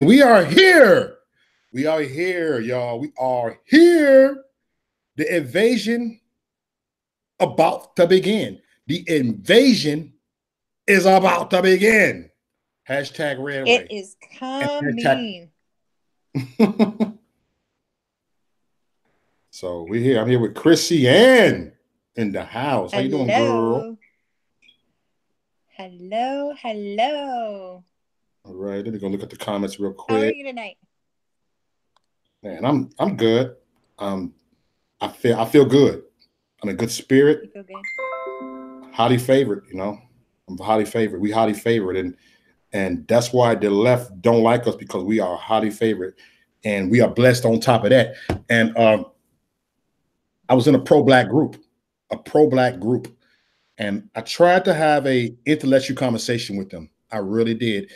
We are here. We are here, y'all. We are here. The invasion about to begin. The invasion is about to begin. Hashtag It Redway. is And hashtag. coming. So we're here. I'm here with Chrissy Ann in the house. How you doing, girl? Hello. Hello. Hello. All right. Let me go look at the comments real How are quick. you tonight? Man, I'm good. Um, I feel good. I'm in good spirit. You feel good? Highly favored. I'm highly favored. We highly favored, and that's why the left don't like us because we are highly favored, and we are blessed on top of that. And I was in a pro-black group, and I tried to have a intellectual conversation with them. I really did.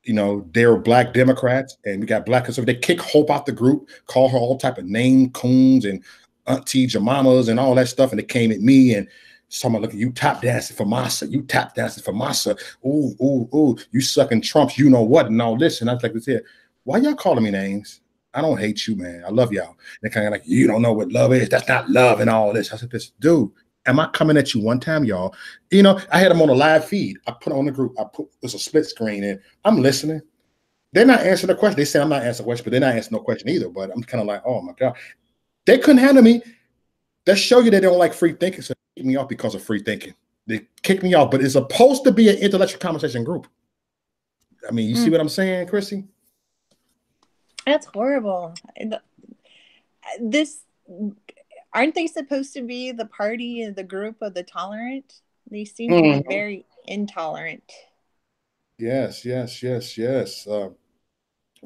They were black Democrats, and we got black conservatives. They kick Hope out the group, call her all type of name coons and auntie Jemamas and all that stuff, and they came at me and someone looking, you tap dancing for massa, you tap dancing for massa, ooh, ooh, ooh, you sucking Trumps, you know what, and all this. And I was like, why y'all calling me names? I don't hate you, man. I love y'all. They're kind of like, you don't know what love is. That's not love and all this. I said, this dude, am I coming at you one time, y'all? I had them on a live feed. I put on the group. It's a split screen, and I'm listening. They're not answering the question. They say I'm not answering the question, but they're not answering no question either. But I'm kind of like, oh my God. They couldn't handle me. That show you they don't like free thinking, so they kick me off because of free thinking. They kick me off, but it's supposed to be an intellectual conversation group. I mean, you see what I'm saying, Chrissy? That's horrible. This aren't they supposed to be the party, the group of the tolerant? They seem to be Mm-hmm. very intolerant. Yes, yes, yes, yes.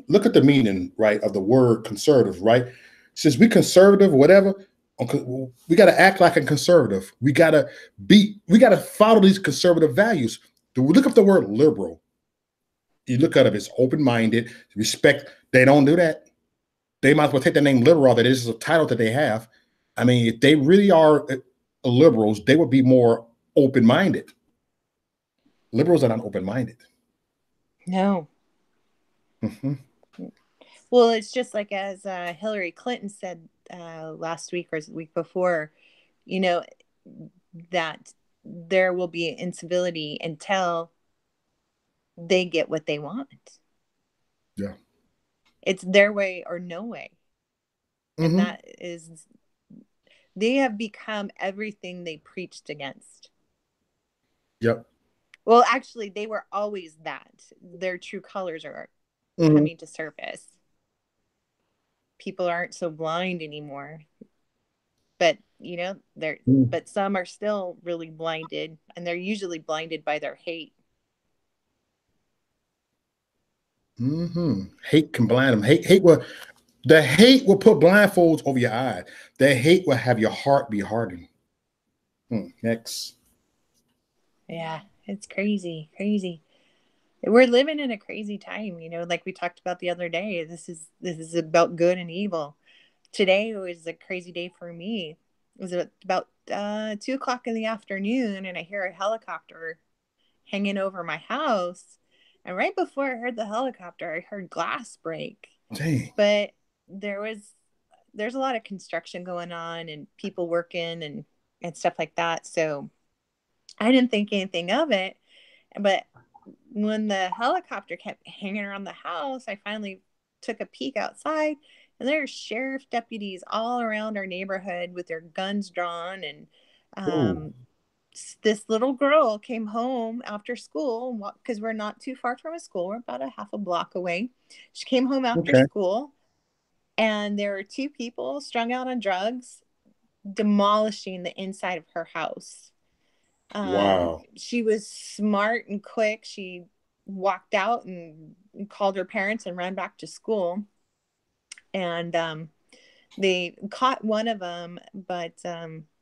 Look at the meaning, right, of the word conservative, right? Since we conservative, whatever, we got to act like a conservative. We got to follow these conservative values. Look up the word liberal. You look at it, it's open-minded, respect. They don't do that. They might as well take the name liberal. That is a title that they have. I mean, if they really are liberals, they would be more open-minded. Liberals are not open-minded. No. Mm-hmm. Well, it's just like as Hillary Clinton said last week or the week before, you know, that there will be incivility until they get what they want. Yeah. It's their way or no way. And Mm-hmm. that is, they have become everything they preached against. Yep. Well, actually, they were always that. Their true colors are Mm-hmm. coming to surface. People aren't so blind anymore. But, but some are still really blinded, and they're usually blinded by their hate. Mm-hmm. Hate can blind them. Hate will put blindfolds over your eyes. The hate will have your heart be hardened. Next. Yeah, it's crazy, crazy. We're living in a crazy time, like we talked about the other day. This is about good and evil. Today was a crazy day for me. It was about 2 o'clock in the afternoon, and I hear a helicopter hanging over my house. And right before I heard the helicopter, I heard glass break. Dang. But there's a lot of construction going on and people working and stuff like that. So I didn't think anything of it. But when the helicopter kept hanging around the house, I finally took a peek outside, and there's sheriff deputies all around our neighborhood with their guns drawn. And Ooh. this little girl came home after school because we're not too far from a school. We're about a half a block away. She came home after Okay. school, and there were two people strung out on drugs demolishing the inside of her house. Wow. She was smart and quick. She walked out and called her parents and ran back to school. And they caught one of them, but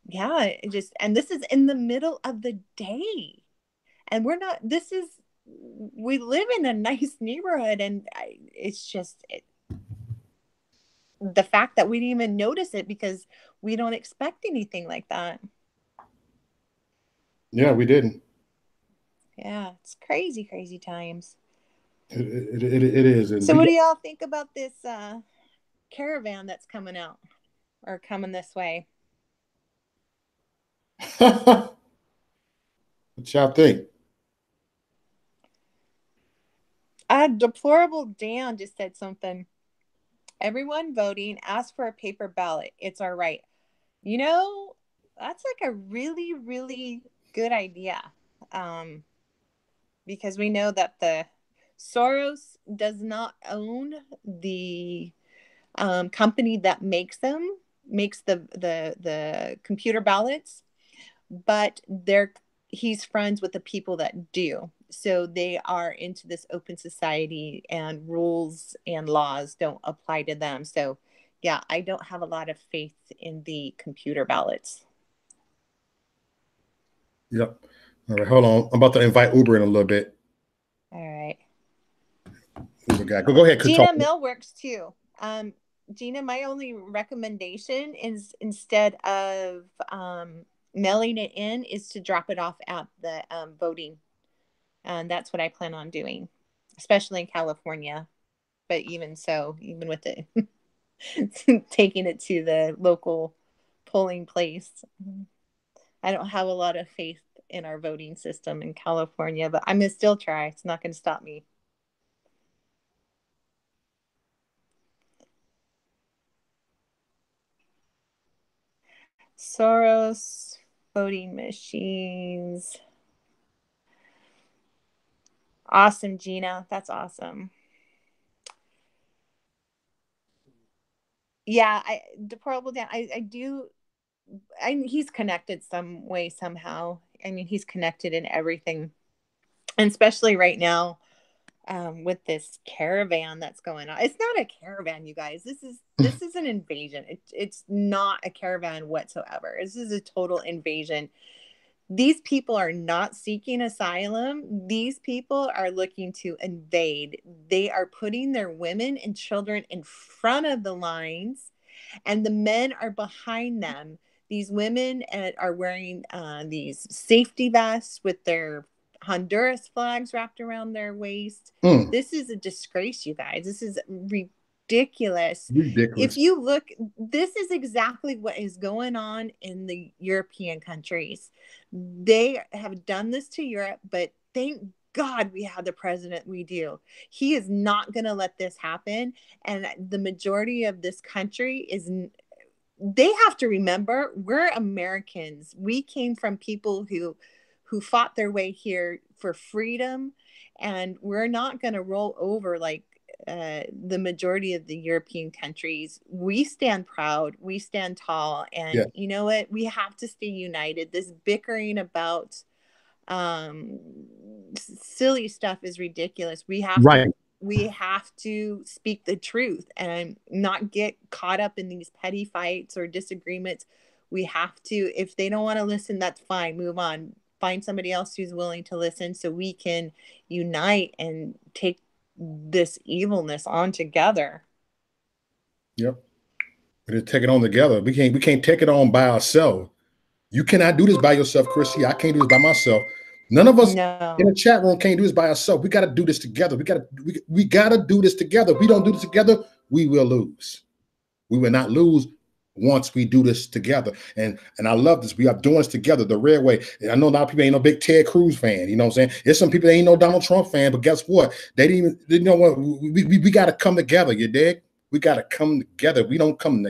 yeah, and this is in the middle of the day. And we live in a nice neighborhood, and it's just the fact that we didn't even notice it because we don't expect anything like that. Yeah, we didn't. Yeah, it's crazy, crazy times. It is, and So we what do y'all think about this caravan that's coming out or coming this way? got. What y'all think? Deplorable Dan just said something. Everyone voting, ask for a paper ballot. It's our right. You know, that's like a really, really good idea. Um, because we know that the Soros does not own the company that makes the computer ballots, but he's friends with the people that do. So they are into this open society, and rules and laws don't apply to them. So yeah, I don't have a lot of faith in the computer ballots. Yep. All right, hold on. I'm about to invite Uber in a little bit. All right. Uber guy, go ahead. Talk. Gina Mill works too. Gina, my only recommendation is instead of mailing it in, is to drop it off at the voting. And that's what I plan on doing, especially in California. But even so, even with it, taking it to the local polling place, I don't have a lot of faith in our voting system in California, but I'm going to still try. It's not going to stop me. Soros voting machines. Awesome, Gina. That's awesome. Yeah, deplorable Dan. I do. He's connected some way somehow. I mean, he's connected in everything, and especially right now, with this caravan that's going on. It's not a caravan, you guys. This is an invasion. It's not a caravan whatsoever. This is a total invasion. These people are not seeking asylum. These people are looking to invade. They are putting their women and children in front of the lines, and the men are behind them. These women are wearing these safety vests with their Honduras flags wrapped around their waist. Mm, This is a disgrace, you guys. This is ridiculous. If ridiculous. you look, this is exactly what is going on in the European countries. They have done this to Europe, but thank God we have the president we do. He is not going to let this happen. And the majority of this country is, they have to remember we're Americans. We came from people who fought their way here for freedom, and we're not going to roll over like the majority of the European countries. We stand proud, we stand tall, Yeah. and you know what? We have to stay united. This bickering about um silly stuff is ridiculous. Right. We have to speak the truth and not get caught up in these petty fights or disagreements. We have to, if they don't want to listen, that's fine, move on, find somebody else who's willing to listen, so we can unite and take this evilness on together. Yep. We're just take it on together. We can't take it on by ourselves. You cannot do this by yourself, Chrissy. I can't do this by myself. None of us in No. the chat room can't do this by ourselves. We got to do this together. We got to do this together. If we don't do this together, we will lose. We will not lose once we do this together. And I love this. We are doing this together the rare way. And I know a lot of people ain't no big Ted Cruz fan. You know what I'm saying? There's some people that ain't no Donald Trump fan, but guess what? They didn't know what we got to come together. You dig? We got to come together. We don't come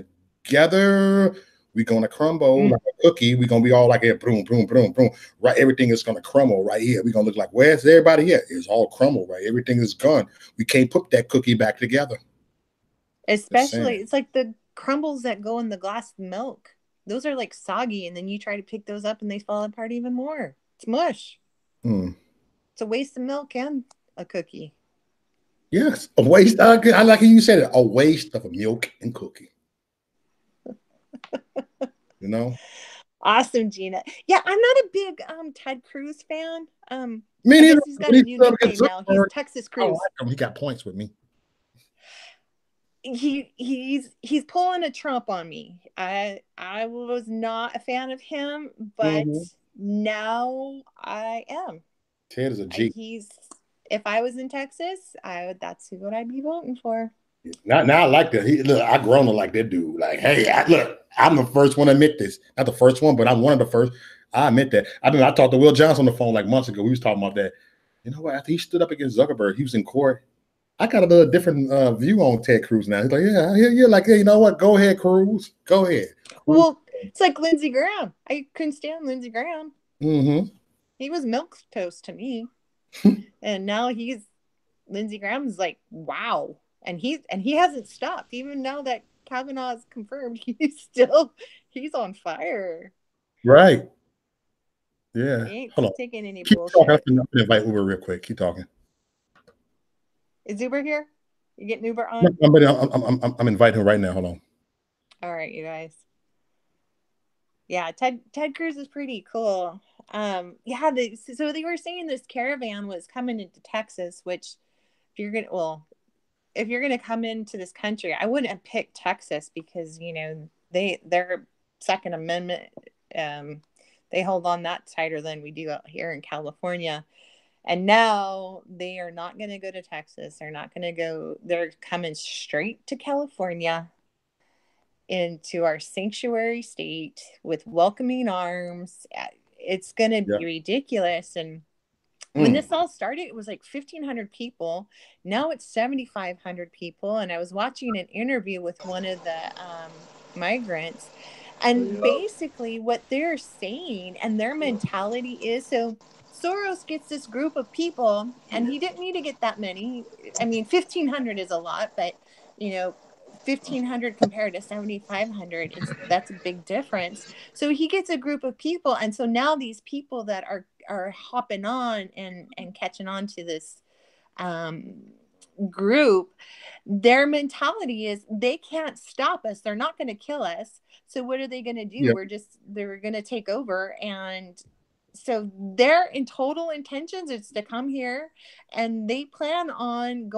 together, we're gonna crumble like a cookie. We're gonna be all like here, boom, boom, boom, boom. Right, everything is gonna crumble right here. We're gonna look like, where's everybody here? It's all crumble, right? Everything is gone. We can't put that cookie back together. Just Especially, saying. it's like the crumbles that go in the glass milk. Those are like soggy, and then you try to pick those up and they fall apart even more. It's mush. Mm. It's a waste of milk and a cookie. Yes, a waste. I like how you said it. A waste of a milk and cookie. You know. Awesome, Gina. Yeah, I'm not a big Ted Cruz fan. Me I neither. guess he's got But a he's new still gets nickname now. He's Texas I don't Cruz. like him. He got points with me. He's pulling a Trump on me. I was not a fan of him, but Mm-hmm. now I am. Ted is a G. He's If I was in Texas, that's what I'd be voting for. Now I like that. Look, I grown to like that dude. Like, hey, look, I'm the first one to admit this. Not the first one, but I'm one of the first. I admit that. I talked to Will Johnson on the phone like months ago. We was talking about that. You know what? After he stood up against Zuckerberg, he was in court. I got a little different view on Ted Cruz now. He's like, yeah, like, yeah, you know what? Go ahead, Cruz. Go ahead. Cruz. Well, it's like Lindsey Graham. I couldn't stand Lindsey Graham. Mm-hmm. He was milk toast to me, and now Lindsey Graham's like, wow, and he hasn't stopped even now that Kavanaugh is confirmed. He's on fire. Right. Yeah. He ain't Hold on. taking any Keep talking. bullshit. I'm gonna invite Uber real quick. Keep talking. Is Uber here? You getting Uber on? I'm inviting him right now. Hold on. All right, you guys. Yeah, Ted Cruz is pretty cool. Yeah, so they were saying this caravan was coming into Texas, which if you're gonna come into this country, I wouldn't have picked Texas because their Second Amendment, they hold on that tighter than we do out here in California. And now they are not going to go to Texas. They're not going to go. They're coming straight to California, into our sanctuary state with welcoming arms. It's going to Yeah. be ridiculous. And when this all started, it was like 1,500 people. Now it's 7,500 people. And I was watching an interview with one of the migrants. And basically what they're saying and their mentality is, so Soros gets this group of people, and he didn't need to get that many. I mean, 1,500 is a lot, but 1,500 compared to 7,500, that's a big difference. So he gets a group of people, and so now these people that are hopping on and catching on to this group, their mentality is they can't stop us. They're not going to kill us. So what are they going to do? Yeah. They're going to take over. And so their in total intentions is to come here, and they plan on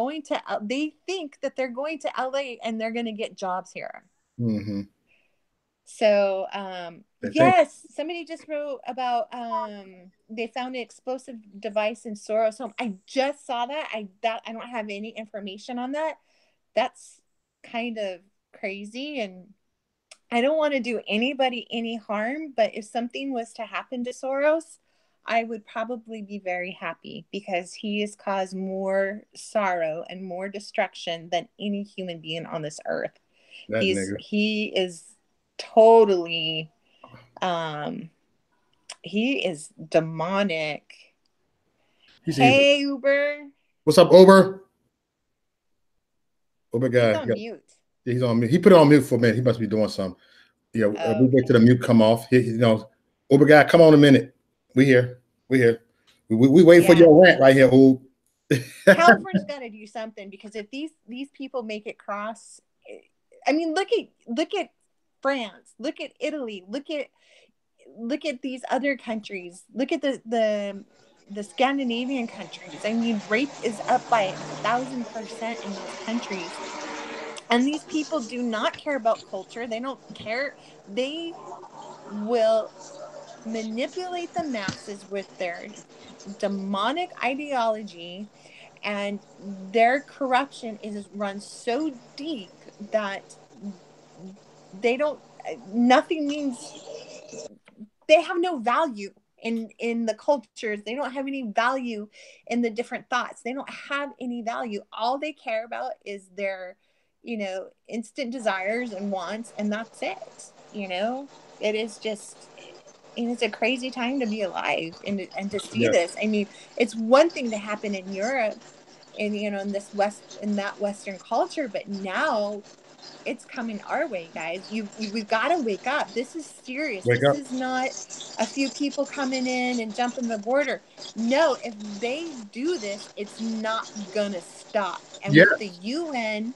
they think that they're going to LA and they're going to get jobs here. Mm-hmm. So, They think. yes, somebody just wrote about they found an explosive device in Soros' home. I just saw that. I don't have any information on that. That's kind of crazy, and I don't want to do anybody any harm, but if something was to happen to Soros, I would probably be very happy because he has caused more sorrow and more destruction than any human being on this earth. That nigga. He is totally he is demonic. He's evil. Hey Uber. What's up, Uber? Uber He's guy. on mute. He's on mute. He put it on mute for a minute. He must be doing something. Yeah, we wait till the mute come off. Uber guy, come on a minute. We here. We here. We wait for your rant right here, Ub. California's got to do something, because if these people make it cross, I mean, look at France, look at Italy, look at these other countries, look at the Scandinavian countries. I mean, rape is up by 1,000% in those countries. And these people do not care about culture. They don't care. They will manipulate the masses with their demonic ideology, and their corruption is run so deep that they don't nothing means, they have no value in the cultures. They don't have any value in the different thoughts. They don't have any value. All they care about is their instant desires and wants, and that's it. It is just, and it's a crazy time to be alive and to see Yeah. this. I mean, it's one thing to happen in Europe and in that Western culture, but now it's coming our way, guys. We've got to wake up. This is serious. Wake This up. is not a few people coming in and jumping the border. No, if they do this, it's not gonna stop. And Yeah. what the UN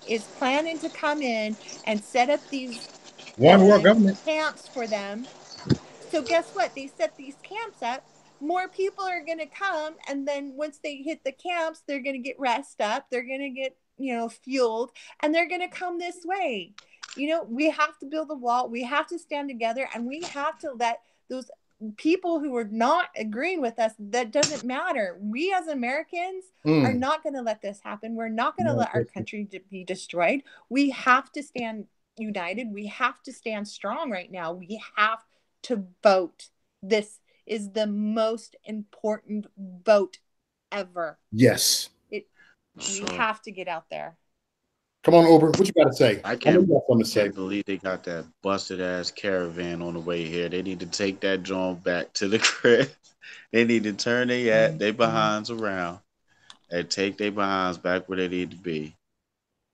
is planning to come in and set up these One world government. camps for them. So guess what? They set these camps up. More people are going to come, and then once they hit the camps, they're going to get rest up. They're going to get fueled, and they're going to come this way. We have to build a wall. We have to stand together, and we have to let those people who are not agreeing with us, that doesn't matter. We as Americans are not going to let this happen. We're not going to let our country be destroyed. We have to stand united. We have to stand strong right now. We have to vote. This is the most important vote ever. Yes. We have to get out there. Come on, Ober. What you got to say? I can't believe they got that busted ass caravan on the way here. They need to take that drone back to the crib. They need to turn their behinds around and take their behinds back where they need to be.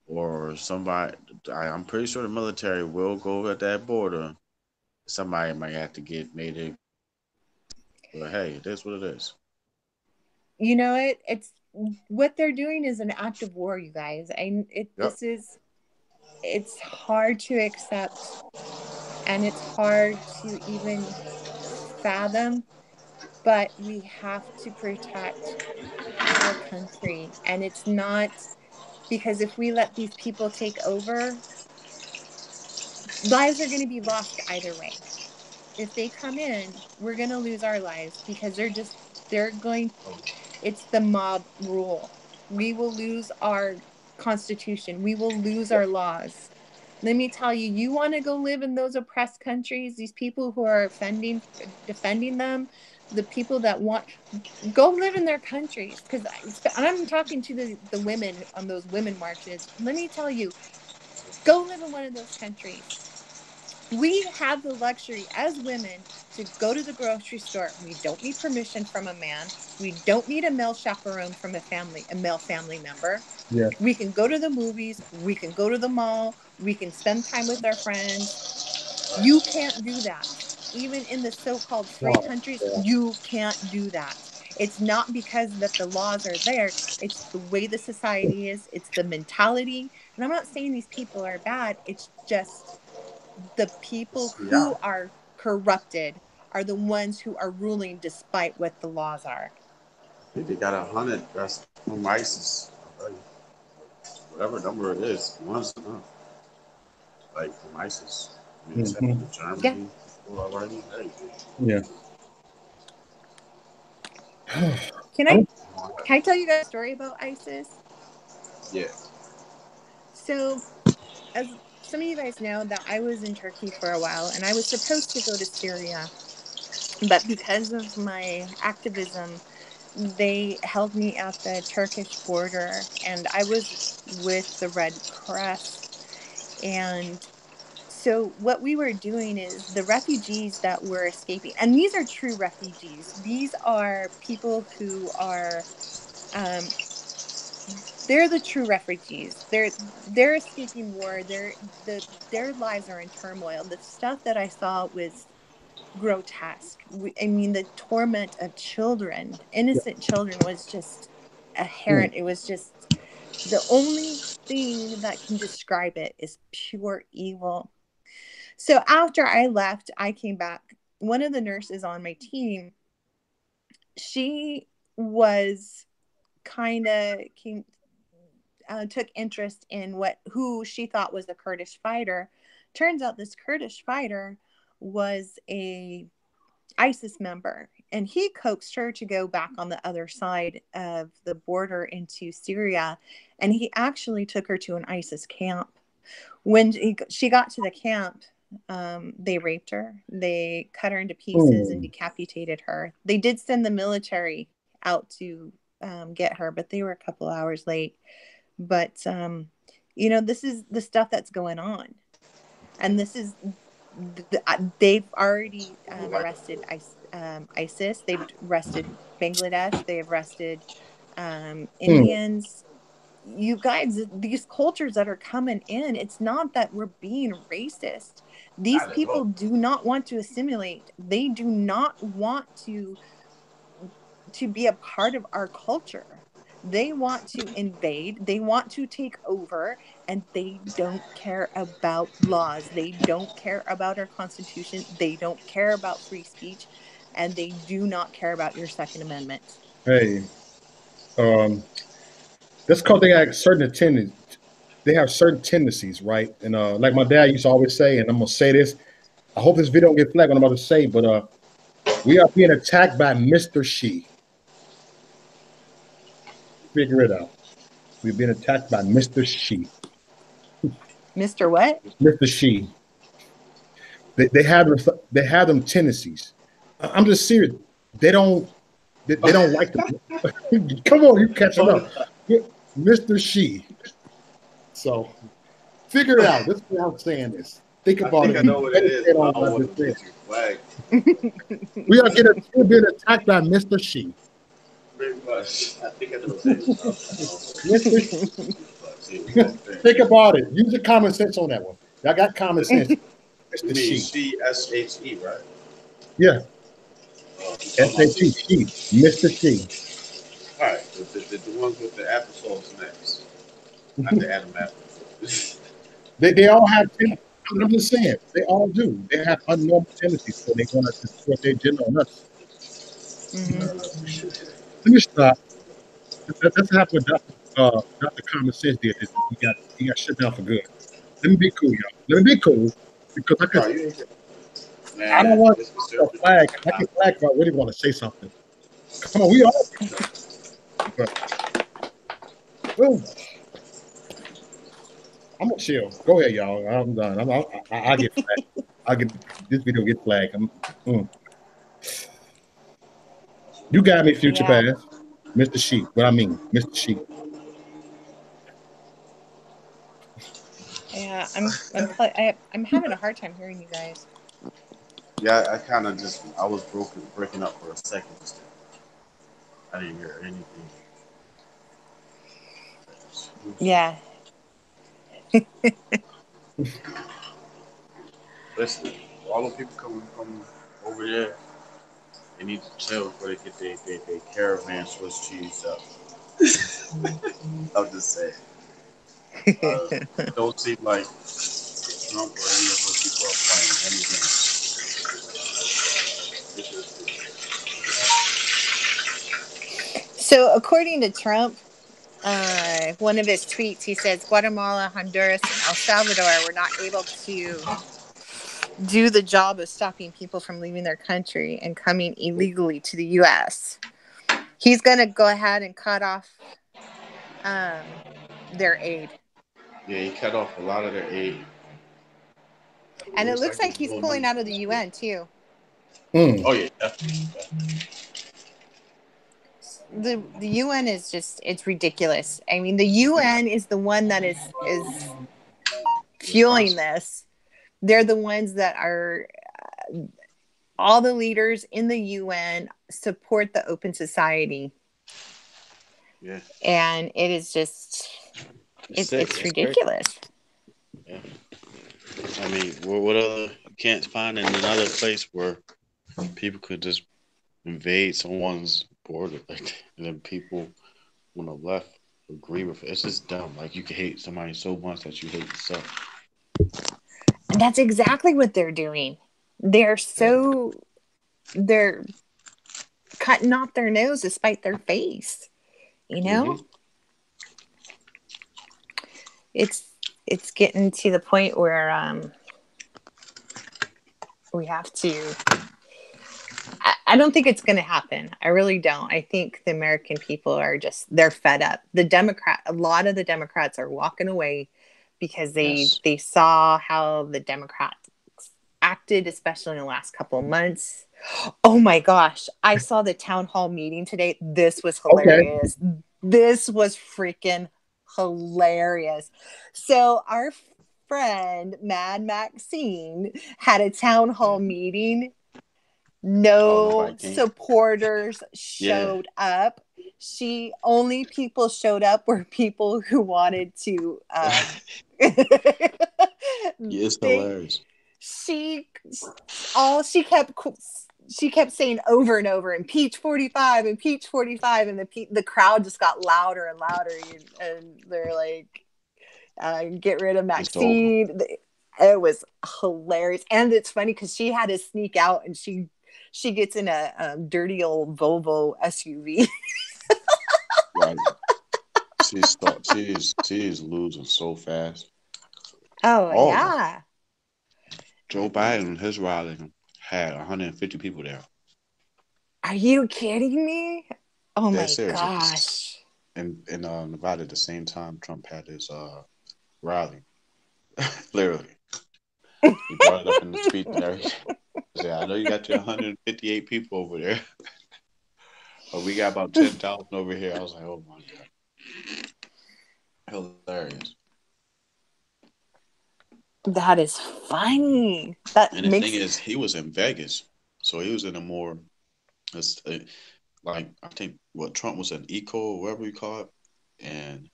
Or somebody, I'm pretty sure the military will go at that border. Somebody might have to get made it. But hey, it is what it is. You know, it's what they're doing is an act of war, you guys. It's hard to accept, and it's hard to even fathom, but we have to protect our country. And it's not because if we let these people take over, lives are going to be lost either way. If they come in, we're going to lose our lives because it's the mob rule. We will lose our constitution. We will lose our laws. Let me tell you, you want to go live in those oppressed countries, these people who are defending them, the people that go live in their countries. Because I'm talking to the women on those women marches. Let me tell you, go live in one of those countries. We have the luxury as women to go to the grocery store. We don't need permission from a man. We don't need a male chaperone from a male family member. Yeah. We can go to the movies. We can go to the mall. We can spend time with our friends. You can't do that. Even in the so-called free countries, you can't do that. It's not because that the laws are there. It's the way the society is. It's the mentality. And I'm not saying these people are bad. It's just the people who are corrupted are the ones who are ruling despite what the laws are. They got 100 that's from ISIS. Whatever number it is, one's enough. Like from ISIS. I mean, it's happened to Germany already. Yeah. Can I tell you guys a story about ISIS? Yeah. So, as some of you guys know, that I was in Turkey for a while, and I was supposed to go to Syria, but because of my activism, they held me at the Turkish border, and I was with the Red Cross. And so what we were doing is the refugees that were escaping, and these are true refugees. These are people who are they're the true refugees. They're escaping war. Their lives are in turmoil. The stuff that I saw was grotesque. I mean, the torment of children, innocent children, was just abhorrent. It was just the only thing that can describe it is pure evil. So after I left, I came back. One of the nurses on my team, she was kind of took interest in who she thought was a Kurdish fighter. Turns out this Kurdish fighter was a ISIS member, and he coaxed her to go back on the other side of the border into Syria, and he actually took her to an ISIS camp. When she got to the camp, they raped her. They cut her into pieces and decapitated her. They did send the military out to get her, but they were a couple hours late. But this is the stuff that's going on, and this is they've already arrested ISIS. They've arrested Bangladesh. They've arrested Indians. You guys, these cultures that are coming in, it's not that we're being racist. These people do not want to assimilate. They do not want to be a part of our culture. They want to invade, they want to take over, and they don't care about laws. They don't care about our Constitution. They don't care about free speech, and they do not care about your Second Amendment. Hey, that's because they have certain tendencies. They have certain tendencies, right? And like my dad used to always say, and I'm gonna say this. I hope this video don't get flagged what I'm about to say, but We are being attacked by Mr. She. Figure it out. We've been attacked by Mr. She. Mr. What? Mr. She. They have them tendencies. I'm just serious. They don't like them. Come on, you catching up. Mr. She. So figure it out. This is how I'm saying this. Think about it. I know what it is. I don't want to get you flagged. We're being attacked by Mr. She. Pretty much. I think I know what it is. Think about it. Use your common sense on that one. Y'all got common sense. Mr. She. She, right? Yeah. S-H-E, she. Mr. She. All right. The ones with the applesauce next. Not the Adam apple. They all have tendencies. I'm just saying, they all do. They have abnormal tendencies, so they want to put their agenda on us. Let me stop. That's what happened with Dr. Common Sense did. He got shut down for good. Let me be cool, y'all. Let me be cool because I don't want to flag. I can flag if I really want to say something. Come on, we all. But, I'm gonna chill. Go ahead, y'all. I'm done. I get flagged. I get this video get flagged. You got me, future past, Mr. Sheep. What I mean, Mr. Sheep. Yeah, I'm having a hard time hearing you guys. Yeah, I was breaking up for a second. I didn't hear anything. Yeah. Listen, all the people coming from over there, they need to chill before they get their caravan Swiss cheese up. I'm just saying. Don't seem like Trump or any of those people are playing any games. So, according to Trump, one of his tweets, he says Guatemala, Honduras, and El Salvador were not able to do the job of stopping people from leaving their country and coming illegally to the U.S. He's going to go ahead and cut off their aid. Yeah, he cut off a lot of their aid. And it looks like he's pulling out of the UN, too. Oh, yeah, definitely. The UN is just, it's ridiculous. I mean, the UN is the one that is fueling this. They're the ones that are, all the leaders in the UN support the open society. Yeah. And it is just, it's ridiculous. Yeah. I mean, what other, you can't find another place where people could just invade someone's border like that, and then people on the left agree with it. It's just dumb. Like, you can hate somebody so much that you hate yourself. And that's exactly what they're doing. They're cutting off their nose to spite their face. You know? Mm-hmm. It's getting to the point where we have to. I don't think it's going to happen. I really don't. I think the American people are they're fed up. A lot of the Democrats are walking away because they saw how the Democrats acted, especially in the last couple of months. Oh my gosh. I saw the town hall meeting today. This was hilarious. Okay. This was freaking hilarious. So our friend Mad Maxine had a town hall meeting. No supporters showed up. Only people showed up were people who wanted to. It's hilarious. She kept saying over and over, impeach 45, impeach 45, and the crowd just got louder and louder, and they're like, get rid of Maxine. It was hilarious, and it's funny because she had to sneak out, and she gets in a dirty old Volvo SUV. Right. She is losing so fast. Oh yeah. Joe Biden, his rally had 150 people there. Are you kidding me? Oh Dead my serious. gosh. In Nevada, at the same time Trump had his rally. Literally, he brought it up in the speech and everything. He said, "I know you got your 158 people over there, but we got about 10,000 over here." I was like, "Oh my god, hilarious!" That is funny. That And the thing makes is, he was in Vegas, so he was in a more, like I think what Trump was in Eco, or whatever you call it, and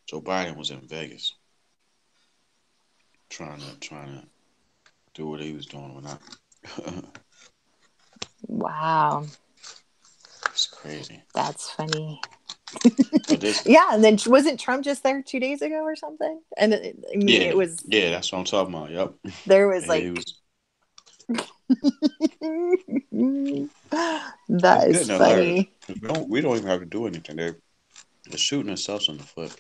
Joe Biden was in Vegas, trying to do what he was doing when I. wow. It's crazy. That's funny. But this, Yeah, and then wasn't Trump just there 2 days ago or something? And I mean, yeah, it was yeah, that's what I'm talking about. Yep. there was He like was. It's that is getting hilarious. funny. We don't even have to do anything. They're shooting themselves in the foot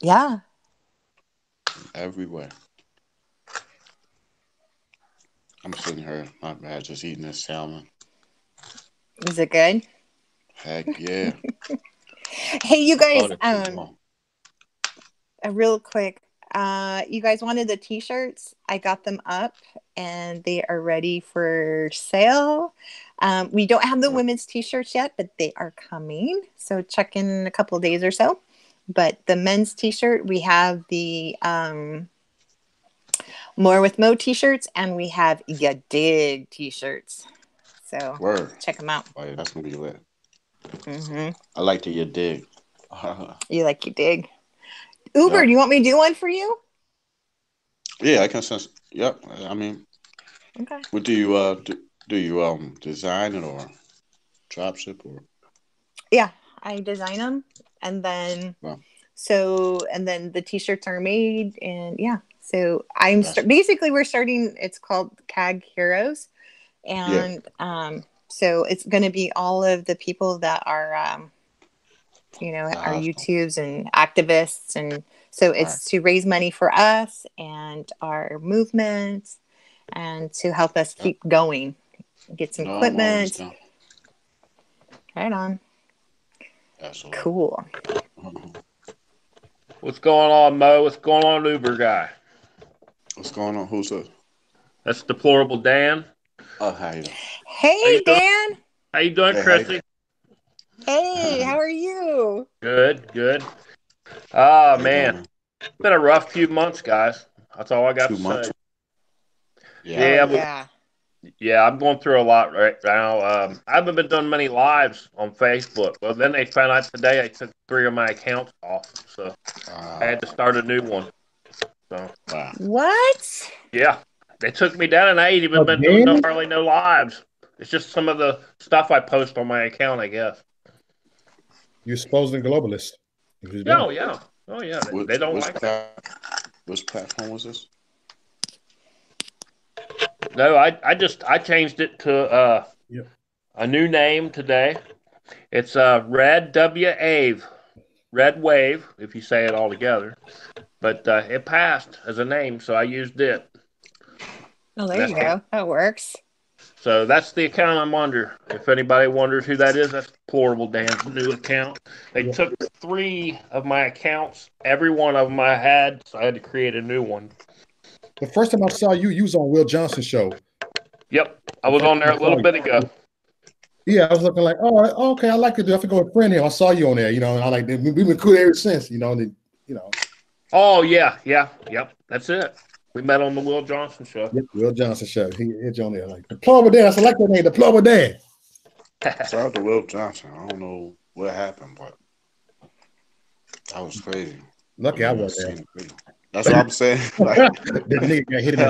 Yeah. every way. I'm sitting here, not bad, just eating this salmon. Is it good? Heck yeah. Hey, you I guys, thought it was long. real quick. You guys wanted the t-shirts. I got them up and they are ready for sale. We don't have the women's t-shirts yet, but they are coming. So check in a couple of days or so. But the men's t-shirt, we have the More with Mo t-shirts, and we have Ya Dig t-shirts. So Word. check them out. Oh, yeah, that's gonna be lit. Mm-hmm. I like to you dig. You like Ya Dig? Uber, Yep. do you want me to do one for you? Yeah, I can sense. Yep. I mean, Okay. what do you do you design it or drop ship or? Yeah, I design them, and then Well, and then the t-shirts are made, and yeah. So I'm that's basically we're starting. It's called CAG Heroes, yeah. and so it's going to be all of the people that are our Awesome. YouTubes and activists, and so All right. it's to raise money for us and our movement, and to help us Yep. keep going, get some No, I'm always equipment. down. Right on. Absolutely. Cool. What's going on, Mo? What's going on, Uber guy? What's going on? Who's this? That's deplorable, Dan. Oh, how you How you Hey, doing? Dan. How you doing, doing? Hey, Chrissy? Hey, how are you? Good, good. Ah, how you doing, man, man? it's been a rough few months, guys. That's all I got to 2 months. say. Yeah. Oh Yeah, yeah. I'm going through a lot right now. I haven't been doing many lives on Facebook. Well, then they found out today I took 3 of my accounts off, so I had to start a new one. So Wow. What? yeah, they took me down, and I ain't even been doing Again? hardly no lives. It's just some of the stuff I post on my account, I guess. You're supposed to globalist. What you Yeah, doing? oh yeah, oh yeah. Which They don't which like it. which platform was this? No, I changed it to Yeah. a new name today. It's Red Wave, Red Wave, if you say it all together. But it passed as a name, so I used it. Oh, there That's you go. That works. so that's the account I'm under. If anybody wonders who that is, that's Deplorable Dan's new account. They Yeah. took 3 of my accounts, every one of them I had, so I had to create a new one. The first time I saw you, you was on Will Johnson's show. Yep, I The was first on there time a I saw little you. bit ago. Yeah, I was looking like, oh, okay, I like to do. I forgot a friend here. I saw you on there, and I like we've been cool ever since, Oh yeah, yep. That's it. We met on the Will Johnson show. Yep, Will Johnson show. He hit you on there like Deplorable Dan. I select that name, Deplorable Dan. Shout out to Will Johnson. I don't know what happened, but that was crazy. Lucky I Never wasn't seen it. That's what I'm saying. there. Like, The nigga got hit in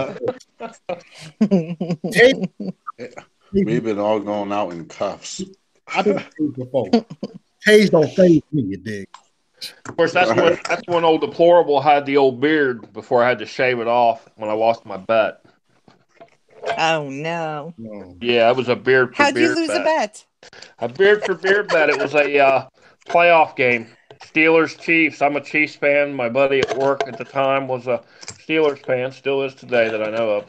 the we've been all going out in cuffs. I've been tased before. Tased don't phase me, you dig? Of course, that's when old Deplorable had the old beard before I had to shave it off when I lost my bet. Oh no. No. Yeah, it was a beard for How'd you beard lose a bet. bet? A beard for beard bet. It was a playoff game. Steelers Chiefs. I'm a Chiefs fan. My buddy at work at the time was a Steelers fan. Still is today that I know of.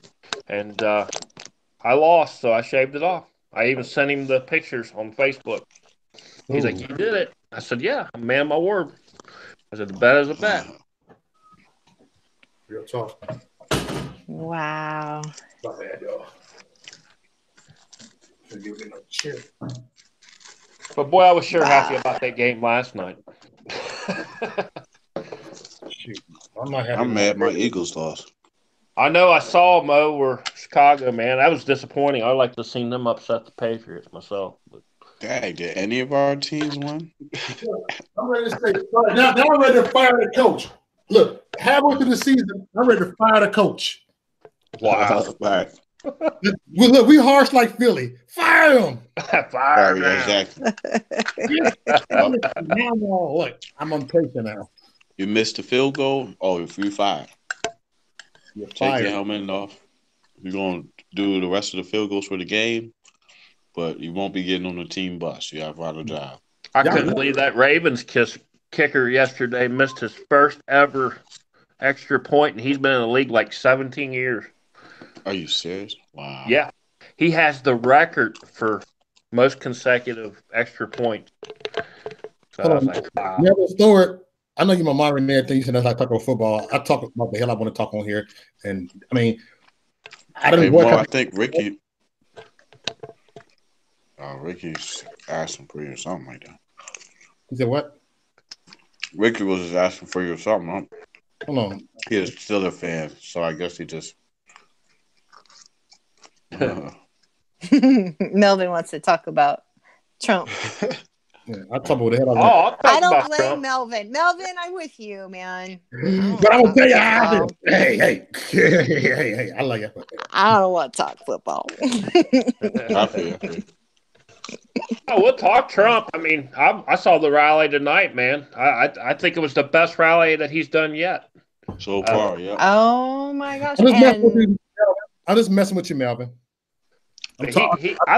And I lost, so I shaved it off. I even sent him the pictures on Facebook. He's like, "You did it." I said, "Yeah, I'm man my word." I said, "The bet is a bet." Real talk. Wow. Not bad, y'all. Give me no chip. But boy, I was sure happy about that game last night. Shoot. I'm not happy. I'm mad my Eagles lost. I know I saw Mo or Chicago, man. That was disappointing. I'd like to have seen them upset the Patriots myself. But Dang, did any of our teams win? I'm ready to say, now I'm ready to fire the coach. Look, halfway through the season, I'm ready to fire the coach. wow. Right. Look, we harsh like Philly. Fire him. Fire Yeah, now. exactly. Now, look, I'm impatient now. You missed the field goal. Oh, if you fired, You're take fired. your helmet off. You're going to do the rest of the field goals for the game, but you won't be getting on the team bus. You have to ride a job. I couldn't believe that Ravens kicker yesterday missed his first ever extra point, and he's been in the league like 17 years. Are you serious? Wow. Yeah. He has the record for most consecutive extra points. So I was like, wow. Neville Stewart, I know you're my mom and everything. You said that's like talk about football. I talk about the hell I want to talk on here. And I mean, I don't know. I think Ricky's asking for you or something like that. He said what? Ricky was just asking for you or something. Huh? Hold on. He is still a fan, so I guess he just. Melvin wants to talk about Trump. Yeah, I talk about the hell I don't blame Melvin. Melvin, I'm with you, man. But I'm gonna tell you how. Hey, I like it. I don't want to talk football. I feel. Oh, we'll talk Trump. I mean, I saw the rally tonight, man. I think it was the best rally that he's done yet. So far, yeah. Oh my gosh! I'm just messing with you, Melvin. I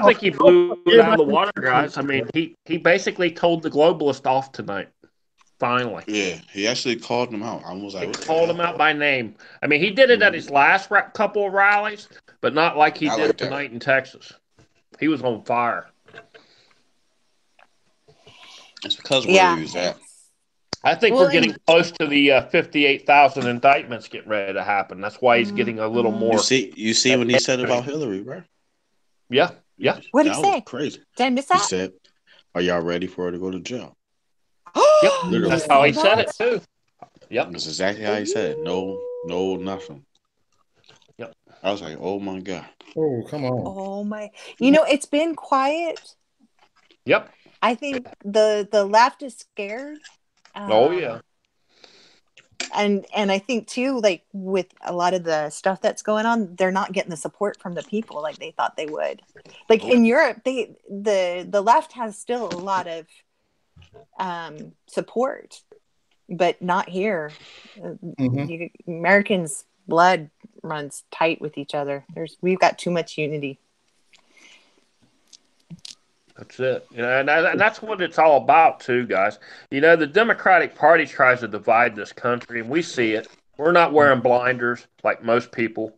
think he blew it out of the water, guys. I mean, he basically told the globalists off tonight. Finally. Yeah, he actually called them out. I was like, he called them out by name. I mean, he did it at his last couple of rallies, but not like he did tonight in Texas. He was on fire. It's because where he was at. I think we're getting close to the 58,000 indictments getting ready to happen. That's why he's getting a little more. You see what he said about Hillary, right? Yeah. What did he say? Crazy. Did I miss that? He said, "Are y'all ready for her to go to jail?" Yep. That's how he said it too. Yep. That's exactly how he said it. No, nothing. Yep. I was like, oh my God. Oh, come on. Oh my. It's been quiet. Yep. I think the left is scared. Oh yeah. And I think too, like with a lot of the stuff that's going on, they're not getting the support from the people like they thought they would. Like in Europe, the left has still a lot of support, but not here. Americans' blood runs tight with each other. We've got too much unity. That's it. And that's what it's all about, too, guys. The Democratic Party tries to divide this country, and we see it. We're not wearing blinders like most people.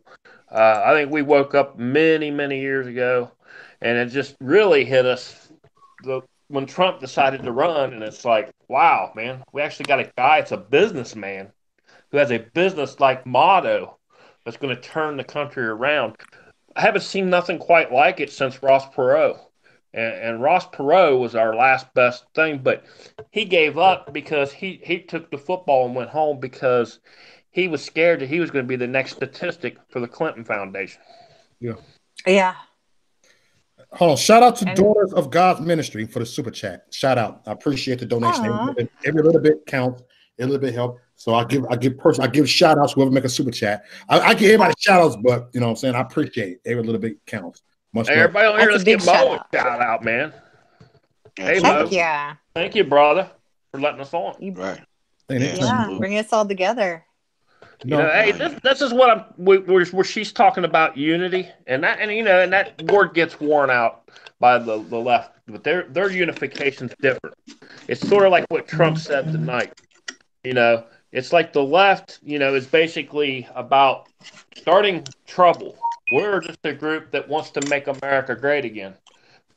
I think we woke up many, many years ago, and it just really hit us when Trump decided to run, and it's like, wow, man, we actually got a guy, it's a businessman, who has a business-like motto that's going to turn the country around. I haven't seen nothing quite like it since Ross Perot. And Ross Perot was our last best thing, but he gave up because he took the football and went home because he was scared that he was going to be the next statistic for the Clinton Foundation. Yeah. Hold on. Shout out to Daughters of God's Ministry for the super chat. Shout out. I appreciate the donation. Every little bit counts. Every little bit helps. So I give shout outs whoever make a super chat. I give everybody shout outs, but you know what I'm saying? I appreciate it. Every little bit counts. Everybody on here, let's give Mo a shout out, man. Hey, Mo. Yeah. Thank you, brother, for letting us on. Right. Yeah, bring us all together. Hey, this is what where she's talking about unity, and that word gets worn out by the left, but their unification's different. It's sort of like what Trump said tonight. It's like the left, is basically about starting trouble. We're just a group that wants to make America great again.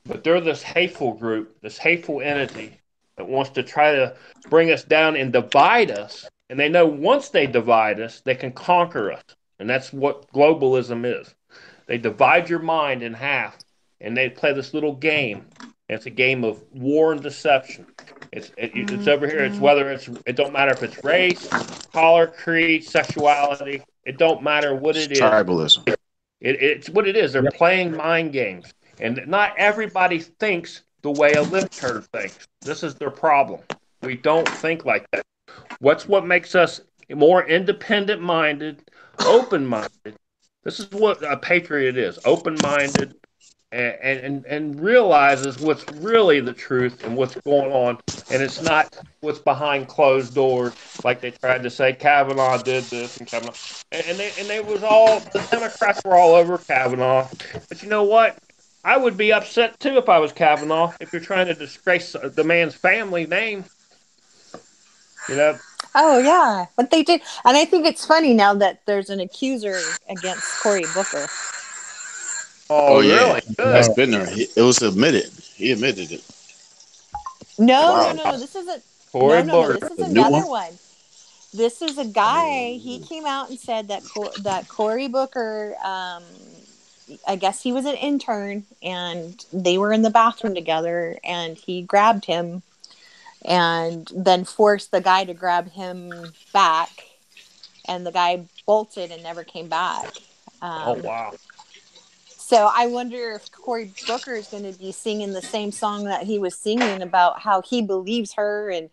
But they're this hateful group, this hateful entity that wants to try to bring us down and divide us. And they know once they divide us, they can conquer us. And that's what globalism is. They divide your mind in half, and they play this little game. It's a game of war and deception. It's over here. It don't matter if it's race, color, creed, sexuality. It don't matter what It's it is. tribalism. It's what it is. They're playing mind games, and not everybody thinks the way a libtard thinks. This is their problem. We don't think like that. What makes us more independent minded, open minded? This is what a patriot is: open minded, and realizes what's really the truth and what's going on, and it's not what's behind closed doors, like they tried to say Kavanaugh did this and Kavanaugh, and they was all the Democrats were all over Kavanaugh, but you know what? I would be upset too if I was Kavanaugh. If you're trying to disgrace the man's family name, you know. Oh yeah, but they did, and I think it's funny now that there's an accuser against Cory Booker. Oh yeah, really? Good. It's been there. It was admitted. He admitted it. No, Wow. no. This isn't. Cory No. Booker. This is The new another one? one. This is a guy. He came out and said that that Cory Booker. I guess he was an intern, and they were in the bathroom together, and he grabbed him, and then forced the guy to grab him back, and the guy bolted and never came back. Oh wow. So I wonder if Cory Booker is going to be singing the same song that he was singing about how he believes her, and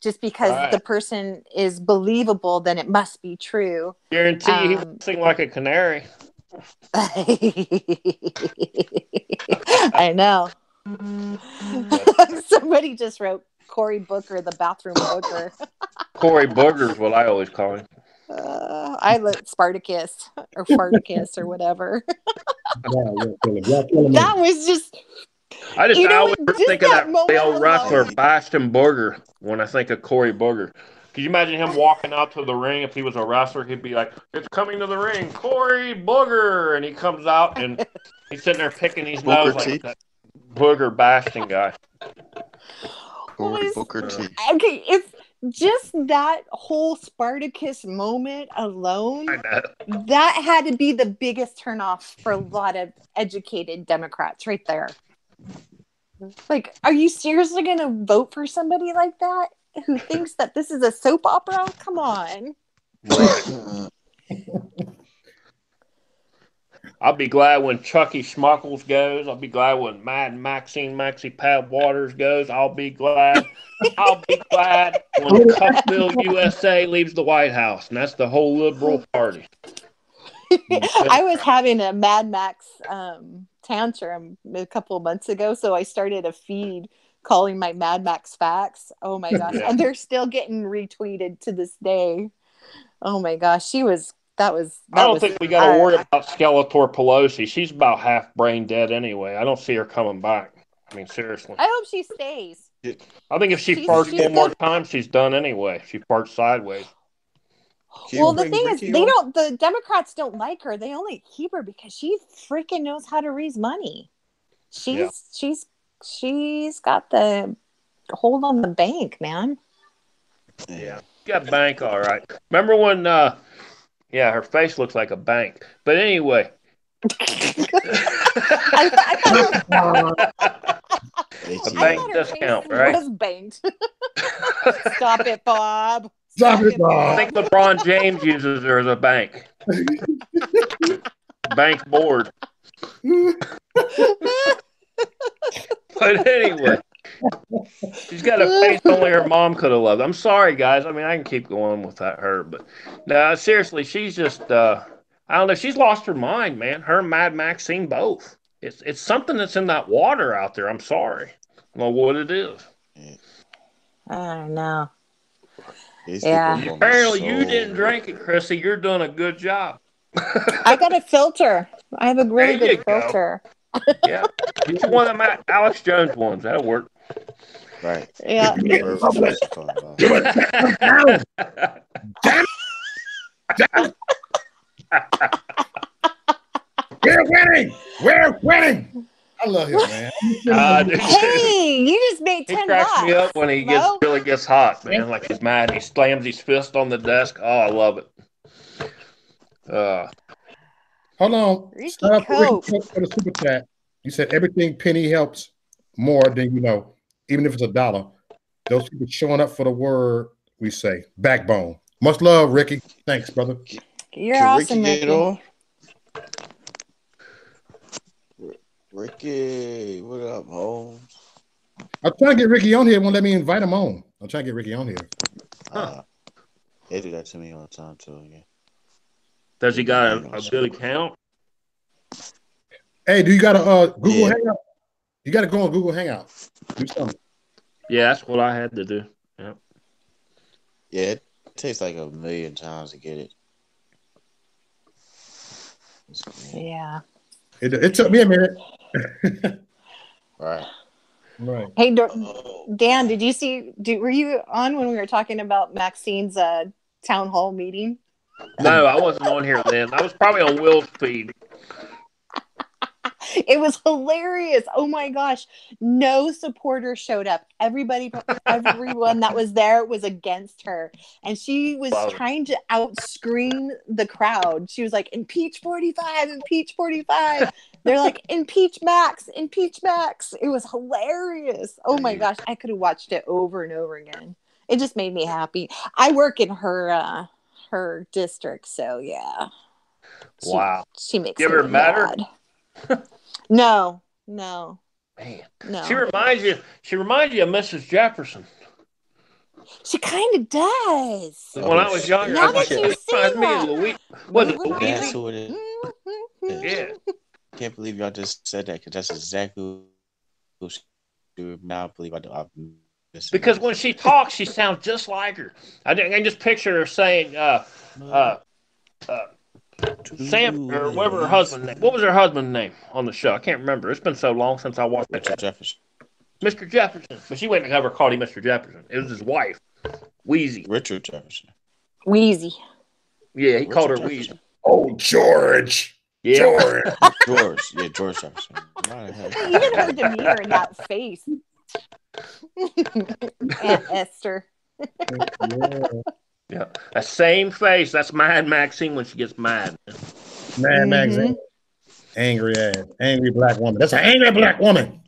just because the person is believable, then it must be true. Guarantee he will sing like a canary. I know. Somebody just wrote Cory Booker, the bathroom booker. Cory Booger is what I always call him. I let Spartacus or Farticus or whatever. That was just. I always think of that old wrestler Bastion Booger when I think of Cory Booger. Could you imagine him walking out to the ring? If he was a wrestler, he'd be like, "It's coming to the ring, Cory Booger," and he comes out and he's sitting there picking his nose like that Booger Bastion guy. Cory Booker T. Okay, if just that whole Spartacus moment alone, that had to be the biggest turnoff for a lot of educated Democrats right there. Like, are you seriously going to vote for somebody like that who thinks that this is a soap opera? Come on. I'll be glad when Chucky Schmuckles goes. I'll be glad when Maxine Maxie Pad Waters goes. I'll be glad. I'll be glad when Cuffville USA leaves the White House, and that's the whole liberal party. I was having a Mad Max tantrum a couple of months ago, so I started a feed calling my Mad Max facts. Oh my gosh, and they're still getting retweeted to this day. Oh my gosh, I don't think we got to worry about Skeletor Pelosi. She's about half brain dead anyway. I don't see her coming back. I mean, seriously. I hope she stays. I think if she farts one more time, she's done anyway. She farts sideways. Well, the thing is, the Democrats don't like her. They only keep her because she freaking knows how to raise money. She's got the hold on the bank, man. Yeah, got bank all right. Remember when? Her face looks like a bank. But anyway. A bank discount, right? Was banked. Stop it, Bob. Stop it, Bob. I think LeBron James uses her as a bank. Bank board. But anyway, she's got a face only her mom could have loved. I'm sorry, guys. I mean, I can keep going with her, but no, seriously, she's just I don't know. She's lost her mind, man. Her and Mad Maxine both. It's something that's in that water out there. I'm sorry. I don't know what it is. I don't know. Apparently, you didn't drink it, Chrissy. You're doing a good job. I got a filter. I have a really good filter. Yeah. Get you one of them Alex Jones ones. That'll work. Right. Yeah. We're winning. We're winning. I love him, man. Hey, you just made He $10. cracks me up when he Mo? really gets hot, man. Like he's mad. He slams his fist on the desk. Oh, I love it. Hold on. Ricky Shout out to Ricky Cope. Cope for the super chat. You said everything penny helps more than you know, even if it's $1. Those people showing up for the word we say. Backbone. Much love, Ricky. Thanks, brother. You're Can awesome, Ricky get Ricky. on? Ricky, what up, Holmes? I'm trying to get Ricky on here. Won't let me invite him on. I'm trying to get Ricky on here. They do that to me all the time too. Yeah. Does he got a good account? Hey, do you got a Google Hangout? You got to go on Google Hangout. Do something. Yeah, that's what I had to do. Yeah. Yeah, it takes like 1,000,000 times to get it. Yeah. It took me a minute. Right. Right. Hey, Dan, did you see? Were you on when we were talking about Maxine's town hall meeting? No, I wasn't on here then. I was probably on Will's feed. It was hilarious. Oh my gosh. No supporters showed up. Everyone that was there was against her. And she was trying to outscream the crowd. She was like, impeach 45, impeach 45. They're like, impeach Max, impeach Max. It was hilarious. Oh my gosh. I could have watched it over and over again. It just made me happy. I work in her district, so yeah. Wow. She makes you me ever met mad. her? No. Man, no. She reminds you of Mrs. Jefferson. She kind of does. When I was younger, now I was that like, you say that, was it Louise? That's who it is. Yeah. I can't believe y'all just said that because that's exactly who she would now believe I do. Because when she talks, she sounds just like her. I can just picture her saying, Sam, or whatever her husband's name. What was her husband's name on the show? I can't remember. It's been so long since I watched Richard Jefferson. Mr. Jefferson. But she wouldn't ever called him Mr. Jefferson. It was his wife, Wheezy. Richard Jefferson. Wheezy. Yeah, he called her Wheezy. Oh, George. Yeah. George. Yeah, George Jefferson. Even her demeanor in that face. Aunt Esther. Yeah. That same face. That's Mad Maxine when she gets mad. Mad Maxine. Angry ass. Angry black woman. That's an angry black woman.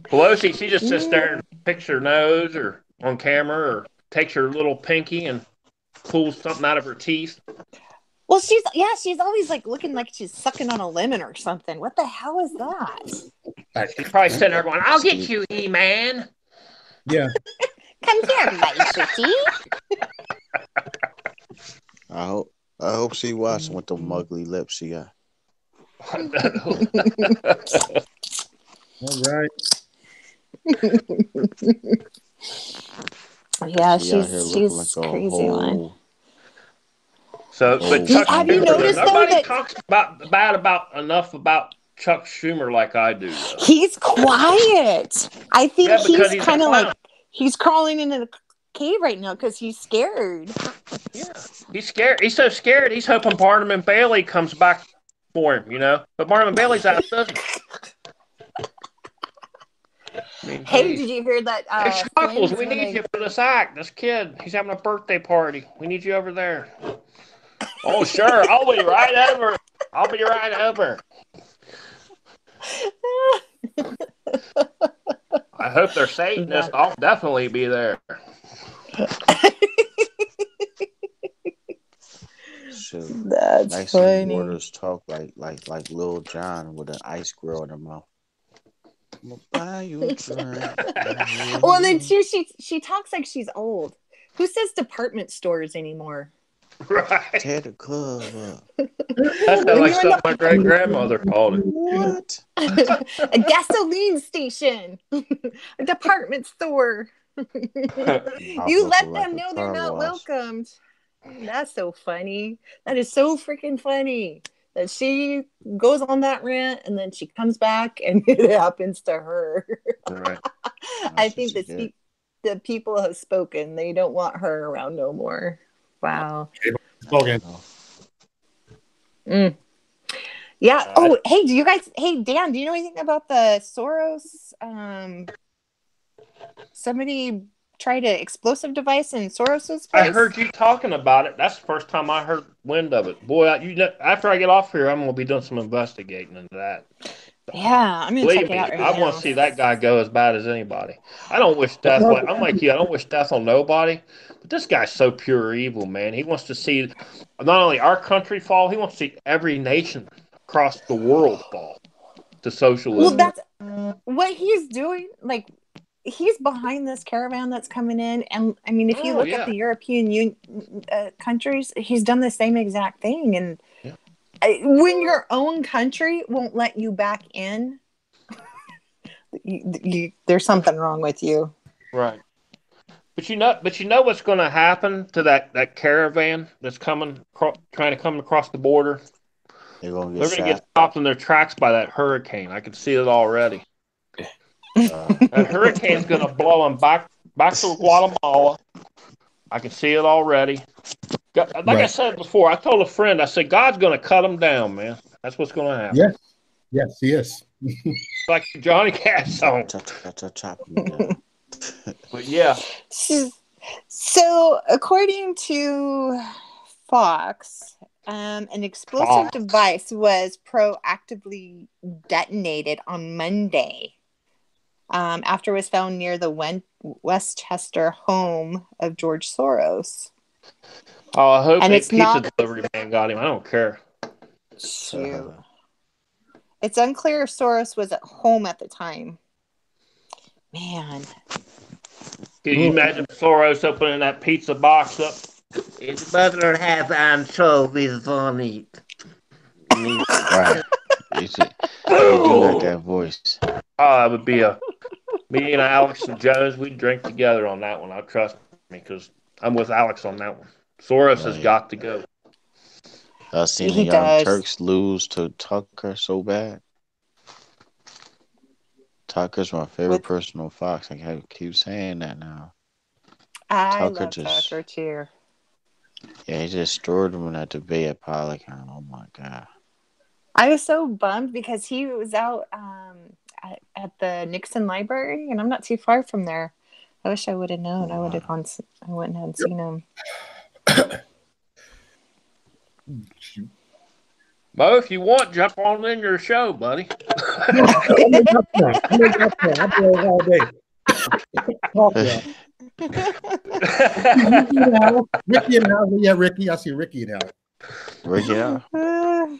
Pelosi, she just sits there and picks her nose or on camera or takes her little pinky and pulls something out of her teeth. Well, she's always like looking like she's sucking on a lemon or something. What the hell is that? She's probably sitting there going, I'll get you, E-Man. Yeah. Come here, my shitty. I hope she watching with the ugly lips she got. All right. Yeah, she's like crazy one. So, but Chuck have Schumer, you noticed nobody talks about enough about Chuck Schumer like I do. Though. He's quiet. I think he's kind of like he's crawling into the cave right now because he's scared. Yeah, he's scared. He's so scared. He's hoping Barnum and Bailey comes back for him. You know, but Barnum and Bailey's out of business. Hey, did you hear that? Hey, Shuckles, we need you for this act. This kid, he's having a birthday party. We need you over there. Oh, sure. I'll be right over. I hope they're Satanists. I'll definitely be there. That's nice funny. Waters talk like Lil Jon with an ice grill in her mouth. I'm gonna buy you a drink. Well, then too, she talks like she's old. Who says department stores anymore? Right. Tear the club up. That sounds like something my great grandmother called it. What? A gasoline station. A department store. You let them know they're not welcomed. That's so funny. That is so freaking funny. That she goes on that rant and then she comes back and it happens to her. Right. I think the people have spoken. They don't want her around no more. Wow. Spoken. Yeah. Oh, hey, do you guys? Hey, Dan, do you know anything about the Soros? Somebody tried an explosive device in Soros's place. I heard you talking about it. That's the first time I heard wind of it. Boy, after I get off here, I'm gonna be doing some investigating into that. Yeah, I'm gonna check it out right I now. want to see that guy go as bad as anybody. I don't wish death. I'm like you. I don't wish death on nobody. But this guy's so pure evil, man. He wants to see not only our country fall. He wants to see every nation across the world fall to socialism. Well, that's what he's doing. Like, he's behind this caravan that's coming in, and I mean, if you look at the European Union countries, he's done the same exact thing. And when your own country won't let you back in, there's something wrong with you, right? But you know what's going to happen to that caravan that's trying to come across the border. They're going to get stopped in their tracks by that hurricane. I can see it already. That hurricane's going to blow them back to Guatemala. I can see it already. Like I said before, I told a friend, I said, God's going to cut them down, man. That's what's going to happen. Yes, he is. Like the Johnny Cash song. But yeah. So according to Fox, an explosive device was proactively detonated on Monday after it was found near the Westchester home of George Soros. Oh, I hope a pizza delivery man got him. I don't care. Shoot. It's unclear if Soros was at home at the time. Man. Can you imagine Soros opening that pizza box up? His butler has anchovies on it. Right. You do like that voice. Oh, it would be me and Alex and Jones, we'd drink together on that one. I trust me because I'm with Alex on that one. Soros has got to go. I've seen the Young Turks lose to Tucker so bad. Tucker's my favorite person on Fox. I keep saying that now. I love Tucker too. Yeah, he just destroyed him in that debate at Polycon. Oh my God. I was so bummed because he was out at the Nixon Library, and I'm not too far from there. I wish I would have known. I would have gone. I wouldn't have seen him. Mo, if you want, jump on in your show, buddy. I'm all day. Ricky in the house. Yeah, Ricky. I see Ricky in the house. Ricky, yeah. I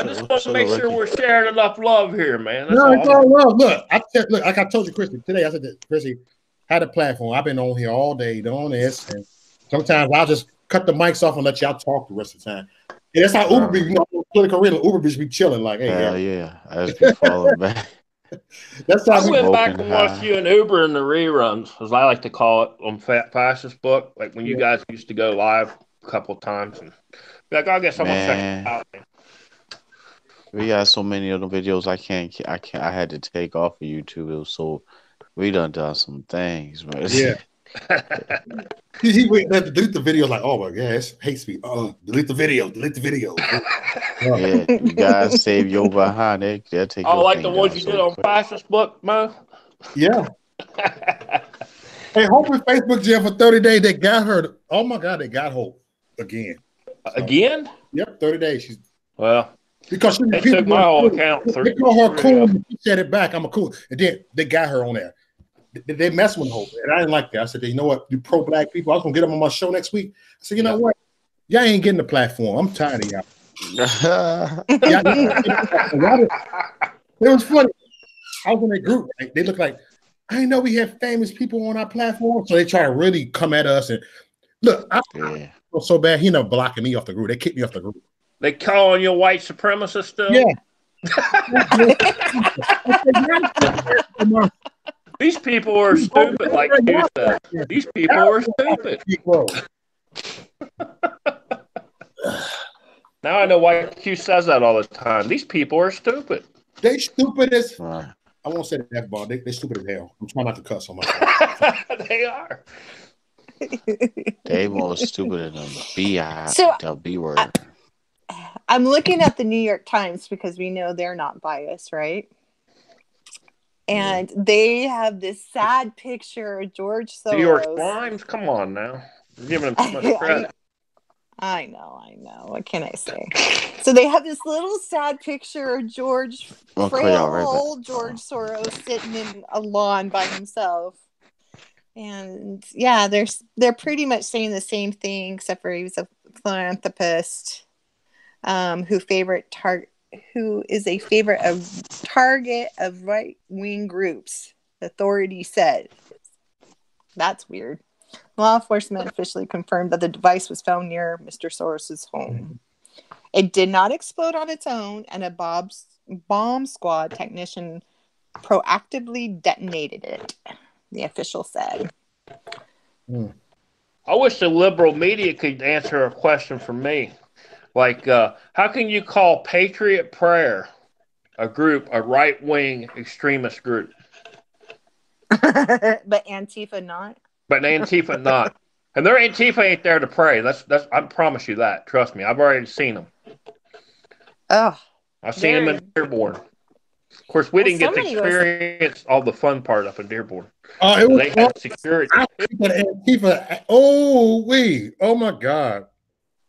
just want to make sure we're sharing enough love here, man. That's it's all love. Look, like I told you, Chrissy, today. I said that Chrissy had a platform. I've been on here all day doing this, and sometimes I'll just cut the mics off and let y'all talk the rest of the time. And that's how Uber be, political arena. Uber be chilling like, hey, yeah. I just be following back. That's how I went back and watched you and Uber in the reruns, as I like to call it, on Fat Fascist Book. Like when you guys used to go live a couple of times, and be like, I guess I'm gonna check it out. Man. We got so many of the videos I had to take off of YouTube. So we done some things, man. Yeah. he went to delete the video like, oh my God, it's hate speech. Delete the video. Yeah, you guys save your behind it. They'll take like the ones you did on Fascist Book, Mo? Yeah. Hey, Hope in Facebook jail for 30 days. They got her. Oh my God, they got Hope again. Again? Yep, 30 days. Because they took my whole account. They call her cool. She said it back. I'm a cool. And then they got her on there. They mess with Hope, and I didn't like that. I said, you know what, you pro-black people, I was gonna get them on my show next week. I said, you know what, y'all ain't getting the platform. I'm tired of y'all. It was funny. I was in a group. Right? They look like I didn't know we had famous people on our platform, so they try to really come at us. And look, I feel so bad. He ended up blocking me off the group. They kicked me off the group. They calling you a white supremacist still? Yeah. These people are stupid, like you said. These people are stupid. Now I know why Q says that all the time. These people are stupid. They stupid as I won't say that bar. They stupid as hell. I'm trying not to cuss on myself. They are. They more stupid than the B word. I'm looking at the New York Times because we know they're not biased, right? And they have this sad picture of George Soros. New York Times, come on now. You're giving them too much credit. I know. What can I say? So they have this little sad picture of old George Soros sitting in a lawn by himself. And yeah, they're pretty much saying the same thing, except for he was a philanthropist who is a favorite of target of right-wing groups, authorities said. That's weird. Law enforcement officially confirmed that the device was found near Mr. Soros's home. It did not explode on its own, and a bomb squad technician proactively detonated it, the official said. I wish the liberal media could answer a question for me. Like, how can you call Patriot Prayer a right-wing extremist group? But Antifa not? But Antifa not. And their Antifa ain't there to pray. That's I promise you that. Trust me. I've already seen them. Oh. I've seen them in Dearborn. Of course, we didn't get to experience all the fun part up in Dearborn. Oh, they had security. Antifa. Oh my God.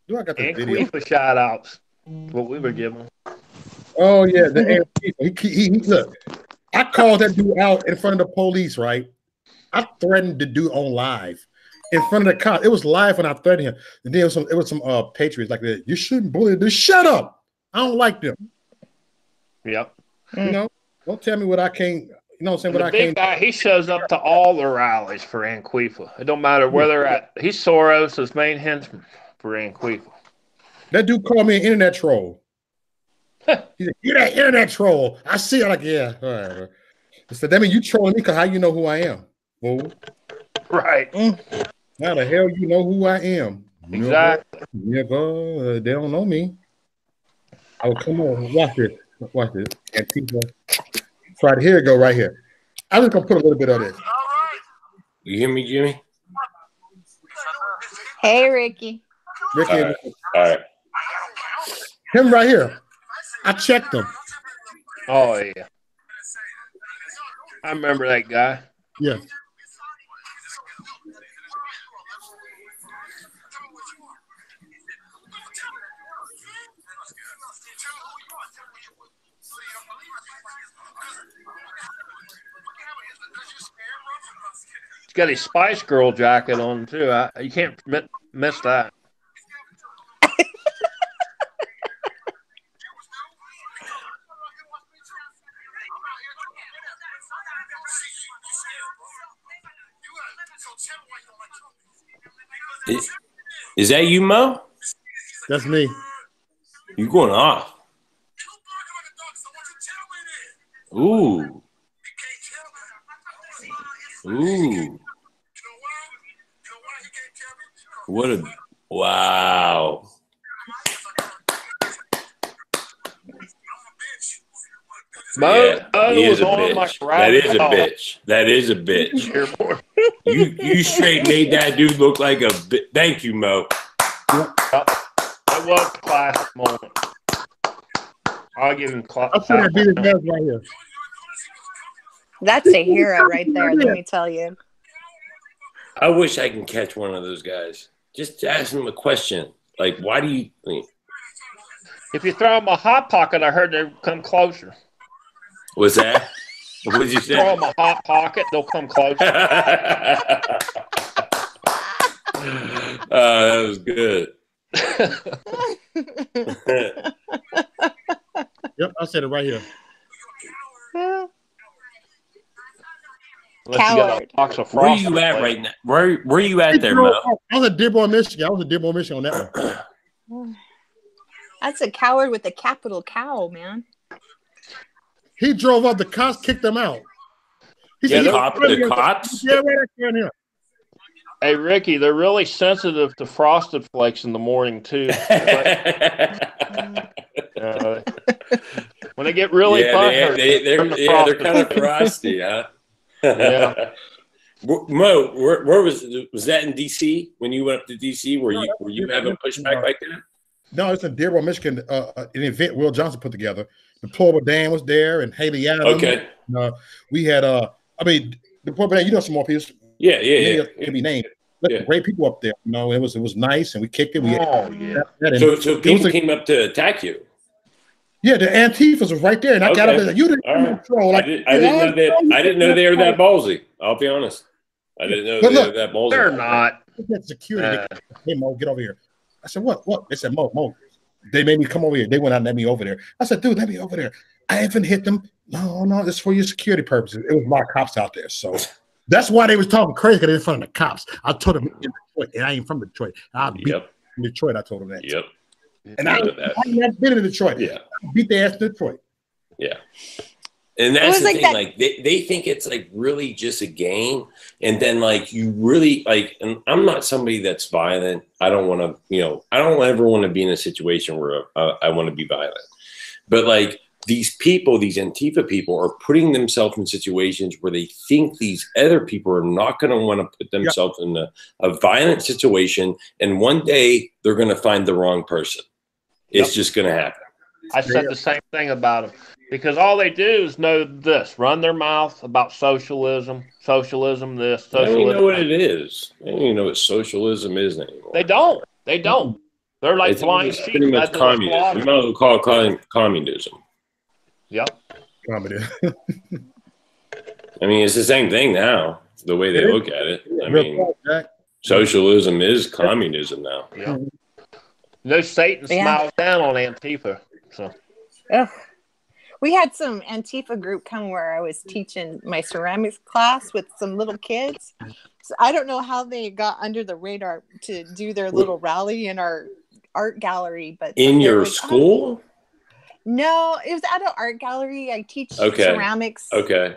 Do I got the video? Antifa shout outs. What we were given. Oh yeah, the Antifa. He look. I called that dude out in front of the police, right? I threatened the dude on live in front of the cops. It was live when I threatened him. And then it was some patriots like that. You shouldn't bully this. Shut up. I don't like them. Yep. You know, don't tell me what I can't. You know what I'm saying? What I can't. The big guy, he shows up to all the rallies for Antifa. It don't matter where they're at. He's Soros' main henchman for Antifa. That dude called me an internet troll. He said, "You're that internet troll." I see it like, yeah. All right. I said, that means you trolling me because how you know who I am? Fool. Right. How the hell you know who I am? Exactly. Yeah, they don't know me. Oh, come on. Watch this. Antifa. Right, here it go right here. I'm just going to put a little bit of this. You hear me, Jimmy? Hey, Ricky. All right. Him right here. I checked him. Oh, yeah. I remember that guy. Yeah. He's got his Spice Girl jacket on, too. You can't miss that. Is that you, Mo? That's me. You going off? Ooh. What a wow. Mo, he is a bitch. Like that is a bitch. You straight made that dude look like a bitch. Thank you, Mo. That was a classic moment. I'll give him right here. That's a hero right there, let me tell you. I wish I can catch one of those guys. Just ask him a question. Like, why do you think? If you throw him a hot pocket, I heard they'll come closer. What's that? What did you say? Throw them a hot pocket, they'll come closer. That was good. Yep, I said it right here. Coward. Where are you at right now? Where are you at there, Mo? I was at Dearborn, Michigan. on that one. That's a coward with a capital cow, man. He drove up. The cops kicked him out. He said, the cops? Yeah, right here. Hey, Ricky, they're really sensitive to Frosted Flakes in the morning, too. When they get really butthurt, they're kind of frosty, huh? Yeah. Mo, where was that in DC? When you went up to DC, were you having pushback like that? No, it's in Dearborn, Michigan. An event Will Johnson put together. Deplorable Dan was there, and Haley Adams. Okay. We had I mean, Deplorable Dan. You know some more people. Yeah. Many can be named. Great people up there. It was nice, and we kicked it. So people came up to attack you. Yeah, the Antifas was right there, and I got up there like, you didn't control. Like, I didn't know they were that ballsy. I'll be honest. I didn't know they were that ballsy. They're not. Security. Hey, Mo, get over here. I said, what? They said, Mo. They made me come over here. They went out and let me over there. I said, dude, let me over there. I haven't hit them. No, it's for your security purposes. It was a lot of cops out there, so that's why they was talking crazy, because they in front of the cops. I told them in Detroit, and I ain't from Detroit. I'll beat them in Detroit. I told them that. Yep. And I've never been in Detroit. Yeah. I beat their ass in Detroit. Yeah. And that's the thing, like they think it's like really just a game, and then like you really like, and I'm not somebody that's violent. I don't want to, I don't ever want to be in a situation where I want to be violent. But like these people, these Antifa people are putting themselves in situations where they think these other people are not going to want to put themselves in a violent situation, and one day they're going to find the wrong person. It's just going to happen. I said the same thing about them, because all they do is know this, run their mouth about socialism, this, socialism. I don't even know what it is. I don't even know what socialism is anymore. They don't. They're like blind sheep. Pretty much communism. You might as well call it communism. Yep. Communism. I mean, it's the same thing now, the way they look at it. I mean, socialism is communism now. Yeah. No, Satan smiles down on Antifa. So, we had some Antifa group come where I was teaching my ceramics class with some little kids. So I don't know how they got under the radar to do their little rally in our art gallery, but in your school? No, it was at an art gallery. I teach ceramics. Okay.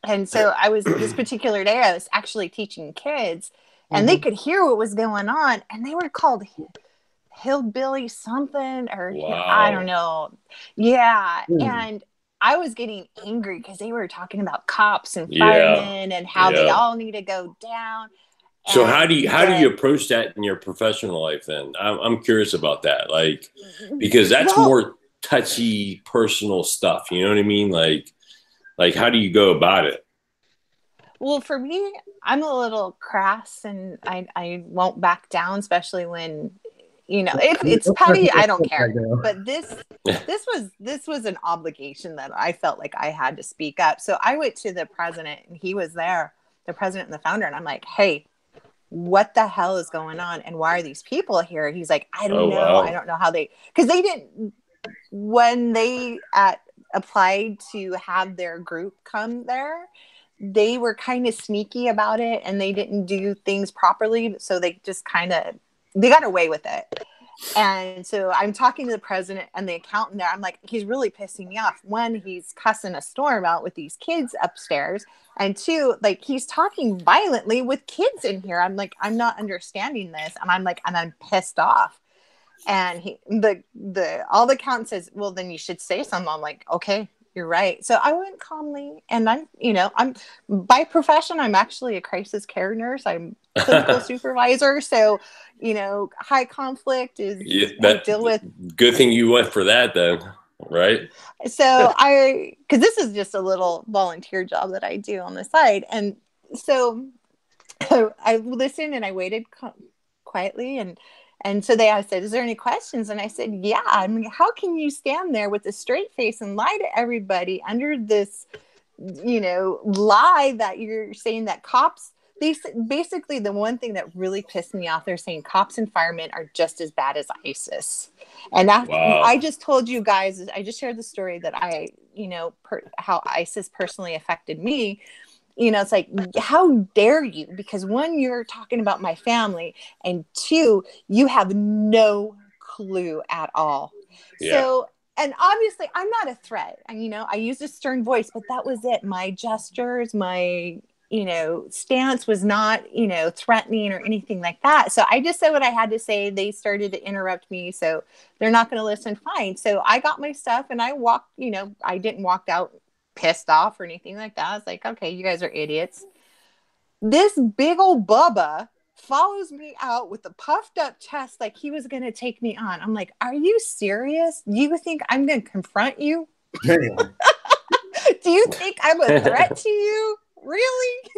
And so I was this particular day, I was actually teaching kids, and they could hear what was going on, and they were called hillbilly something, or I don't know. Yeah. And I was getting angry because they were talking about cops and firemen and how they all need to go down. So how do you approach that in your professional life then? I'm curious about that. Like, because that's more touchy personal stuff. You know what I mean? Like how do you go about it? Well, for me, I'm a little crass, and I won't back down, especially when, if it's petty, I don't care. But this was an obligation that I felt like I had to speak up. So I went to the president, and he was there, the president and the founder, and I'm like, hey, what the hell is going on? And why are these people here? He's like, I don't know. Wow. I don't know how because they didn't, when they applied to have their group come there, they were kind of sneaky about it, and they didn't do things properly. So they just they got away with it. And so I'm talking to the president and the accountant there. I'm like, he's really pissing me off. One, he's cussing a storm out with these kids upstairs. And two, like, he's talking violently with kids in here. I'm like, I'm not understanding this. And I'm pissed off. And all the accountant says, well, then you should say something. I'm like, okay, you're right. So I went calmly, and I'm by profession, I'm actually a crisis care nurse. I'm clinical supervisor. So, high conflict is I deal with. Good thing you went for that then, right? So because this is just a little volunteer job that I do on the side. And so I listened and I waited quietly, and so I said, is there any questions? And I said, yeah. I mean, how can you stand there with a straight face and lie to everybody under this, lie that you're saying that cops, basically the one thing that really pissed me off, they're saying cops and firemen are just as bad as ISIS. And I just told you guys, I just shared the story that how ISIS personally affected me. It's like, how dare you? Because one, you're talking about my family, and two, you have no clue at all. Yeah. So, and obviously I'm not a threat. And, I used a stern voice, but that was it. My gestures, my, stance was not, threatening or anything like that. So I just said what I had to say. They started to interrupt me. So they're not going to listen. Fine. So I got my stuff and I walked, I didn't walk out pissed off or anything like that. I was like, okay, you guys are idiots. This big old Bubba follows me out with a puffed up chest like he was going to take me on. I'm like, are you serious? Do you think I'm going to confront you? Damn. Do you think I'm a threat to you? Really?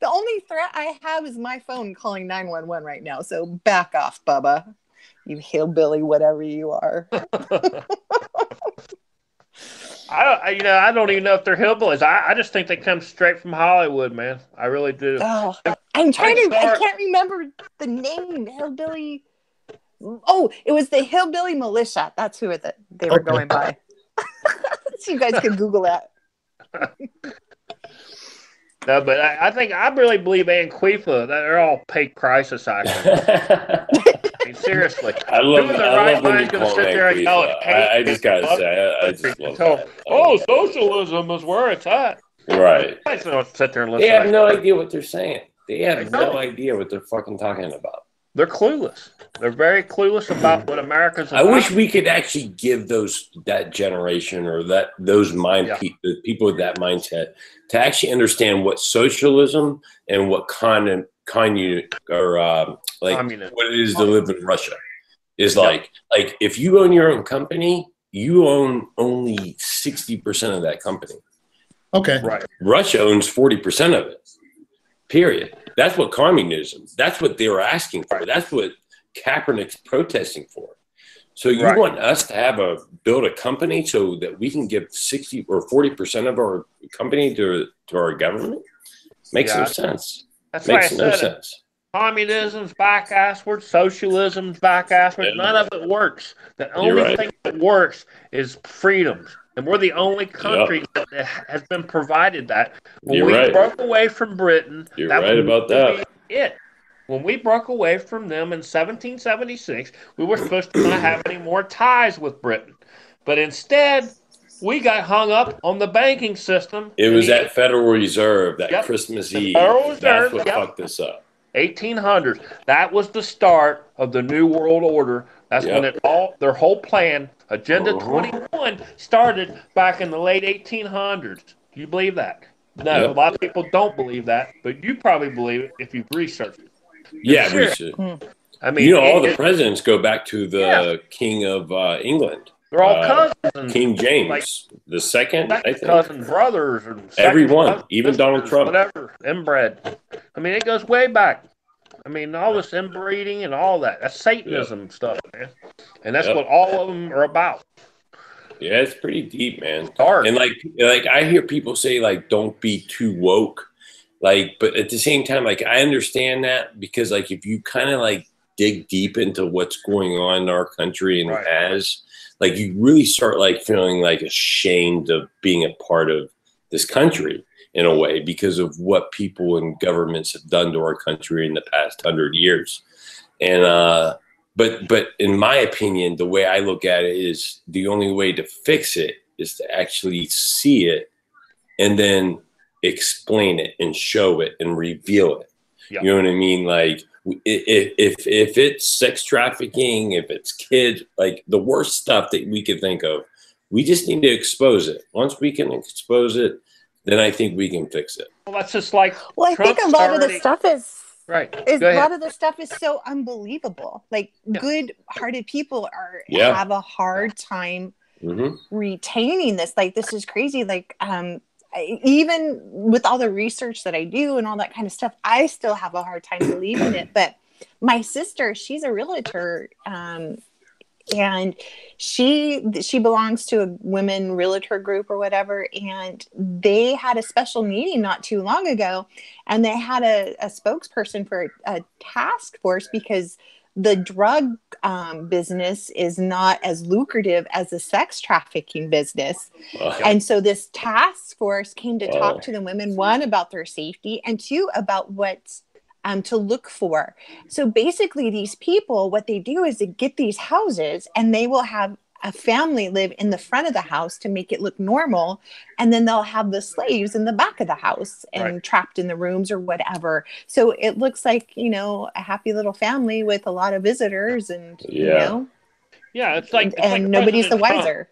The only threat I have is my phone calling 911 right now. So back off, Bubba. You hillbilly, whatever you are. I don't even know if they're hillbillies. I just think they come straight from Hollywood, man. I really do. Oh, I can't remember the name. Hillbilly. Oh, it was the Hillbilly Militia. That's who they were going by. So you guys can Google that. No, but I really believe Antifa that they're all paid crisis actors. I mean, seriously. I love when you call me Antifa. I just gotta say, I just love that. Oh, socialism is where it's at. Right. I don't sit there and listen. They have no idea what they're saying. They have no idea what they're fucking talking about. They're clueless. They're very clueless about what America's about. I wish we could actually give that generation or those people with that mindset to actually understand what socialism and what communism what it is to live in Russia is like. Like if you own your own company, you own only 60% of that company. Okay. Right. Russia owns 40% of it. Period. That's what communism. That's what they were asking for. That's what Kaepernick's protesting for. So you want us to build a company so that we can give 60 or 40% of our company to our government? Makes no sense. Makes no sense. Communism's back assward, socialism's back assward. None of it works. The only thing that works is freedoms. And we're the only country that has been provided that. When we broke away from Britain, You're right about that. When we broke away from them in 1776, we were supposed to not have any more ties with Britain. But instead, we got hung up on the banking system. It was that Federal Reserve, that Christmas Eve. That's what fucked this up. 1800s. That was the start of the New World Order. That's when their whole plan, Agenda 21, started back in the late 1800s. Do you believe that? No, a lot of people don't believe that, but you probably believe it if you've researched it. Yeah, we should. I mean, all the presidents go back to the King of England. They're all cousins. King James the second, I think. Cousin brothers. And everyone, even Donald Trump. Whatever, inbred. I mean, it goes way back. I mean, all this inbreeding and all that. That's Satanism stuff, man. And that's what all of them are about. Yeah, it's pretty deep, man. Dark. And like I hear people say, like, don't be too woke. Like, but at the same time, like, I understand that because, like, if you kind of, like, dig deep into what's going on in our country and like, you really start, like, feeling, like, ashamed of being a part of this country in a way because of what people and governments have done to our country in the past 100 years. And, but in my opinion, the way I look at it is the only way to fix it is to actually see it and then explain it and show it and reveal it. You know what I mean? Like if it's sex trafficking, if it's kids, like the worst stuff that we could think of, we just need to expose it. Once we can expose it, then I think we can fix it. Well, that's just like. Well, I think a lot of the stuff is. Right. A lot of the stuff is so unbelievable. Like good-hearted people have a hard time retaining this. Like, this is crazy. Like, even with all the research that I do and all that kind of stuff, I still have a hard time believing it. But my sister, she's a realtor, and she belongs to a women realtor group or whatever, and they had a special meeting not too long ago, and they had a spokesperson for a task force because the drug business is not as lucrative as the sex trafficking business. And so this task force came to talk to the women, one, about their safety, and two, about what to look for. So basically these people, what they do is they get these houses and they will have a family live in the front of the house to make it look normal. And then they'll have the slaves in the back of the house and trapped in the rooms or whatever. So it looks like, a happy little family with a lot of visitors and, it's like, and nobody's the wiser.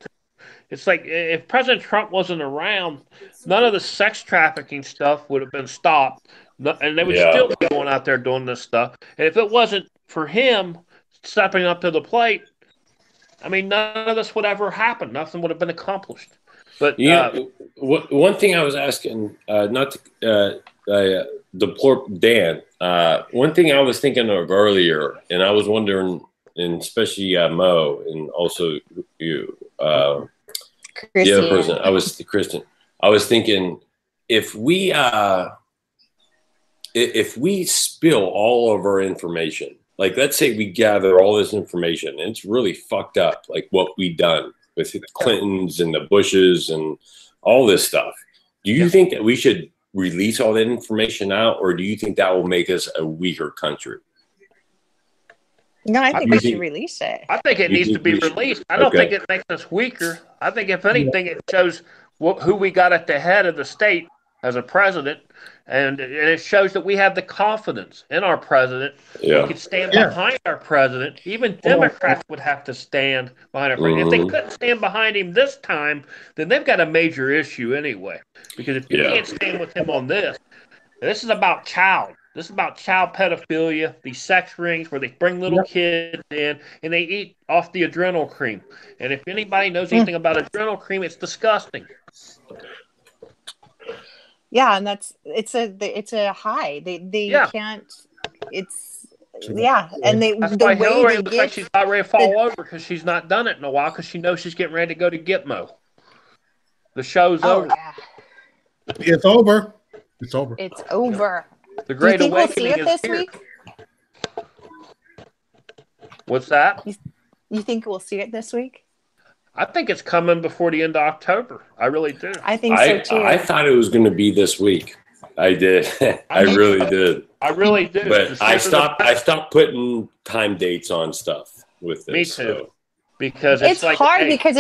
It's like if President Trump wasn't around, none of the sex trafficking stuff would have been stopped. And they would still be going out there doing this stuff. And if it wasn't for him stepping up to the plate, I mean, none of this would ever happen. Nothing would have been accomplished. But one thing I was asking, not to deplore Dan, one thing I was thinking of earlier, and I was wondering, and especially Mo, and also you, the other person, Kristen. I was thinking, if we spill all of our information, like let's say we gather all this information, and it's really fucked up, like what we done with the Clintons and the Bushes and all this stuff. Do you think that we should release all that information out, or do you think that will make us a weaker country? No, I think we should release it. I think it needs to be released. I don't think it makes us weaker. I think if anything, it shows who we got at the head of the state as a president, and it shows that we have the confidence in our president. We can stand behind our president. Even Democrats would have to stand behind our president. If they couldn't stand behind him this time, then they've got a major issue anyway. Because if you can't stand with him on this is about child. This is about child pedophilia, these sex rings where they bring little kids in and they eat off the adrenal cream. And if anybody knows anything about adrenal cream, it's disgusting. Yeah, and it's a high. They can't. It's and that's why Hillary looks like she's about ready to fall over because she's not done it in a while because she knows she's getting ready to go to Gitmo. The show's over. Yeah. It's over. It's over. It's over. The Great Awakening we'll see it this here. Week? What's that? You think we'll see it this week? I think it's coming before the end of October. I really do. I think so too. I thought it was going to be this week. I did. I really did. I really do. But I stopped putting time dates on stuff with this. Me too. So. Because it's like, hard because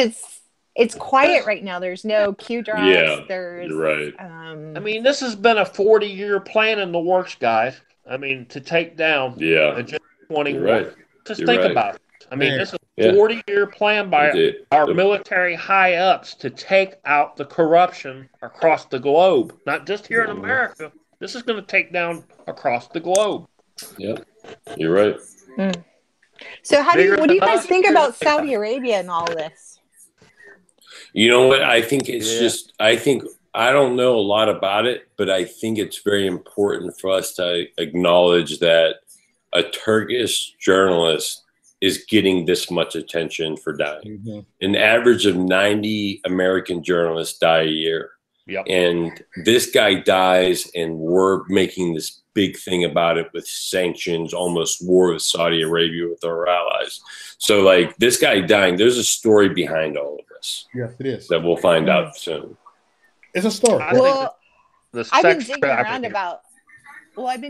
it's quiet right now. There's no Q drops. Yeah, there's you're right. I mean, this has been a 40-year plan in the works, guys. I mean, to take down Agenda 21. Right. Just think about it. I mean, this is a 40-year plan by our military high-ups to take out the corruption across the globe. Not just here in America. This is going to take down across the globe. Yeah, you're right. So what do you guys think about Saudi Arabia and all this? You know what? I think it's I don't know a lot about it, but I think it's very important for us to acknowledge that a Turkish journalist is getting this much attention for dying. An average of 90 American journalists die a year. And this guy dies, and we're making this big thing about it with sanctions, almost war with Saudi Arabia with our allies. So, like, this guy dying, there's a story behind all of this. Yes, it is. That we'll find out soon. It's a story. Well, I've been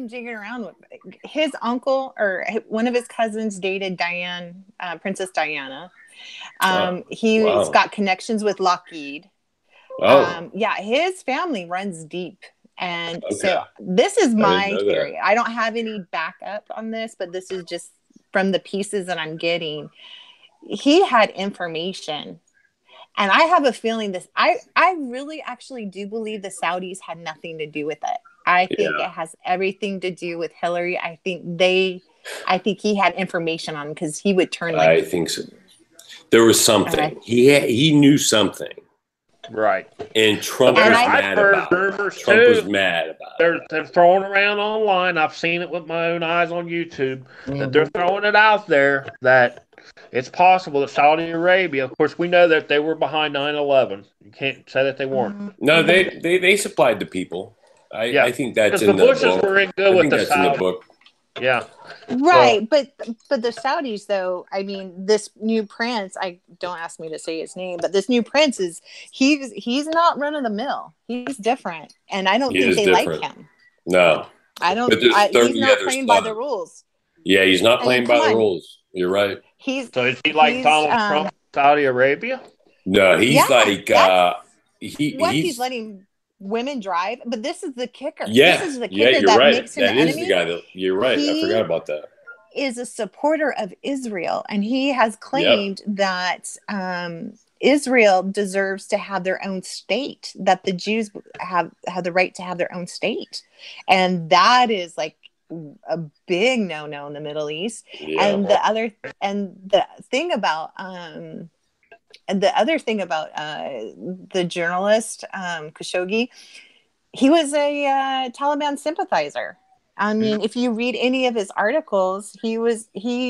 digging around with his uncle or one of his cousins dated Diane, Princess Diana. He's got connections with Lockheed. His family runs deep. And so this is my theory. I don't have any backup on this, but this is just from the pieces that I'm getting. He had information. And I have a feeling I really actually do believe the Saudis had nothing to do with it. I think it has everything to do with Hillary. I think he had information on because he would turn I think so. There was something. He knew something. Right. And Trump was mad about it. They're throwing around online. I've seen it with my own eyes on YouTube. That they're throwing it out there that it's possible that Saudi Arabia, of course, we know that they were behind 9/11. You can't say that they weren't. No, they supplied the people. I think that's in the book. The Bushes were in good with the Saudis. In the book. Yeah. Right, but the Saudis, though, I mean, this new prince, don't ask me to say his name, but this new prince he's not run of the mill. He's different, and I don't think they like him. No, I don't. He's not playing by the rules. Yeah, he's not playing by the rules. You're right. So is he like Donald Trump, Saudi Arabia? No, he's he's letting women drive, but this is the kicker. Yeah, this is the kicker that makes him an enemy. The guy you're right. I forgot about that. Is a supporter of Israel, and he has claimed that Israel deserves to have their own state, that the Jews have the right to have their own state. And that is like a big no-no in the Middle East. Yeah. And the other thing about the journalist Khashoggi, he was a Taliban sympathizer. I mean, if you read any of his articles, he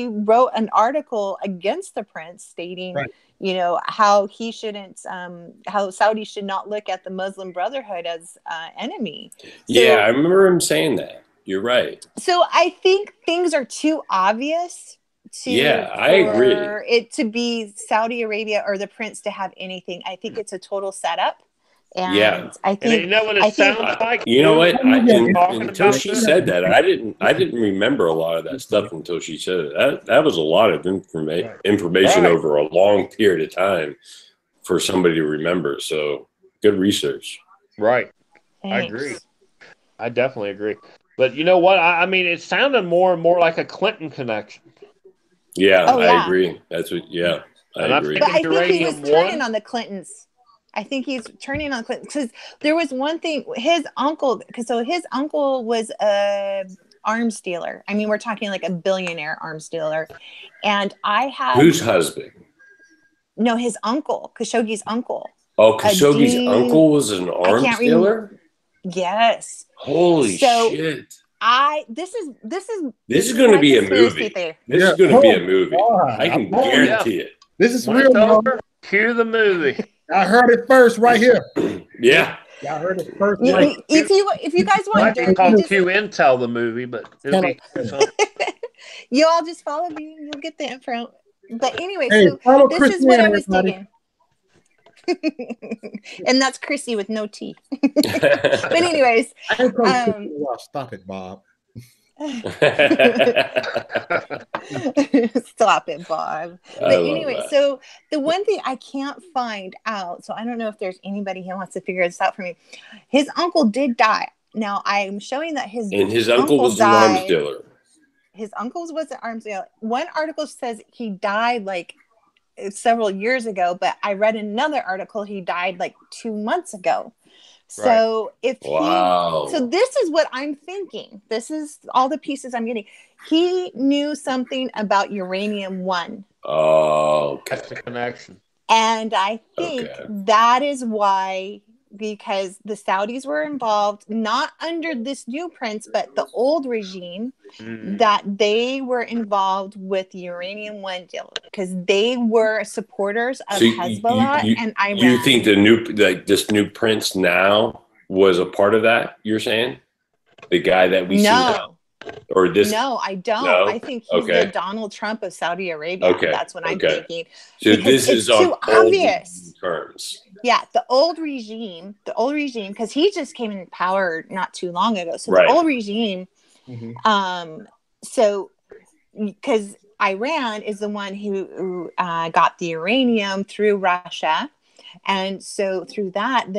wrote an article against the prince stating, Right. you know, how he shouldn't, how Saudi should not look at the Muslim Brotherhood as enemy. So, yeah, I remember him saying that. You're right. So I think things are too obvious I agree. for it to be Saudi Arabia or the prince to have anything. I think it's a total setup. And I think, and you know what it sounds like? You know what? Talking Until about she this. said that, I didn't remember a lot of that stuff until she said it. That was a lot of information Right. over a long period of time for somebody to remember. So good research. Right. I agree. I definitely agree. But you know what? I mean, it sounded more and more like a Clinton connection. Yeah, Oh, yeah. I agree. That's what. Yeah, I And I'm agree. But I think he was Uranium turning one? on the Clintons. I think he's turning on Clinton because there was one thing. His uncle was a arms dealer. I mean, we're talking like a billionaire arms dealer. And I have Whose husband? No, his uncle, Khashoggi's uncle. Oh, Khashoggi's Dean- uncle was an arms dealer. Yes. Holy shit! This is This is going to be a conspiracy movie. theory. This is going to be a movie. I can guarantee it. This is When real, it's y'all. over, cue the movie. I heard it first right here. Yeah. I heard it first. If you guys want Might to be called Q Intel the movie, but it'll be something. you all just follow me and you'll get the info. But anyway, Hey, so follow this Chris is what I Mann, was everybody. thinking. And that's Chrissy with no T. But anyways, I ain't called Chris Mann. Stop it, Bob. Stop it, Bob. But anyway, so the one thing I can't find out, so I don't know if there's anybody who wants to figure this out for me. His uncle did die. Now I'm showing that his uncle was an arms dealer. His uncle's was an arms dealer. One article says he died like several years ago, but I read another article he died like 2 months ago. So so this is what I'm thinking. This is all the pieces I'm getting. He knew something about uranium one. Oh, okay. That's the connection. And I think that is why, because the Saudis were involved, not under this new prince, but the old regime, that they were involved with the uranium one deal because they were supporters of Hezbollah and Iran. You think this new prince now was a part of that? You're saying the guy that we see now, or this? No, I don't. No? I think he's the Donald Trump of Saudi Arabia. Okay. That's what I'm thinking. So because this is too obvious. Terms. Yeah, the old regime, because he just came in power not too long ago. So the old regime, so because Iran is the one who got the uranium through Russia, and so through that and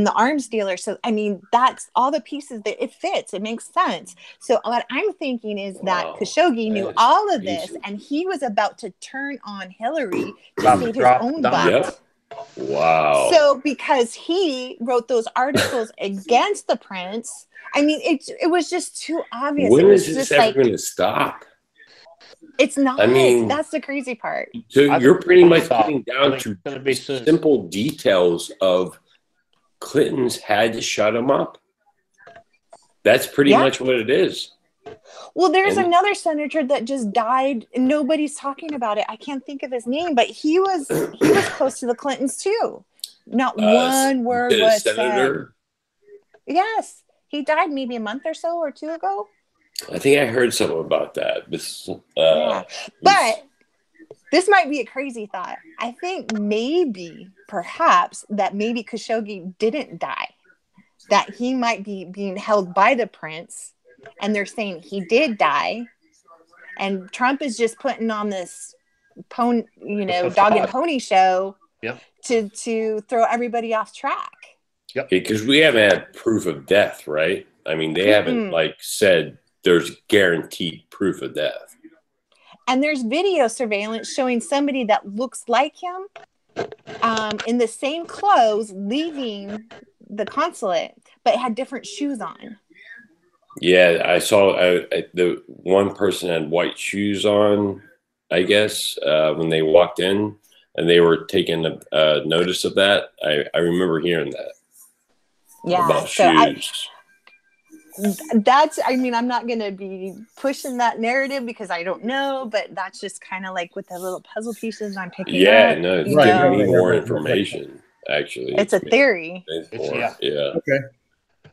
the arms dealer. So I mean, that's all the pieces that it fits. It makes sense. So what I'm thinking is that Khashoggi knew all of this, and he was about to turn on Hillary to save his own butt. Yep. Wow. So because he wrote those articles against the prince, I mean, it was just too obvious. When is this ever going to stop? It's not. I mean, that's the crazy part. So you're pretty much getting down to simple details of Clinton's had to shut him up. That's pretty much what it is. Well, there's another senator that just died and nobody's talking about it. I can't think of his name, but he was close to the Clintons too. Not one word was said. Yes, he died maybe a month or so or two ago. I think I heard something about that. But this might be a crazy thought. I think perhaps Khashoggi didn't die. That he might be being held by the prince, and they're saying he did die, and Trump is just putting on this dog and pony show to throw everybody off track. Yep. Because we haven't had proof of death, right? I mean, they haven't said there's guaranteed proof of death. And there's video surveillance showing somebody that looks like him in the same clothes leaving the consulate, but had different shoes on. Yeah, I saw the one person had white shoes on, I guess, when they walked in, and they were taking notice of that. I remember hearing that. Yeah, about so shoes. I mean, I'm not going to be pushing that narrative because I don't know, but that's just kind of like with the little puzzle pieces I'm picking up. Yeah, no, it's giving me more information, actually. It's a theory. Yeah. Okay.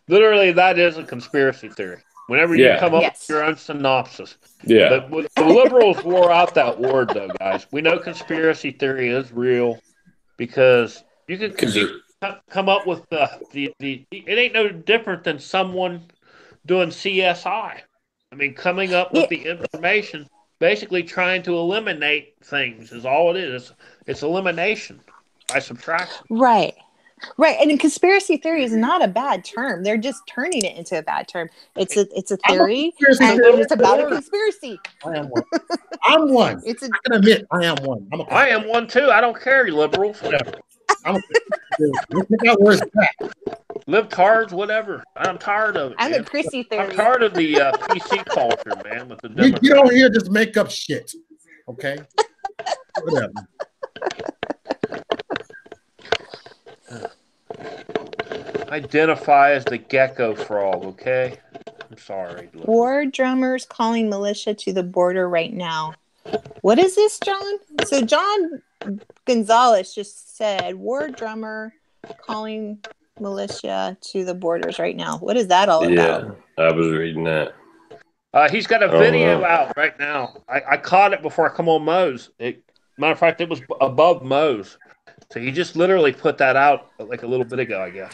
Literally, that is a conspiracy theory. Whenever you come up with your own synopsis. Yeah. But the liberals wore out that word, though, guys. We know conspiracy theory is real because you can come up with the it ain't no different than someone doing CSI. I mean, coming up with the information, basically trying to eliminate things is all it is. It's elimination by subtraction. Right. Right. And conspiracy theory is not a bad term. They're just turning it into a bad term. It's a theory and it's about a conspiracy. I am one. I'm one. I can admit I am one. I am one too. I don't care, liberals. Libtards, whatever. I'm tired of it. I'm a Chrissy theory. I'm tired of the PC culture, man. With the you don't hear just make up shit. Okay? Whatever. Identify as the gecko frog, okay? I'm sorry. War drummers calling militia to the border right now. What is this, John? So John Gonzalez just said war drummer calling militia to the borders right now. What is that all about? Yeah, I was reading that. He's got a video out right now. I caught it before I come on Moe's. Matter of fact, it was above Moe's. So he just literally put that out like a little bit ago, I guess.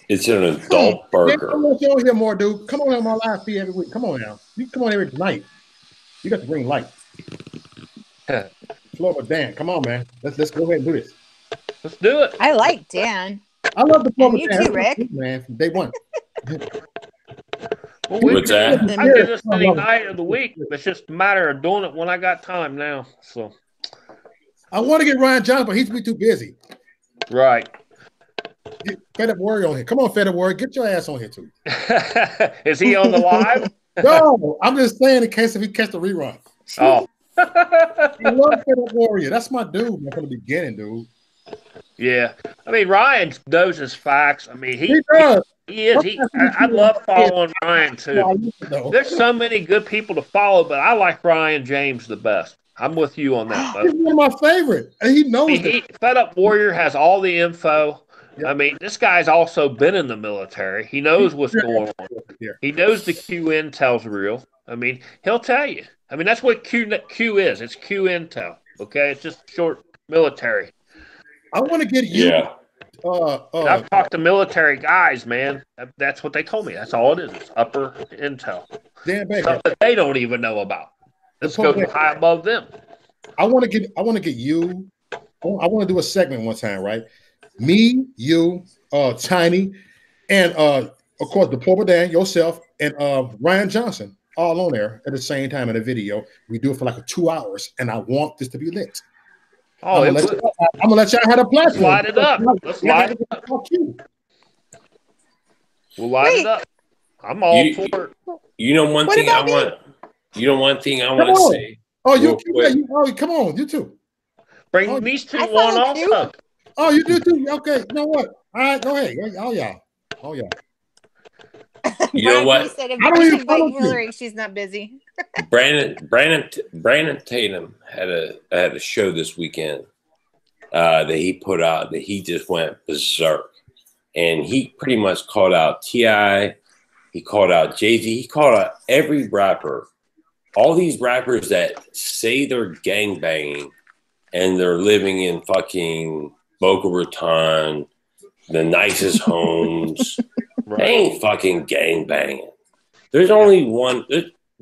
It's an adult burger. Come on here more, dude. Come on my live feed every week. Come on now. You come on every night. You got to bring light. Florida Dan, come on, man. Let's go ahead and do this. Let's do it. I like Dan. I love the Florida Dan. You too, Rick. Man, from day one. What's that? I do this any night of the week. It's just a matter of doing it when I got time now. So I want to get Ryan Johnson, but he's too busy. Right. Get Fed Up Warrior on here. Come on, Fed Up Warrior. Get your ass on here, too. Is he on the live? No, I'm just saying in case if he catch the rerun. Oh. I love Fed Up Warrior. That's my dude from the beginning, dude. Yeah. I mean, Ryan knows his facts. I mean, he does. He is. I love following Ryan, too. There's so many good people to follow, but I like Ryan James the best. I'm with you on that. He's one of my favorite. He knows it. Fed Up Warrior has all the info. Yep. I mean, this guy's also been in the military. He knows what's going on. He knows the Q intel's real. I mean, he'll tell you. I mean, that's what Q is. It's Q intel. Okay, it's just short military. I want to get you. Yeah. I've talked to military guys, man. That's what they told me. That's all it is. It's upper intel. Something that they don't even know about. Let's go high above them. I want to get you. I want to do a segment one time, right? Me, you, Tiny, and of course the Poor Dan, yourself, and Ryan Johnson, all on there at the same time in a video. We do it for like 2 hours, and I want this to be lit. Oh, I'm gonna let y'all have a platform. Light it up. Let's light it up. We'll light it up. I'm all for it. You know one thing I want. You know one thing I want to say. Oh, come on, you too. Bring these two on also. Oh, you do too. Okay, you know what? All right, go ahead. Oh yeah. You know what? Said if I don't even invite Hillary. She's not busy. Brandon Tatum had a show this weekend that he put out that he just went berserk, and he pretty much called out T.I., he called out Jay-Z, he called out every rapper, all these rappers that say they're gangbanging and they're living in fucking Boca Raton, the nicest homes. They ain't fucking gangbanging. There's only one.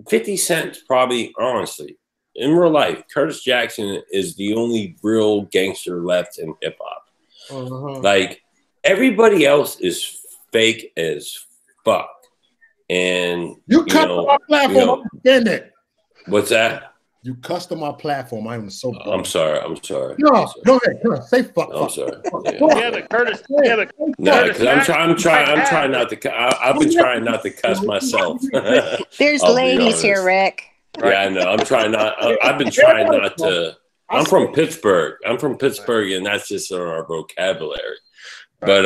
50 Cent probably, honestly, in real life, Curtis Jackson is the only real gangster left in hip hop. Uh-huh. Like everybody else is fake as fuck. And you cut my platform. Understand that. What's that? You cussed on my platform. I am so bummed. I'm sorry. I'm sorry. No, go ahead. Come on, say fuck. I'm sorry. Yeah, but Curtis. Yeah, but No, because I'm trying not to. I've been trying not to cuss myself. There's ladies here, Rick. Yeah, I know. I'm trying not. I've been trying not to. I'm from Pittsburgh. And that's just in our vocabulary. But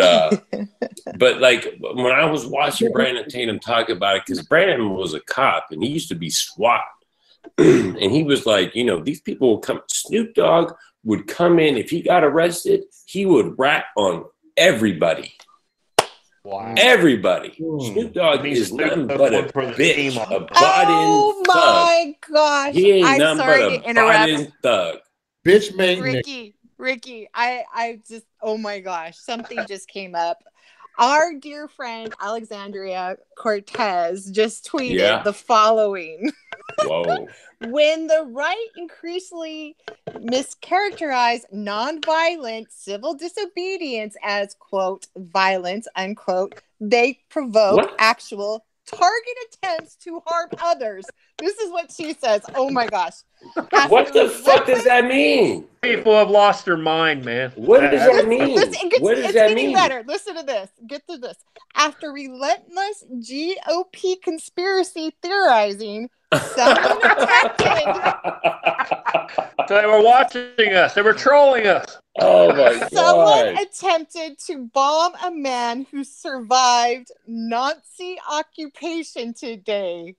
like when I was watching Brandon Tatum talk about it, because Brandon was a cop and he used to be SWAT. And he was like, you know, these people will come. Snoop Dogg would come in. If he got arrested, he would rat on everybody. Wow. Everybody. Snoop Dogg is nothing but a bitch, a bought-in Oh my gosh. He ain't I'm nothing sorry but to a bought-in interrupt. thug. Bitch made Ricky, I just, oh my gosh, something just came up. Our dear friend Alexandria Cortez just tweeted the following. Whoa. When the right increasingly mischaracterize nonviolent civil disobedience as, quote, violence, unquote, they provoke actual target attempts to harm others. This is what she says. Oh my gosh. What the fuck does that mean? People have lost their mind, man. What does that mean? What does that mean? Better. Listen to this. Get to this. After relentless GOP conspiracy theorizing, someone attempted. So they were watching us. They were trolling us. Oh my God. Someone attempted to bomb a man who survived Nazi occupation today.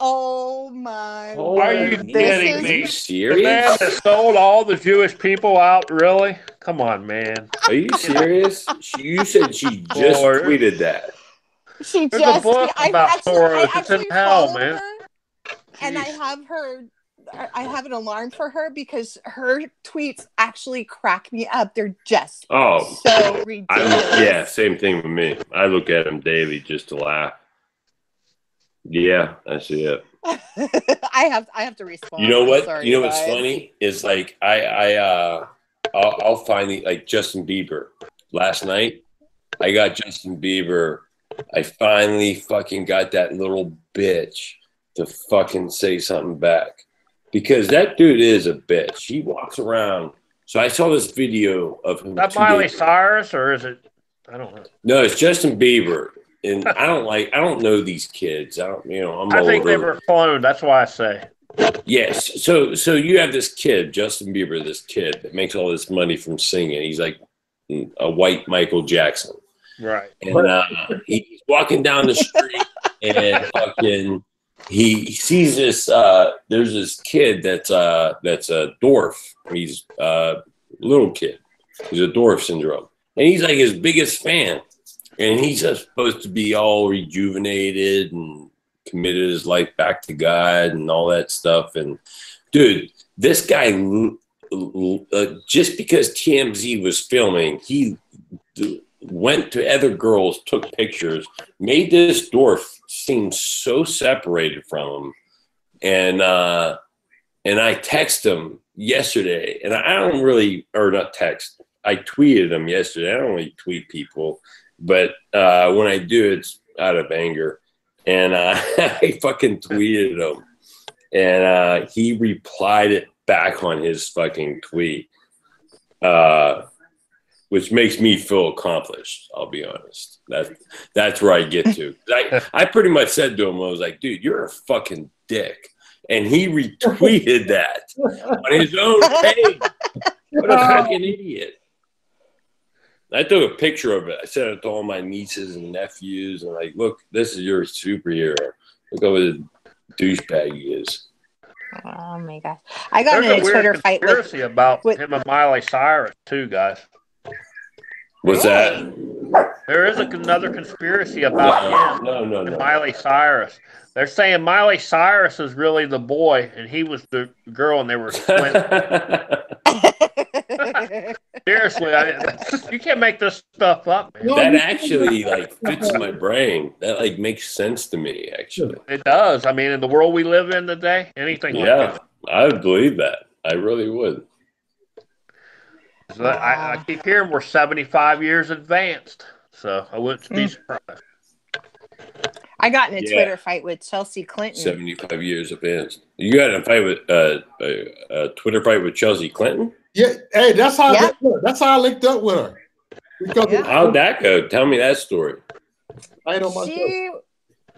Oh my! Are you kidding me? Are you serious? The man that sold all the Jewish people out? Really? Come on, man. Are you serious? You said she just tweeted that. She There's just. a book about Soros. It's in hell, man. And I have an alarm for her because her tweets actually crack me up. They're just so ridiculous. Yeah, same thing with me. I look at them daily just to laugh. Yeah, I see it. I have to respond. You know what? Sorry, you know what's funny is like I'll find like Justin Bieber. Last night I got Justin Bieber. I finally fucking got that little bitch to fucking say something back. Because that dude is a bitch. He walks around. So I saw this video of him. Is that Miley Cyrus or is it? I don't know. No, it's Justin Bieber. And I don't know these kids. I'm I think they were cloned. That's why I say. Yes. So you have this kid, Justin Bieber, this kid that makes all this money from singing. He's like a white Michael Jackson. Right. And he's walking down the street and fucking he sees this there's this kid that's a dwarf. He's a little kid. He's a dwarf syndrome. And he's like his biggest fan. And he's supposed to be all rejuvenated and committed his life back to God and all that stuff. And dude, this guy, just because TMZ was filming, he went to other girls, took pictures, made this dwarf seem so separated from him. And I texted him yesterday, and I don't really, or not text, I tweeted him yesterday. I don't really tweet people. But when I do, it's out of anger. And I fucking tweeted him. And he replied it back on his fucking tweet, which makes me feel accomplished, I'll be honest. That's where I get to. I pretty much said to him, I was like, dude, you're a fucking dick. And he retweeted that on his own page. What a fucking idiot. I took a picture of it. I sent it to all my nieces and nephews, and like, look, this is your superhero. Look how a douchebag he is. Oh my gosh! I got in a Twitter fight with about him and Miley Cyrus too, guys. What's that? There is another conspiracy about him and Miley Cyrus. They're saying Miley Cyrus is really the boy, and he was the girl, and they were twins. Seriously, you can't make this stuff up, man. That actually like fits my brain. That like makes sense to me. Actually, it does. I mean, in the world we live in today, anything. Yeah, like that. I would believe that. I really would. So I keep hearing we're 75 years advanced, so I wouldn't be surprised. I got in a Twitter fight with Chelsea Clinton. 75 years advanced. You got in a fight with a Twitter fight with Chelsea Clinton? Yeah. Hey, that's how I linked up with her. How'd that go? Tell me that story.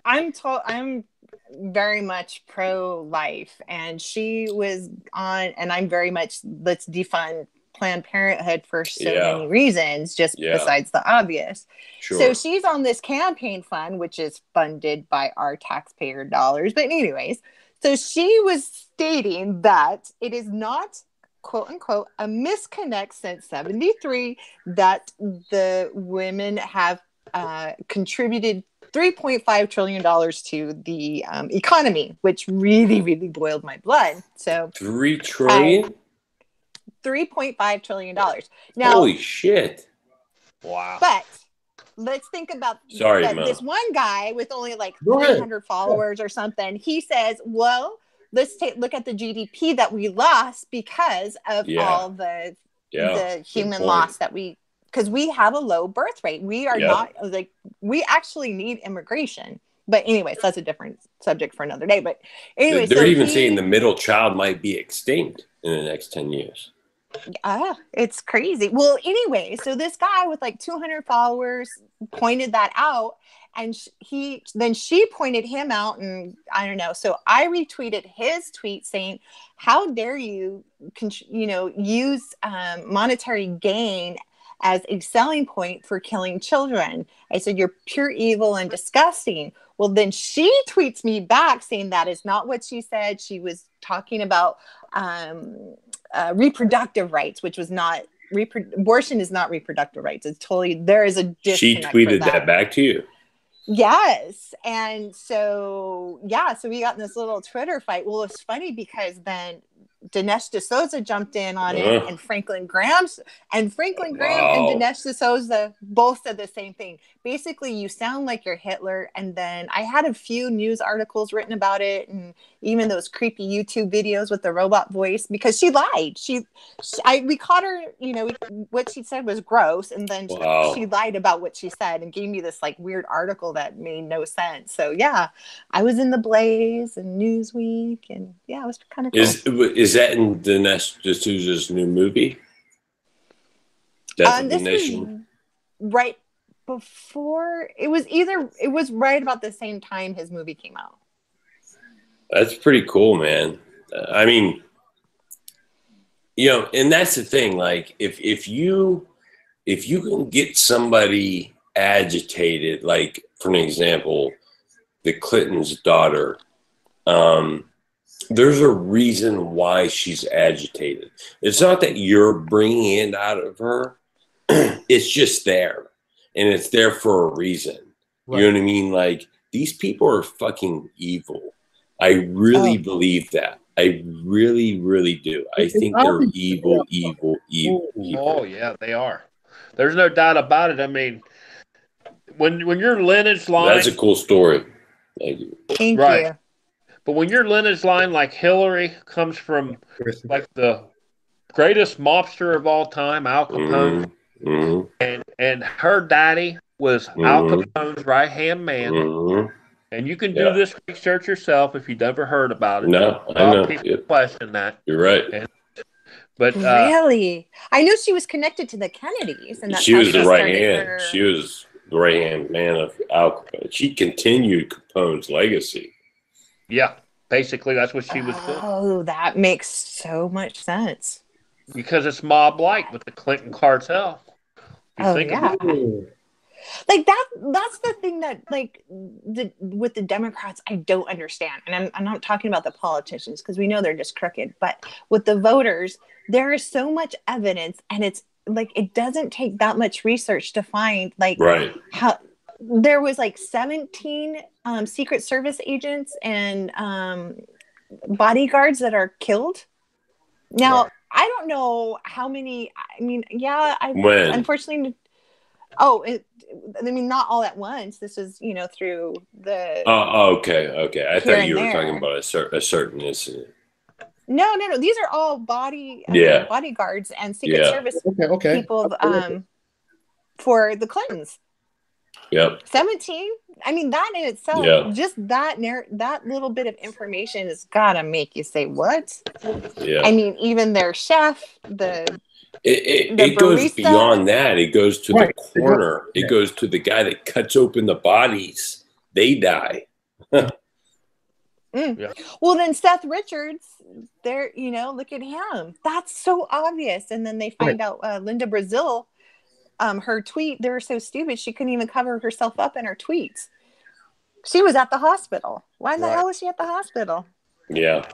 I'm very much pro-life, and she was on, and I'm very much let's defund Planned Parenthood for so many reasons, just besides the obvious. Sure. So she's on this campaign fund, which is funded by our taxpayer dollars. But anyways, so she was stating that it is not, quote unquote, a misconnect since 73 that the women have contributed $3.5 trillion to the economy, which really, really boiled my blood. So $3 trillion? $3.5 trillion. Now, holy shit. Wow. But let's think about this one guy with only like 300 followers or something. He says, well, let's look at the GDP that we lost because of all the human loss that because we have a low birth rate. We are not like, we actually need immigration. But anyways, that's a different subject for another day. But anyway, they're even saying the middle child might be extinct in the next 10 years. It's crazy. Well, anyway, so this guy with like 200 followers pointed that out, and she pointed him out, and I don't know. So I retweeted his tweet saying, "How dare you, use monetary gain as a selling point for killing children?" I said, "You're pure evil and disgusting." Well, then she tweets me back saying that is not what she said. She was talking about reproductive rights, which was not abortion is not reproductive rights. It's totally, there is a disconnect. She tweeted that back to you. Yes. And so we got in this little Twitter fight. Well, it's funny because then Dinesh D'Souza jumped in on it, and Franklin Graham and Dinesh D'Souza both said the same thing. Basically, you sound like you're Hitler. And then I had a few news articles written about it, and even those creepy YouTube videos with the robot voice, because she lied. We caught her, what she said was gross, and then she lied about what she said and gave me this like weird article that made no sense. So I was in the Blaze and Newsweek, and it was kind of cool. Is that in Dinesh D'Souza's new movie? Definition? Right before, it was right about the same time his movie came out. That's pretty cool, man. I mean, and that's the thing. Like, if you can get somebody agitated, like for an example, the Clinton's daughter, there's a reason why she's agitated. It's not that you're bringing it out of her. It's just there, and it's there for a reason. Right. You know what I mean? Like, these people are fucking evil. I really believe that. I really, really do. I think they're evil people. Oh, yeah, they are. There's no doubt about it. I mean, when your lineage line... That's a cool story. Thank you. Thank you. But when your lineage line, like Hillary, comes from like the greatest mobster of all time, Al Capone, and her daddy was Al Capone's right-hand man, and you can do this research yourself if you've never heard about it. No, I know. People question that. You're right. But really, I know she was connected to the Kennedys, and that's she was the right hand. She was the right hand man of Al Capone. She continued Capone's legacy. Yeah, basically that's what she was doing. Oh, that makes so much sense. Because it's mob-like with the Clinton cartel. Think about it. Like that's the thing that with the Democrats I don't understand. And I'm not talking about the politicians because we know they're just crooked, but with the voters, there is so much evidence, and it's like it doesn't take that much research to find how there was 17 Secret Service agents and bodyguards that are killed. Now, I don't know how many. I mean, unfortunately. Not all at once. This is, through the. Oh, okay. I thought you were talking about a certain incident. No. These are all bodyguards and Secret Service people for the Clintons. Yep. 17. I mean, that in itself, just that little bit of information has got to make you say, what? Yeah. I mean, even their chef, it goes beyond that. It goes to the corner. It goes to the guy that cuts open the bodies. They die. Yeah. Well, then Seth Richards, there, look at him. That's so obvious. And then they find out Linda Brazil, her tweet, they were so stupid she couldn't even cover herself up in her tweets. She was at the hospital. Why in the hell was she at the hospital? Yeah.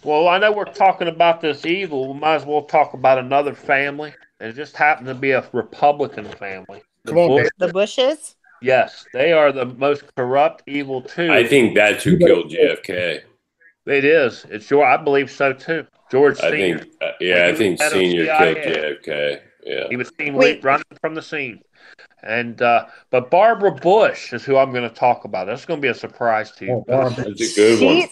Well, I know we're talking about this evil. We might as well talk about another family. It just happened to be a Republican family. The Bushes? Yes, they are the most corrupt evil too. I think that's who killed JFK. It is. It's George. I believe so too. George Senior. I think Senior killed JFK. Yeah. He was seen running from the scene. And but Barbara Bush is who I'm going to talk about. That's going to be a surprise to you. That's a good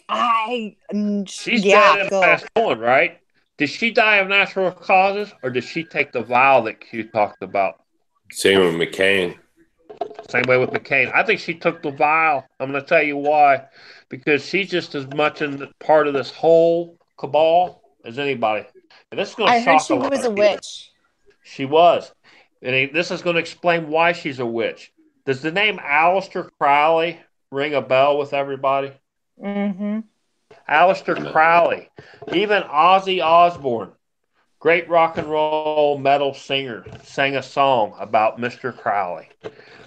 one. She's dead and passed on, right? Did she die of natural causes, or did she take the vial that Q talked about? Same with McCain. Same way with McCain. I think she took the vial. I'm going to tell you why. Because she's just as much in part of this whole cabal as anybody. And this is going to shock a lot. I heard she was a witch. She was. And this is going to explain why she's a witch. Does the name Aleister Crowley ring a bell with everybody? Mm-hmm. Aleister Crowley. Even Ozzy Osbourne, great rock and roll metal singer, sang a song about Mr. Crowley.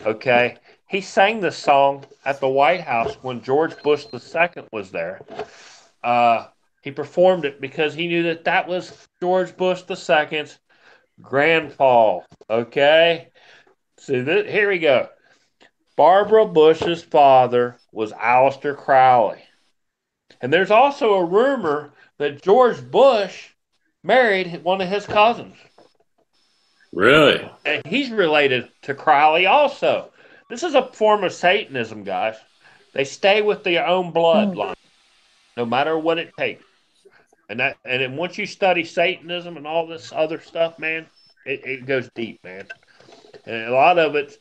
Okay? He sang this song at the White House when George Bush II was there. He performed it because he knew that was George Bush II's grandpa. Okay? So here we go. Barbara Bush's father was Aleister Crowley. And there's also a rumor that George Bush married one of his cousins. Really? And he's related to Crowley also. This is a form of Satanism, guys. They stay with their own bloodline, no matter what it takes. And then once you study Satanism and all this other stuff, man, it goes deep, man. And a lot of it's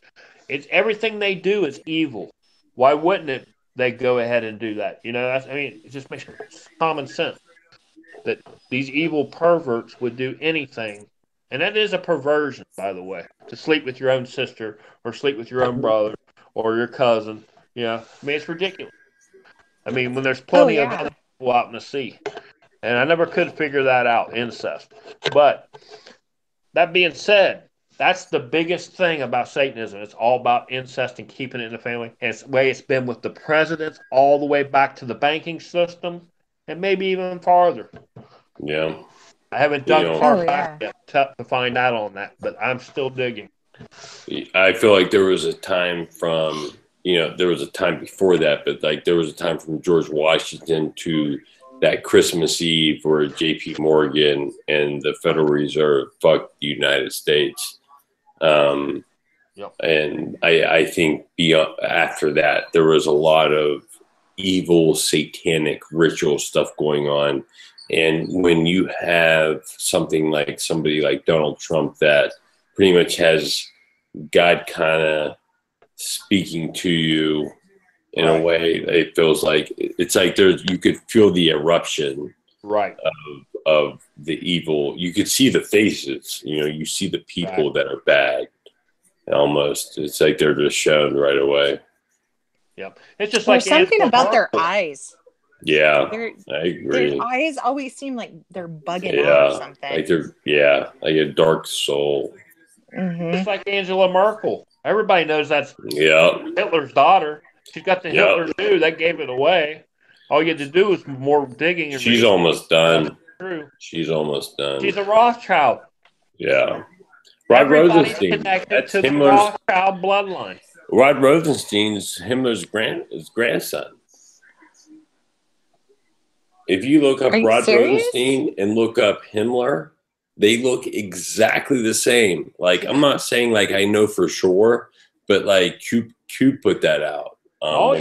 everything they do is evil. Why wouldn't they go ahead and do that? It just makes common sense that these evil perverts would do anything. And that is a perversion, by the way, to sleep with your own sister or sleep with your own brother or your cousin. It's ridiculous. When there's plenty of other people out in the sea. And I never could figure that out, incest. But that being said, that's the biggest thing about Satanism. It's all about incest and keeping it in the family. And it's the way it's been with the presidents all the way back to the banking system and maybe even farther. Yeah. I haven't dug far back yet to find out on that, but I'm still digging. I feel like there was a time there was a time before that, but like there was a time from George Washington to that Christmas Eve where J.P. Morgan and the Federal Reserve fucked the United States. And I think after that, there was a lot of evil, satanic ritual stuff going on. And when you have somebody like Donald Trump that pretty much has God kind of speaking to you in a way, it feels like it's like you could feel the eruption of the evil. You could see the faces, you see the people that are bad. Almost, it's like they're just shown right away. Yep, it's just there's something about their eyes. Yeah, I agree. Their eyes always seem like they're bugging out or something. Like they're like a dark soul. Mm-hmm. It's like Angela Merkel. Everybody knows that's Hitler's daughter. She's got the Hitler do. That gave it away. All you had to do was more digging. And She's almost done. She's almost done. She's a Rothschild. Yeah. Rod Rosenstein. That's to Himmler's the Rothschild bloodline. Rod Rosenstein's Himmler's grandson. If you look up Rod Rosenstein and look up Himmler, they look exactly the same. Like, I'm not saying like I know for sure, but like Q put that out.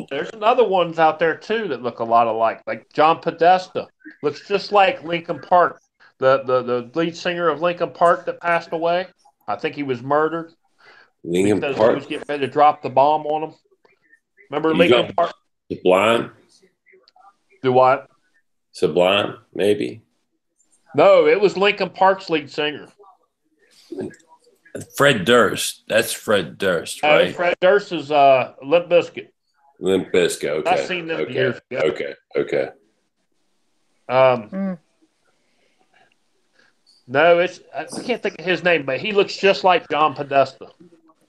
There's another ones out there too that look a lot alike. Like John Podesta looks just like Linkin Park, the lead singer of Linkin Park that passed away. I think he was murdered. Lincoln because Park. he was getting ready to drop the bomb on him. Remember Lincoln Park? Sublime? Do what? Sublime, maybe. No, it was Lincoln Park's lead singer. Fred Durst. That's Fred Durst, right? Fred Durst is Limp Bizkit. Limp Bizkit. Okay. I've seen them years ago. Okay. No, I can't think of his name, but he looks just like John Podesta.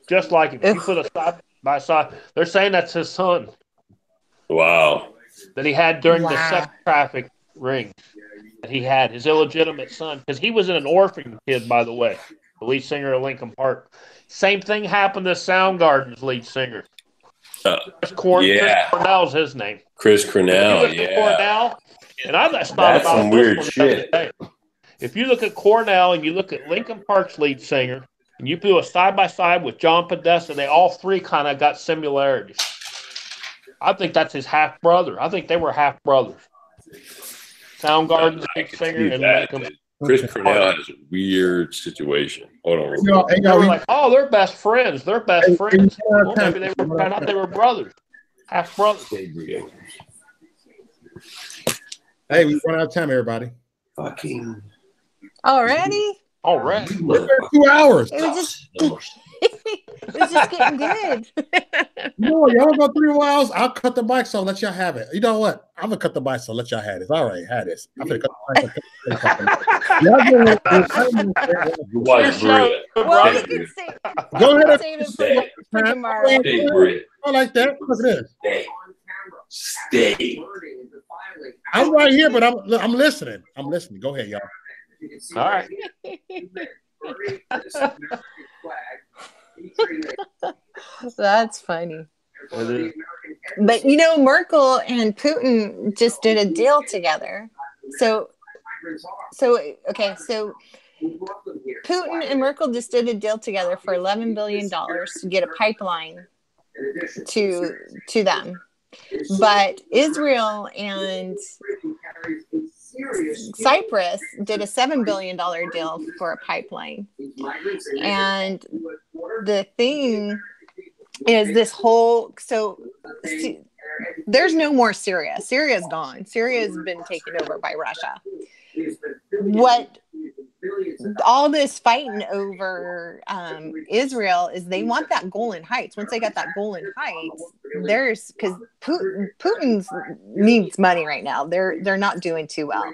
Just like him. If you put a side by side, they're saying that's his son. Wow. That he had during the sex traffic ring. That he had his illegitimate son, because he was an orphan kid, by the way. The lead singer of Linkin Park. Same thing happened to Soundgarden's lead singer. Chris Cornell's his name. Chris Cornell, Cornell, and I just thought that's about some weird shit. If you look at Cornell and you look at Linkin Park's lead singer, and you do a side by side with John Podesta, they all three kind of got similarities. I think that's his half brother. I think they were half brothers. Soundgarden's lead singer and Linkin. Chris Cornell has a weird situation. Hold on. They were like, oh, they're best friends. They're best friends. Well, maybe they were brothers. Half brothers. Hey, we run out of time, everybody. Fucking. Already? 2 hours. It was just getting good. No, y'all go 3 more hours. I'll cut the mic so let y'all have it. You know what? I'm gonna cut the mic so let y'all have it. All right, have this. I'm gonna cut the mic. Well, you can say. Go ahead. Save it for tomorrow. I like that. Look at this. Stay. I'm right here, but I'm listening. I'm listening. Go ahead, y'all. All right. That's funny. But Merkel and Putin just did a deal together. So Putin and Merkel just did a deal together for $11 billion to get a pipeline to them. But Israel and Cyprus did a $7 billion deal for a pipeline. And the thing is this whole, there's no more Syria. Syria's gone. Syria's been taken over by Russia. What all this fighting over Israel is they want that Golan Heights. Once they got that Golan Heights, because Putin needs money right now. They're not doing too well,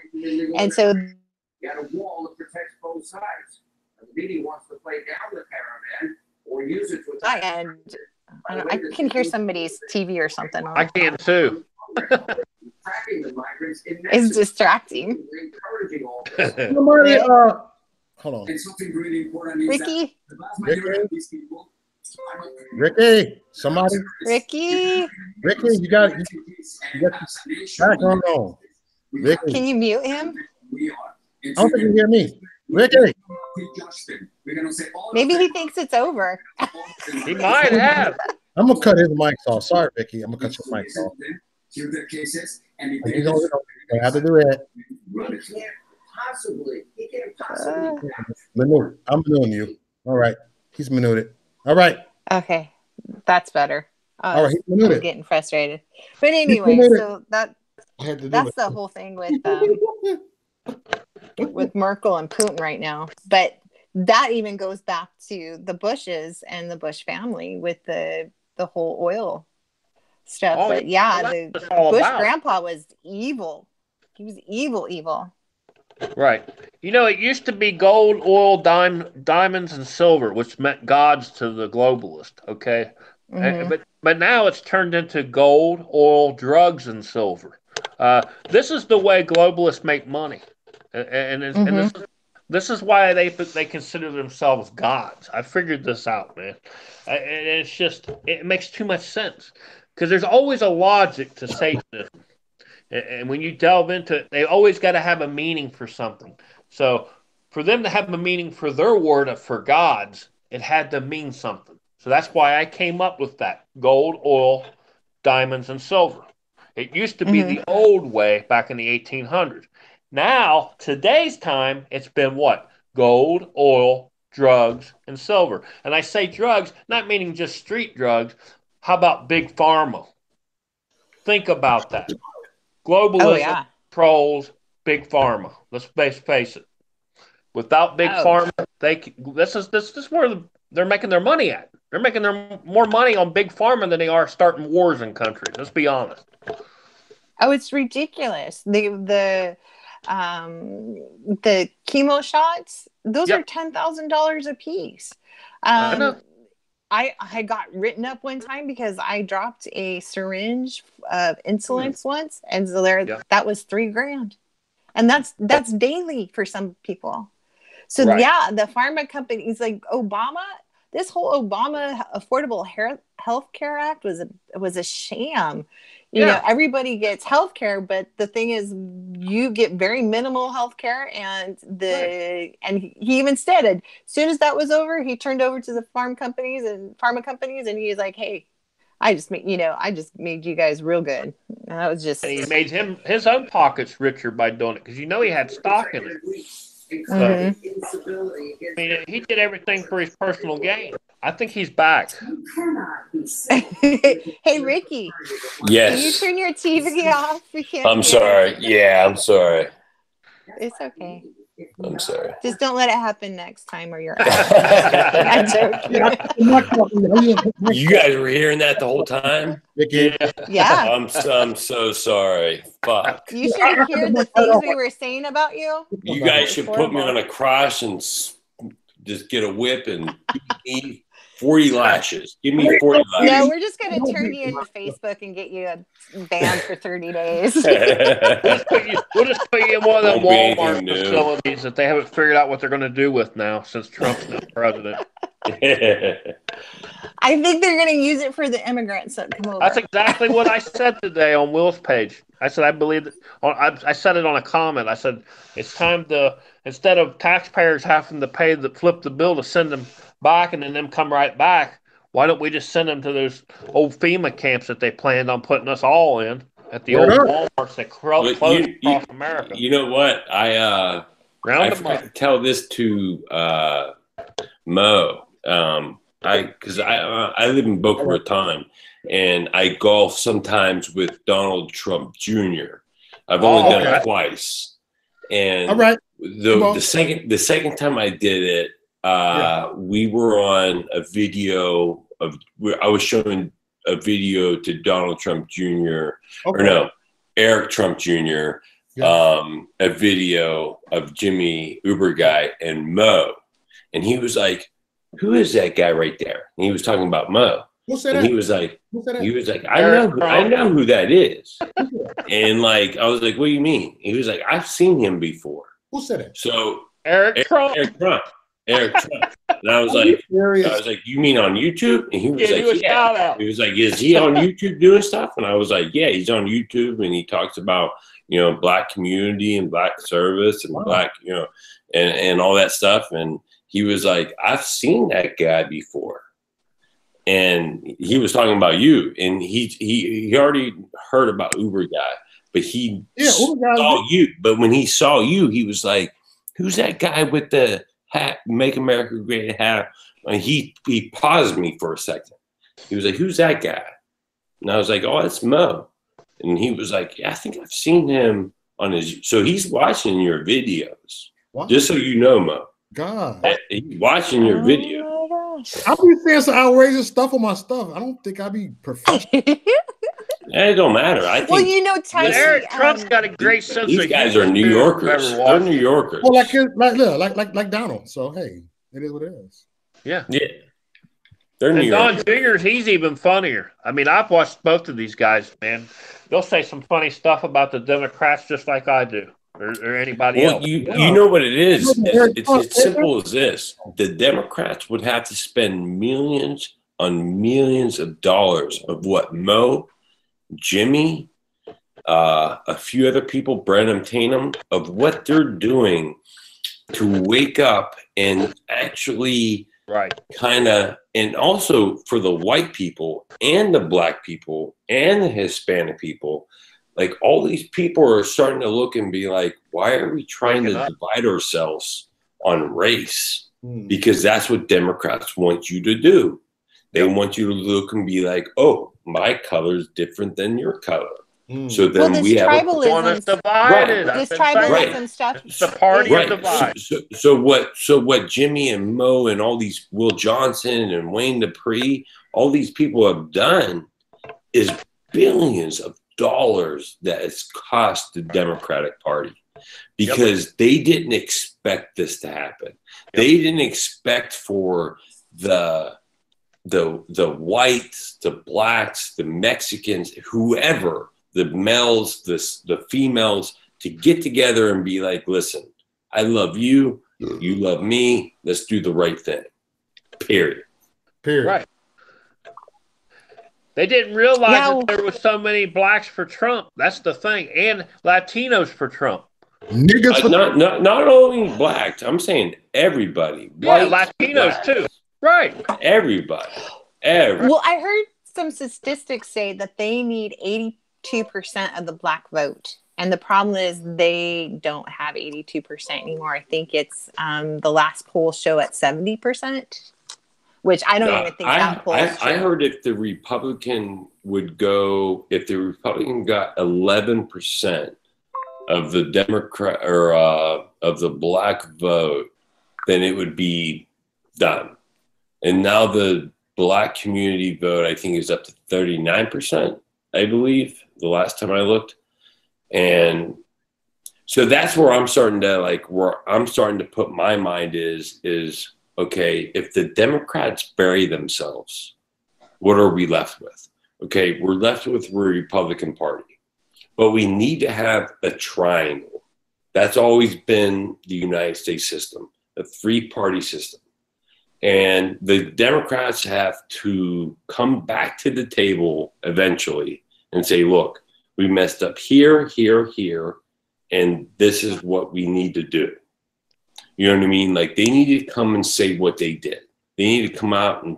and so got a wall that protects both sides. The media wants to play down the caravan or use it to attack. And I can hear somebody's TV or something on. I can too. It's distracting. Somebody, hold on. Ricky, somebody. Ricky, you got background on. Ricky, can you mute him? I don't think you hear me. Ricky. Maybe he thinks it's over. He might have. I'm gonna cut his mic off. Sorry, Ricky. I'm gonna cut your mic off. You don't have to do that. I'm minuting you. All right. He's minuted. All right. Okay. That's better. All right. I'm getting frustrated. But anyway, so that's the whole thing with Merkel and Putin right now. But that even goes back to the Bushes and the Bush family with the whole oil stuff. But the Bush grandpa was evil. He was evil. Right. It used to be gold, oil, diamonds, and silver, which meant gods to the globalist. Okay. Mm-hmm. But now it's turned into gold, oil, drugs, and silver. This is the way globalists make money, and this is why they consider themselves gods. I figured this out, man. And it's just it makes too much sense because there's always a logic to Satanism. And when you delve into it, they always got to have a meaning for something. So for them to have a meaning for their word for gods, it had to mean something. So that's why I came up with that gold, oil, diamonds, and silver. It used to be the old way back in the 1800s. Now, today's time, it's been what? Gold, oil, drugs, and silver. And I say drugs, not meaning just street drugs. How about big pharma? Think about that. Globalism controls big pharma. Let's face it. Without big pharma, this is where they're making their money at. They're making more money on big pharma than they are starting wars in countries. Let's be honest. Oh, it's ridiculous. The chemo shots, those are $10,000 a piece. I know. I got written up one time because I dropped a syringe of insulin once, and so that was $3,000, and that's daily for some people. So the pharma companies like Obama, this whole Obama Affordable Health Care Act was a sham. You know, everybody gets health care, but the thing is, you get very minimal health care, and and he even said, as soon as that was over, he turned over to the pharma companies, and he's like, "Hey, I just made you guys real good." And that was just. And he made his own pockets richer by doing it, because he had stock in it. I mean, he did everything for his personal gain. I think he's back. Hey, Ricky. Yes. Can you turn your TV off? I'm sorry. Yeah, I'm sorry. It's okay. I'm sorry. Just don't let it happen next time, or you're out. I'm joking. You guys were hearing that the whole time? Yeah. I'm so sorry. Fuck. You should hear the things we were saying about you. You guys should put me on a cross and just get a whip and eat 40 lashes. Give me 40 lashes. No, we're just going to turn you into Facebook and get you banned for 30 days. We'll just put you in one of them Walmart facilities that they haven't figured out what they're going to do with now since Trump's not president. I think they're going to use it for the immigrants that come over. That's exactly what I said today on Will's page. I said I believe that. I said it on a comment. I said it's time to, instead of taxpayers having to flip the bill to send them back and then them come right back, why don't we just send them to those old FEMA camps that they planned on putting us all in at the old Walmarts that closed across America? You know what? I forgot to tell this to Mo. Because I live in Boca Raton, and I golf sometimes with Donald Trump Jr. I've only done it twice, and the second time I did it, we were on a video I was showing a video to Donald Trump Jr. Or no, Eric Trump Jr. A video of Jimmy Uber guy and Mo, and he was like, "Who is that guy right there?" And he was talking about Mo. And he was like, I know who that is. And like, I was like, "What do you mean?" He was like, "I've seen him before." Who said it? So Eric Trump. And I was like, "You mean on YouTube?" And he was like, "Yeah." He was like, "Is he on YouTube doing stuff?" And I was like, "Yeah, he's on YouTube, and he talks about, Black community and Black service and Black, and all that stuff." And he was like, "I've seen that guy before." And he was talking about you, and he already heard about Uber guy, but he saw you. But when he saw you, he was like, "Who's that guy with the hat, Make America Great hat?" And he paused me for a second. He was like, "Who's that guy?" And I was like, "Oh, that's Mo." And he was like, "Yeah, I think I've seen him on his." So he's watching your videos. Wow. Just so you know, Mo. God, he's watching your video. I'll be saying some outrageous stuff on my stuff. I don't think I'll be professional. It don't matter. I think. Eric Trump's got a great sense of humor. These guys are New Yorkers. They're New Yorkers. Well, like Donald. So hey, it is what it is. Yeah. They're New Yorkers. Don Jr.'s, he's even funnier. I mean, I've watched both of these guys, man. They'll say some funny stuff about the Democrats just like I do. Or anybody else. You know what it is. It's as simple as this. The Democrats would have to spend millions on millions of dollars of what Mo, Jimmy, a few other people, Brenham Tatum, of what they're doing to wake up and actually kind of, and also for the white people and the Black people and the Hispanic people. Like, all these people are starting to look and be like, why are we trying to divide ourselves on race? because that's what Democrats want you to do. They want you to look and be like, oh, my color is different than your color. So then we have divided. This tribalism stuff. It's the party of divide. So what Jimmy and Mo and all these Will Johnson and Wayne Dupree, all these people have done is billions of dollars that it's cost the Democratic Party, because they didn't expect this to happen. They didn't expect for the whites, the blacks, the Mexicans, whoever, the males, the females, to get together and be like, listen, I love you, you love me, let's do the right thing. Period. Right. They didn't realize that there was so many blacks for Trump. That's the thing. And Latinos for Trump. Niggas for not only blacks, I'm saying everybody. Yeah, Latinos too. Right. Everybody. Well, I heard some statistics say that they need 82% of the black vote. And the problem is they don't have 82% anymore. I think it's the last poll show at 70%, which I don't even think that poll is true. I heard if the Republican got 11% of the Democrat or of the black vote, then it would be done. And now the black community vote, I think, is up to 39%, I believe, the last time I looked. And so that's where I'm starting to put my mind is okay, if the Democrats bury themselves, what are we left with? Okay, we're left with the Republican Party. But we need to have a triangle. That's always been the United States system, a three-party system. And the Democrats have to come back to the table eventually and say, look, we messed up here, here, here, and this is what we need to do. You know what I mean? Like, they need to come and say what they did. They need to come out and,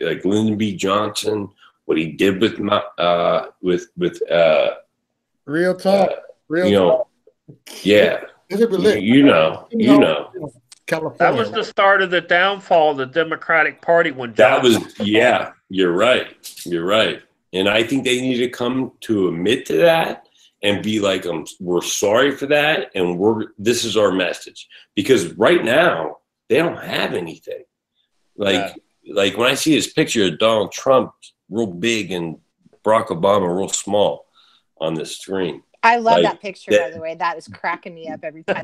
like Lyndon B. Johnson, what he did with real talk. Yeah. You know. California. That was the start of the downfall of the Democratic Party when you're right. And I think they need to come to admit to that and be like, we're sorry for that, and this is our message. Because right now they don't have anything. Like when I see this picture of Donald Trump real big and Barack Obama real small on the screen. I love that picture, by the way. That is cracking me up every time.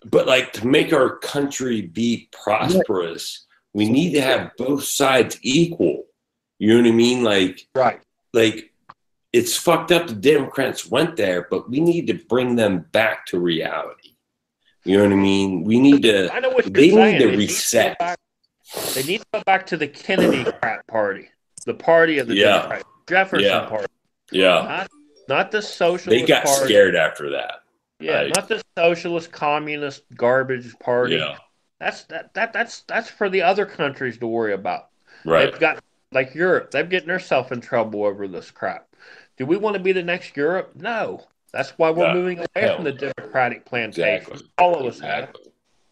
But like, to make our country be prosperous, we need to have both sides equal. You know what I mean? Like, right. Like, it's fucked up the Democrats went there, but we need to bring them back to reality. You know what I mean? We need to. I know what they you're need saying. to reset. They need to go back to the Kennedy Party. The party of the Democrats. Jefferson Party. Yeah. Not the socialist They got party. scared after that. Yeah, right? Not the socialist, communist, garbage party. Yeah. That's for the other countries to worry about. Right. They've got, like Europe, they're getting themselves in trouble over this crap. Do we want to be the next Europe? No. That's why we're moving away from the Democratic plantation. Exactly. All of us have.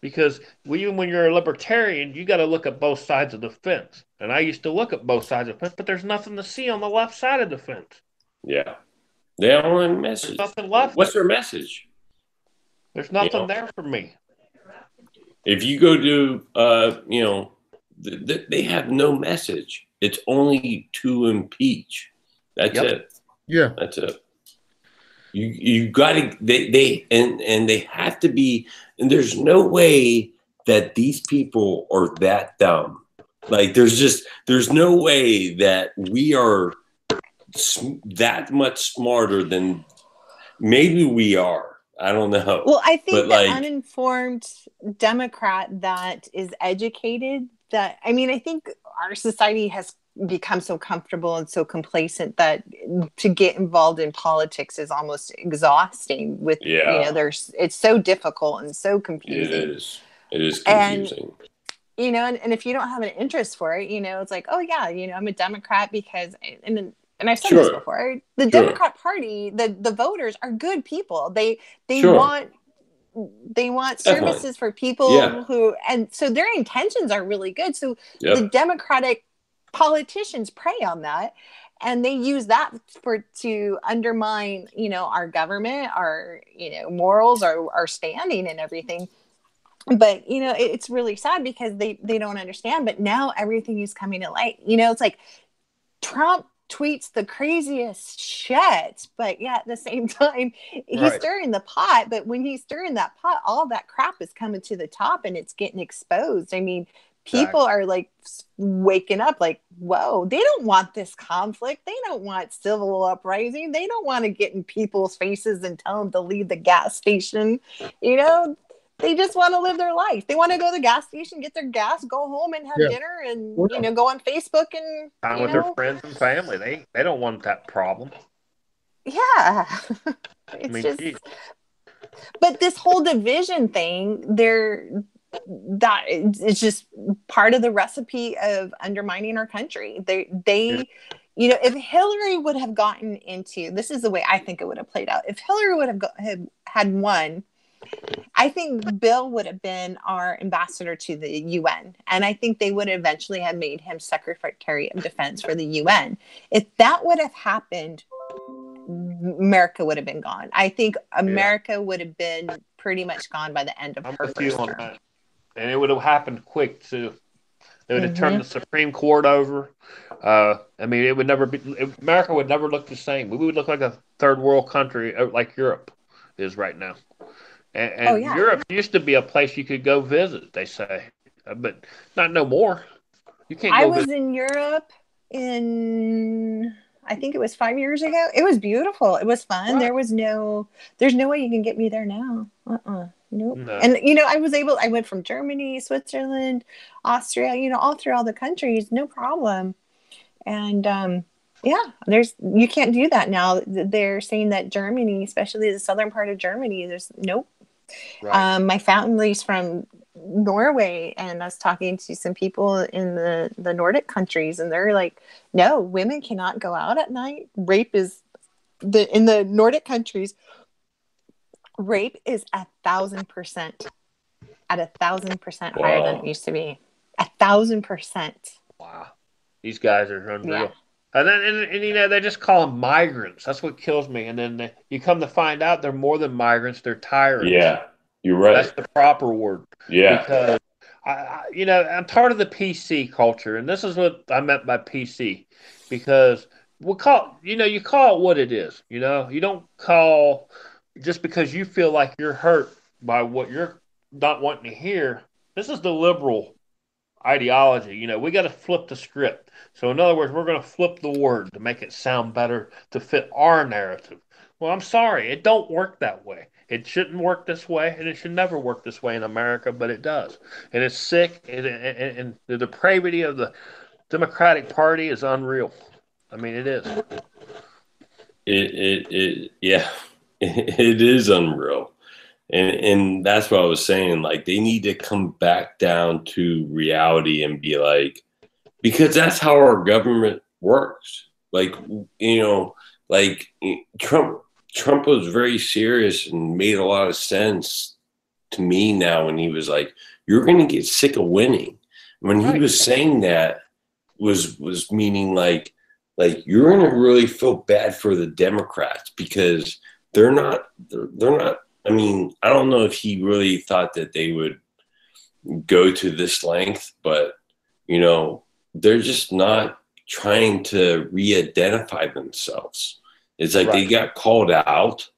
Because even when you're a libertarian, you got to look at both sides of the fence. And I used to look at both sides of the fence, but there's nothing to see on the left side of the fence. Yeah. They don't have a message. There's nothing left. What's their message? There's nothing there for me. If you go to, they have no message. It's only to impeach. That's it. Yeah. That's it. You got to, they have to be, and there's no way that these people are that dumb. Like, there's no way that we are that much smarter than, maybe we are. I don't know. Well, I think the uninformed Democrat that is educated, I think our society has become so comfortable and so complacent that to get involved in politics is almost exhausting with, it's so difficult and so confusing. It is confusing. And if you don't have an interest for it, it's like, oh yeah, I'm a Democrat because, and I've said this before, the Democrat Party, the voters are good people. They want services for people who, and so their intentions are really good. So the Democratic politicians prey on that, and they use that to undermine, our government, our, morals, our standing and everything. But, it's really sad because they don't understand. But now everything is coming to light. It's like Trump tweets the craziest shit, but yeah, at the same time, he's stirring the pot. But when he's stirring that pot, all that crap is coming to the top and it's getting exposed. I mean, people are like waking up like, whoa, they don't want this conflict. They don't want civil uprising. They don't want to get in people's faces and tell them to leave the gas station. They just want to live their life. They want to go to the gas station, get their gas, go home and have dinner and, go on Facebook and time with their friends and family. They don't want that problem. Yeah. It's but this whole division thing, it's just part of the recipe of undermining our country. They if Hillary would have gotten into, this is the way I think it would have played out. If Hillary would have had won, I think Bill would have been our ambassador to the UN. And I think they would eventually have made him Secretary of Defense for the UN. If that would have happened, America would have been gone. I think America would have been pretty much gone by the end of her first term. That. And it would have happened quick, too. They would have turned the Supreme Court over. I mean, it would never be. America would never look the same. We would look like a third world country, like Europe is right now. And Europe used to be a place you could go visit, they say, but not no more. You can't. I was in Europe I think it was 5 years ago. It was beautiful. It was fun. Right. There's no way you can get me there now. Nope. No. And I went from Germany, Switzerland, Austria, all through all the countries, no problem. And you can't do that now. They're saying that Germany, especially the southern part of Germany, there's nope. Right. My family's from Norway, and I was talking to some people in the Nordic countries, and they're like, no, women cannot go out at night. Rape is in the Nordic countries. Rape is 1,000%, at 1,000% higher than it used to be. 1,000%. Wow, these guys are unreal. Yeah. And then they just call them migrants. That's what kills me. And then you come to find out they're more than migrants. They're tyrants. Yeah, you're right. That's the proper word. Yeah. Because I'm part of the PC culture, and this is what I meant by PC. Because you call it what it is. You don't call just because you feel like you're hurt by what you're not wanting to hear. This is the liberal ideology. We got to flip the script. So in other words, we're going to flip the word to make it sound better to fit our narrative. Well, I'm sorry, it don't work that way. It shouldn't work this way, and it should never work this way in America, but it does. And it's sick, and the depravity of the Democratic Party is unreal. I mean, it is. It is unreal. And that's what I was saying. Like, they need to come back down to reality and be like, because that's how our government works. Like, Trump was very serious and made a lot of sense to me now when he was like, you're going to get sick of winning. When he was saying that was meaning like you're going to really feel bad for the Democrats because they're not, I mean, I don't know if he really thought that they would go to this length, but, they're just not trying to re-identify themselves. It's like they got called out.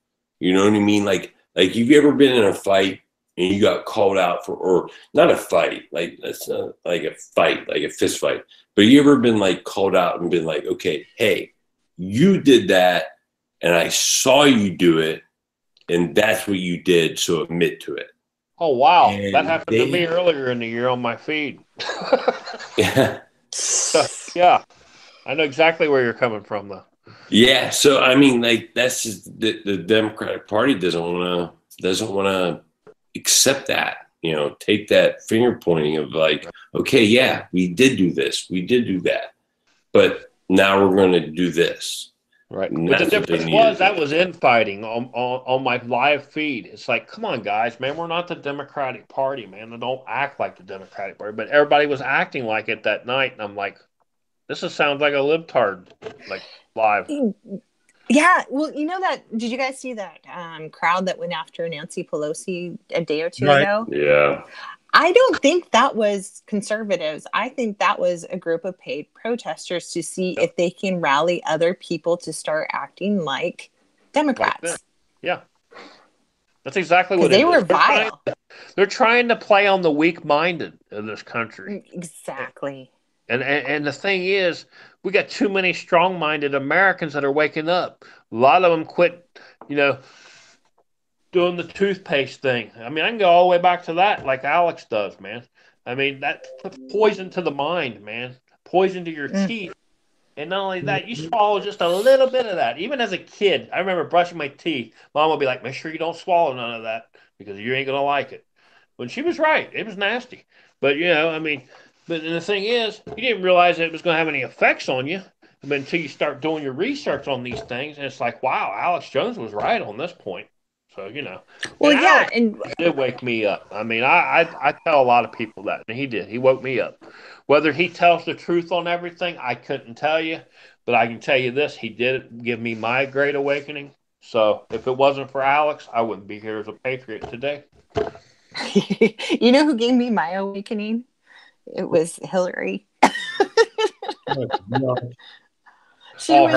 You know what I mean? Like you've ever been in a fight and you got called out for, or not a fight, like that's not like a fight, like a fist fight, but you ever been like called out and been like, okay, hey, you did that and I saw you do it and that's what you did, so admit to it. Oh, wow. And that happened to me earlier in the year on my feed. Yeah. Yeah. I know exactly where you're coming from, though. Yeah. So, I mean, like, that's just the Democratic Party doesn't want to accept that, take that finger pointing of like, okay, yeah, we did do this. We did do that. But now we're going to do this. Right. And But the that's what they difference need was to do. that was infighting on my live feed. It's like, come on, guys, man, we're not the Democratic Party, man. They don't act like the Democratic Party. But everybody was acting like it that night, and I'm like, sounds like a libtard, like live. Yeah, well, you know that. Did you guys see that crowd that went after Nancy Pelosi a day or two ago? Yeah. I don't think that was conservatives. I think that was a group of paid protesters to see if they can rally other people to start acting like Democrats. Yeah. That's exactly what they it were is. vile. They're trying to play on the weak-minded of this country. Exactly. And the thing is, we got too many strong-minded Americans that are waking up. A lot of them quit, doing the toothpaste thing. I mean, I can go all the way back to that, like Alex does, man. I mean, that's poison to the mind, man. Poison to your teeth. And not only that, you swallow just a little bit of that. Even as a kid, I remember brushing my teeth. Mom would be like, make sure you don't swallow none of that because you ain't going to like it. When she was right. It was nasty. But, but the thing is, you didn't realize it was going to have any effects on you until you start doing your research on these things. And it's like, wow, Alex Jones was right on this point. So, Well, and yeah. Alex And did wake me up. I mean, I tell a lot of people that. And he did. He woke me up. Whether he tells the truth on everything, I couldn't tell you. But I can tell you this. He did give me my great awakening. So if it wasn't for Alex, I wouldn't be here as a patriot today. You know who gave me my awakening? It was Hillary. She was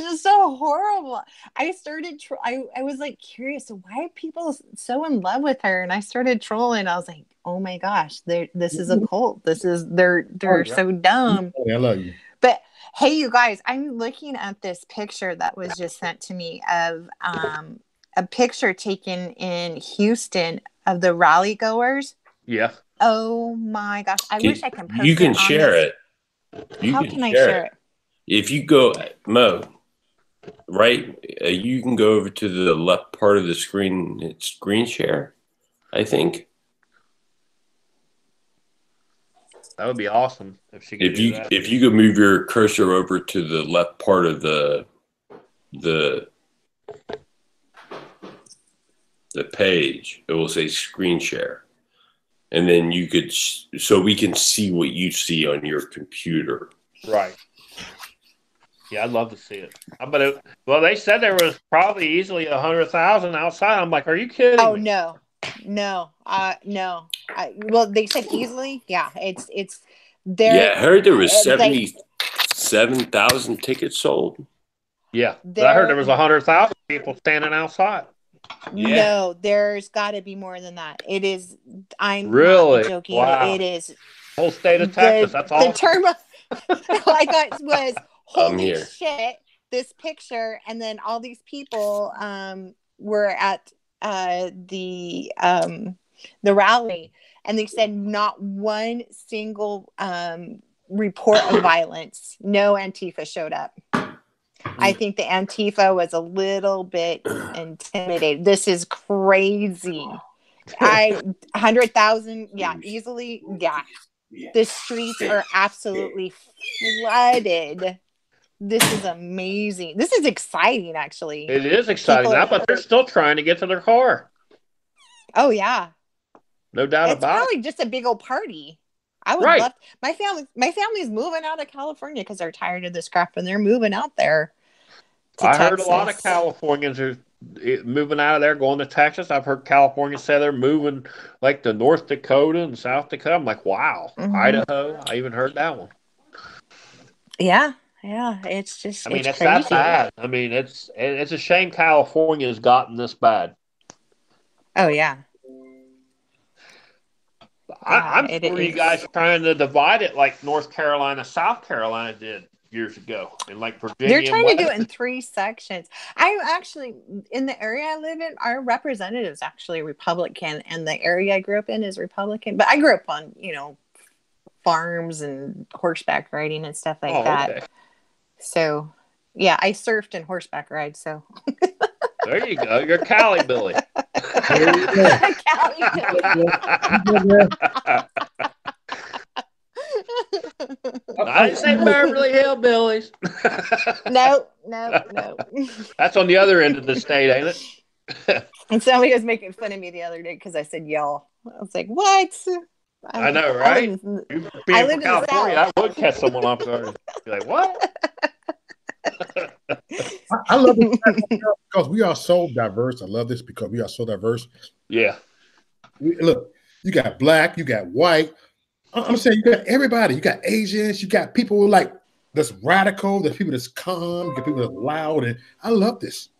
just so horrible. I started. I was like curious. Why are people so in love with her? And I started trolling. I was like, oh my gosh, this is a cult. They're so dumb. I love you. But hey, you guys, I'm looking at this picture that was just sent to me of a picture taken in Houston of the rally goers. Yeah. Oh my gosh! I wish I can post it. You can share it. How can I share it? If you go, Mo, right, you can go over to the left part of the screen. It's screen share, I think. That would be awesome if she could do that. If you could move your cursor over to the left part of the page, it will say screen share. And then you could, so we can see what you see on your computer. Right. Yeah, I'd love to see it. Well, they said there was probably easily 100,000 outside. I'm like, are you kidding? Oh, me? no. Well, they said easily. Yeah, it's there. Yeah, I heard there was 77,000 tickets sold. Yeah, I heard there was 100,000 people standing outside. Yeah. No, there's got to be more than that. It is. I'm really not joking. Wow. It is whole state of Texas. That's all. The term I got was holy shit. This picture, and then all these people were at the rally, and they said not one single report of violence. No Antifa showed up. I think the Antifa was a little bit intimidated. This is crazy. 100,000, yeah, easily, yeah. The streets are absolutely flooded. This is amazing. This is exciting, actually. It is exciting, but they're still trying to get to their car. Oh, yeah. No doubt about it. It's probably just a big old party. I would love my family's moving out of California because they're tired of this crap, and they're moving out there. I heard a lot of Californians are moving out of there, going to Texas. I've heard Californians say they're moving like to North Dakota and South Dakota. I'm like, wow, Idaho. I even heard that one. Yeah, it's just. I mean, it's crazy. that bad. I mean, it's a shame California has gotten this bad. Oh yeah. I'm sure you guys are trying to divide it like North Carolina, South Carolina did years ago, and like Virginia. They're trying to do it in 3 sections. I'm actually in the area I live in. Our representative is actually Republican, and the area I grew up in is Republican. But I grew up on farms and horseback riding and stuff like that. Okay. So yeah, I surfed and horseback ride. So there you go. You're Cali Billy. Cali Billy. I didn't say Beverly Hillbillies. No. That's on the other end of the state, ain't it? And somebody was making fun of me the other day because I said y'all. I was like, what? I know, right? You being from California, I would catch someone off guard. Be like, what? I love this because we are so diverse. I love this because we are so diverse. Yeah. Look, you got black, you got white. I'm saying you got everybody. You got Asians. You got people who like that's radical. There's people that's calm. You got people that's loud. And I love this.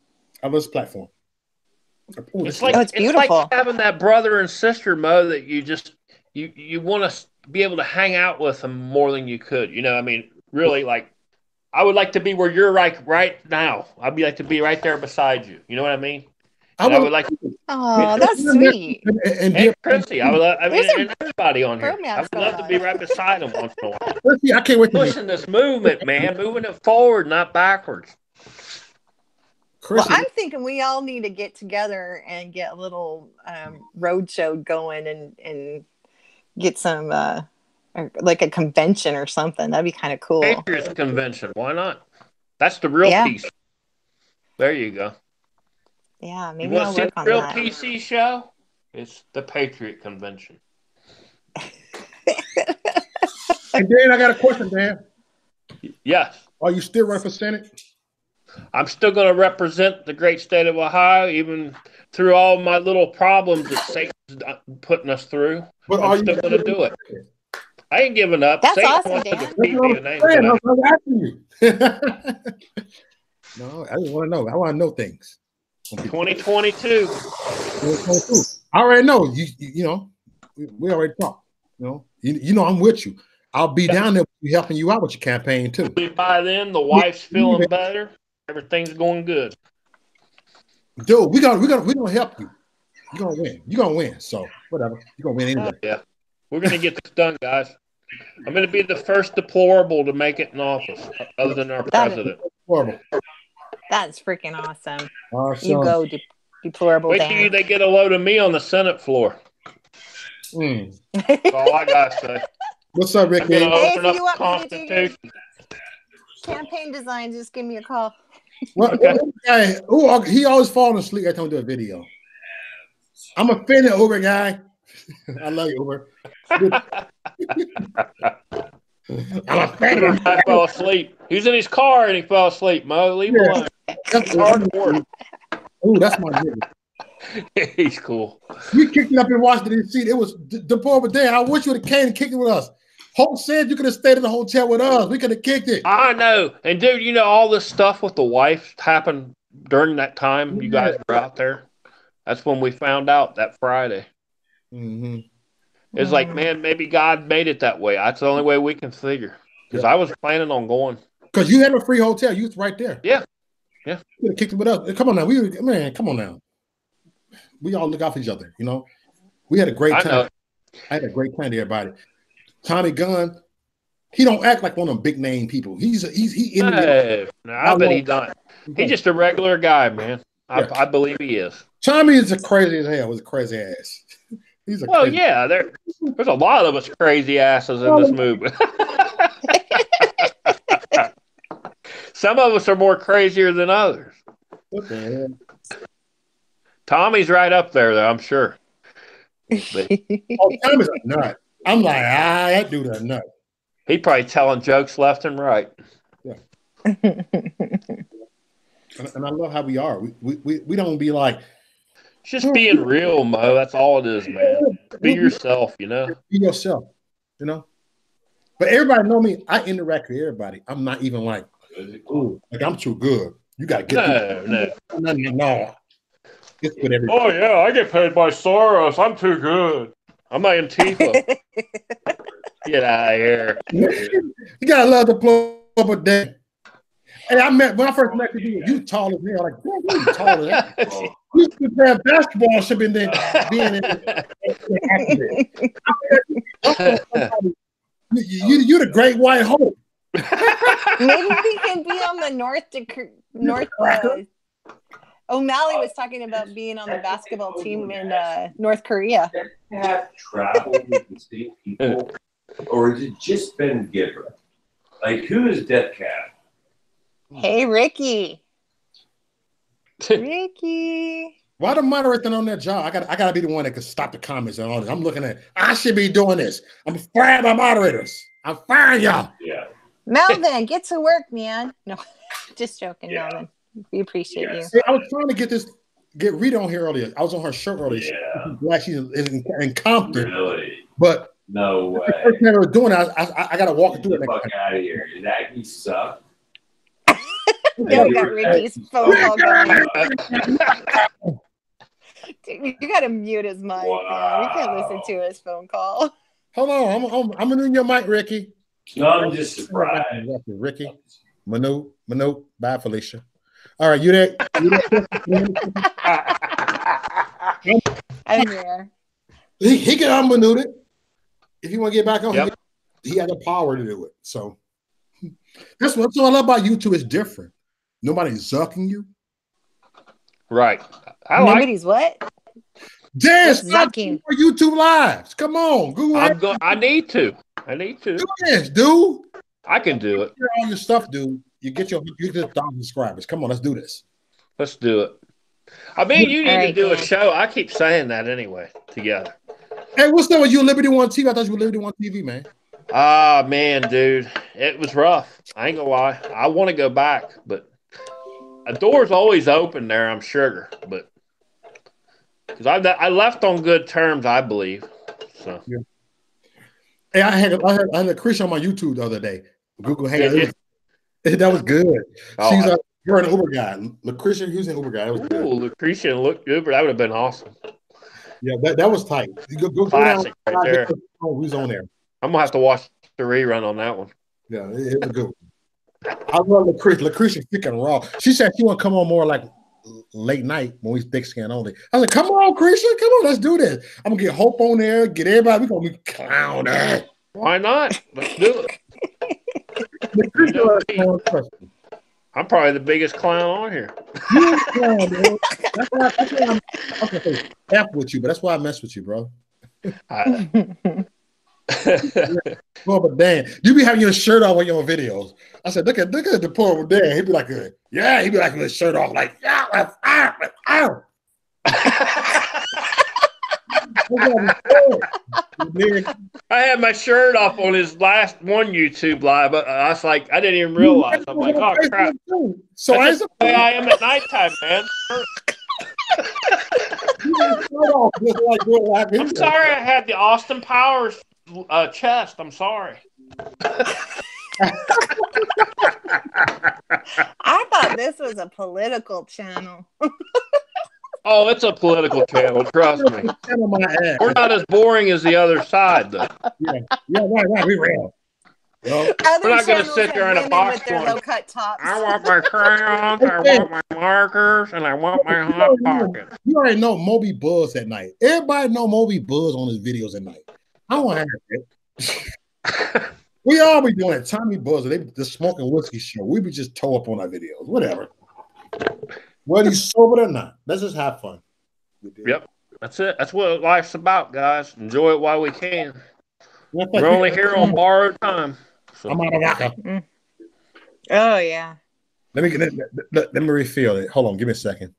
I love this platform. It's like it's beautiful. It's like having that brother and sister, Mo, that you just you want to be able to hang out with them more than you could. You know, I mean, really, like I would like to be where you're right now. I'd be like to be right there beside you. You know what I mean? I would like. Oh, that's sweet. And Chrissy, I mean, and everybody on here. I would love to be right beside them once in a while. I can't wait to pushing this movement, man, moving it forward, not backwards. Well, I'm thinking we all need to get together and get a little road show going and get some like a convention or something. That'd be kind of cool. Patriots convention, why not? That's the real piece. There you go. Yeah, maybe I'll work on that. You want to see the real PC show? It's the Patriot Convention. And Dan, I got a question, Dan. Yes. Are you still running for Senate? I'm still going to represent the great state of Ohio, even through all my little problems that Satan's putting us through. But I'm still going to do it. I ain't giving up. That's Satan awesome, wants Dan. to defeat me, and I ain't I'm asking you. No, I just want to know. I want to know things. 2022. I already know. You know, we already talked. You know, I'm with you. I'll be down there helping you out with your campaign too. By then, the wife's feeling better. Everything's going good. Dude, we're gonna help you. You're gonna win. You're gonna win. So whatever. You're gonna win anyway. Yeah. We're gonna get this done, guys. I'm gonna be the first deplorable to make it in office, other than our president. That's freaking awesome. You go, deplorable. Wait till they get a load of me on the Senate floor. That's all I gotta say. What's up, Rick? Hey, if you want me to do campaign design, just give me a call. Well, okay. He always falling asleep every time we do a video. I'm offended, Uber guy. I love you, Uber. I'm offended. I fell asleep. He was in his car and he fell asleep. Mo, leave him alone. That's hard work. Oh, that's my nigga. He's cool. We kicked it up in Washington D.C. It was the poor day. I wish you would have came and kicked it with us. Hope said you could have stayed in the hotel with us. We could have kicked it. I know. And dude, you know all this stuff with the wife happened during that time you guys were out there. That's when we found out that Friday. Mm-hmm. It's like, man, maybe God made it that way. That's the only way we can figure. Because I was planning on going. Because you had a free hotel. You was right there. Yeah. You could have kicked it with us. Come on now. Come on now. We all look out for each other, you know. We had a great time. I had a great time to everybody. Tommy Gunn, he don't act like one of them big name people. I bet he don't. He's just a regular guy, man. I believe he is. Tommy is crazy as hell. Was a crazy ass. He's crazy. Yeah. There's a lot of us crazy asses in this movement. Some of us are more crazier than others. What the hell? Tommy's right up there, though, I'm sure. But, Tommy's a nut. I'm like, that dude a nut. He probably telling jokes left and right. Yeah. And I love how we are. We don't be like. Just being real, Mo. That's all it is, man. Be yourself, you know. Be yourself, you know. But everybody know me. I interact with everybody. I'm not even like, ooh, like I'm too good. You got to get No. It's with everybody. Oh, yeah, I get paid by Soros. I'm too good. I'm not Antifa. Get out of here. You got to love the blow up a day. Hey, when I first met you tall as hell. Like, you tall as hell. You should play basketball should have been being in You're the great white hope. Maybe we can be on the North. O'Malley was talking about being on the basketball team in North Korea. Have traveled with the same people, or has it just been Giver? Like, who is Death Cab? Hey, Ricky. Ricky. Why the moderator on that job? I gotta be the one that can stop the comments and all this. I'm looking at. I should be doing this. I'm firing my moderators. I'm firing y'all. Yeah. Melvin, get to work, man. No, just joking, Melvin. We appreciate you. See, I was trying to get Rita on here earlier. I was on her show earlier. Yeah. She's glad she's in Compton. Really? But no way. The first time I was doing it, I got to walk through it. Get the fuck out of here. Did Aggie suck? Now we got Ricky's phone call going. Dude, you got to mute his mic. Man. We can't listen to his phone call. Hold on. I'm in your mic, Ricky. No, I'm just surprised. Ricky. Manu. Bye, Felicia. All right, you there? I'm here. He can unmute it. If you want to get back on, he has the power to do it. So that's what I love about YouTube. It's different. Nobody's zucking you. Right. Nobody's what? Dance zucking for YouTube lives. Come on, Google. I need to. Do this, dude. I can do it. All your stuff, dude. You get 1,000 subscribers. Come on, let's do this. Let's do it. I mean, you need to do a show. I keep saying that anyway. Together. Hey, what's up with you, Liberty One TV? I thought you were Liberty One TV, man. Ah, man, dude, it was rough. I ain't gonna lie. I want to go back, but a door's always open there. I'm sure, but because I left on good terms, I believe. So. Yeah. Hey, I had a Christian on my YouTube the other day. Google Hangout. That was good. She's you're an Uber guy. Lucretia, he was an Uber guy. That was good. Lucretia and look Uber. That would have been awesome. Yeah, that was tight. Go Classic down, right there. Who's on there? I'm gonna have to watch the rerun on that one. Yeah, it was good. I love Lucretia. Lucretia's freaking raw. She said she want to come on more like late night when we thick skin only. I was like, come on, Lucretia, come on, let's do this. I'm gonna get Hope on there, get everybody. We're gonna be clowning. Why not? Let's do it. I'm probably the biggest clown on here. You're a clown, man. That's why I'm okay, F with you, but that's why I mess with you, bro. Well, but Dan, you be having your shirt off on your videos. I said, look at the poor Dan. He'd be like, yeah, he'd be like with his shirt off, like, yeah, ow. I had my shirt off on his last one YouTube live, but I was like, I didn't even realize. I'm like, oh crap. So that's the way I am at nighttime, man. I'm sorry I had the Austin Powers chest. I'm sorry. I thought this was a political channel. Oh, it's a political channel. Trust me. We're not as boring as the other side, though. Yeah, right. We real. We're not going to sit there in a box going, I want my crayons, I want my markers, and I want my hot pocket. You already know Moby Buzz at night. Everybody know Moby Buzz on his videos at night. I don't have it. We all be doing it. Tommy Buzz, the smoking whiskey show. We be just toe up on our videos. Whatever. Whether he's sober or not. Let's just have fun. Yep. That's it. That's what life's about, guys. Enjoy it while we can. We're only here on borrowed time. So. I'm out of vodka. Oh yeah. Let me refill it. Hold on, give me a second.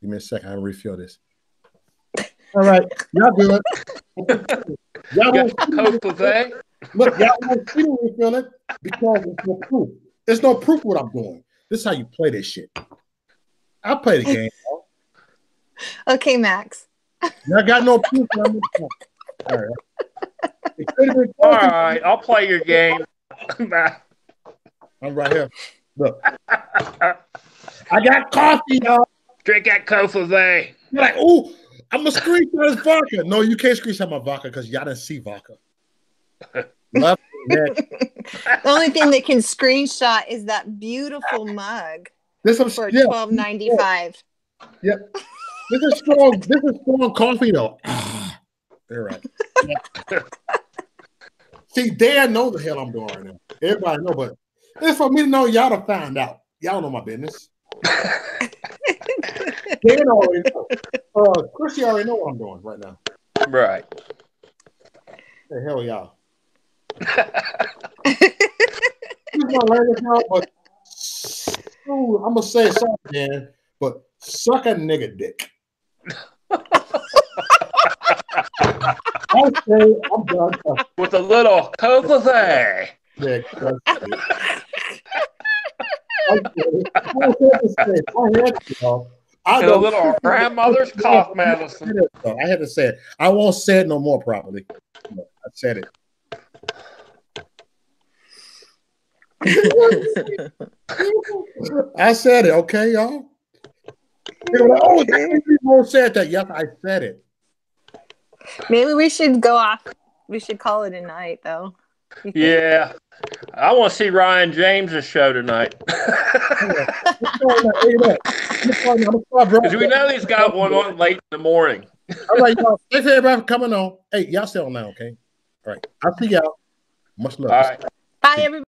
I refill this. All right, y'all do it. Y'all got Coke buffet. Look, y'all won't see me refill it because there's no proof. There's no proof what I'm doing. This is how you play this shit. I play the game. Okay, Max. I got no proof. All right. All right, I'll play your game. I'm right here. Look. I got coffee, y'all. Drink that Kofa. You're like, oh, I'm going to screenshot his vodka. No, you can't screenshot my vodka because y'all didn't see vodka. Love the only thing that can screenshot is that beautiful mug for $12.95. Yep. This is strong coffee, though. They're right. See, Dan knows the hell I'm doing right now. Everybody know, but it's for me to know. Y'all to find out. Y'all know my business. Dan already know. Chrissy already know what I'm doing right now. Right. The hell, y'all. my language now, but ooh, I'm gonna say something, man. But suck a nigga dick. I say I'm done. With a little cocoa. Yeah, I And a little grandmother's cough medicine. I had to say it. I won't say it no more properly. I said it. I said it. Okay, y'all. Oh, people said that. Yes, I said it. Maybe we should go off. We should call it a night, though. Yeah. I want to see Ryan James's show tonight. Because we know he's got one on late in the morning. All right, y'all. Thanks everybody for coming on. Hey, y'all stay on now, okay? All right. I'll see y'all. Much love. All right. Bye, everybody.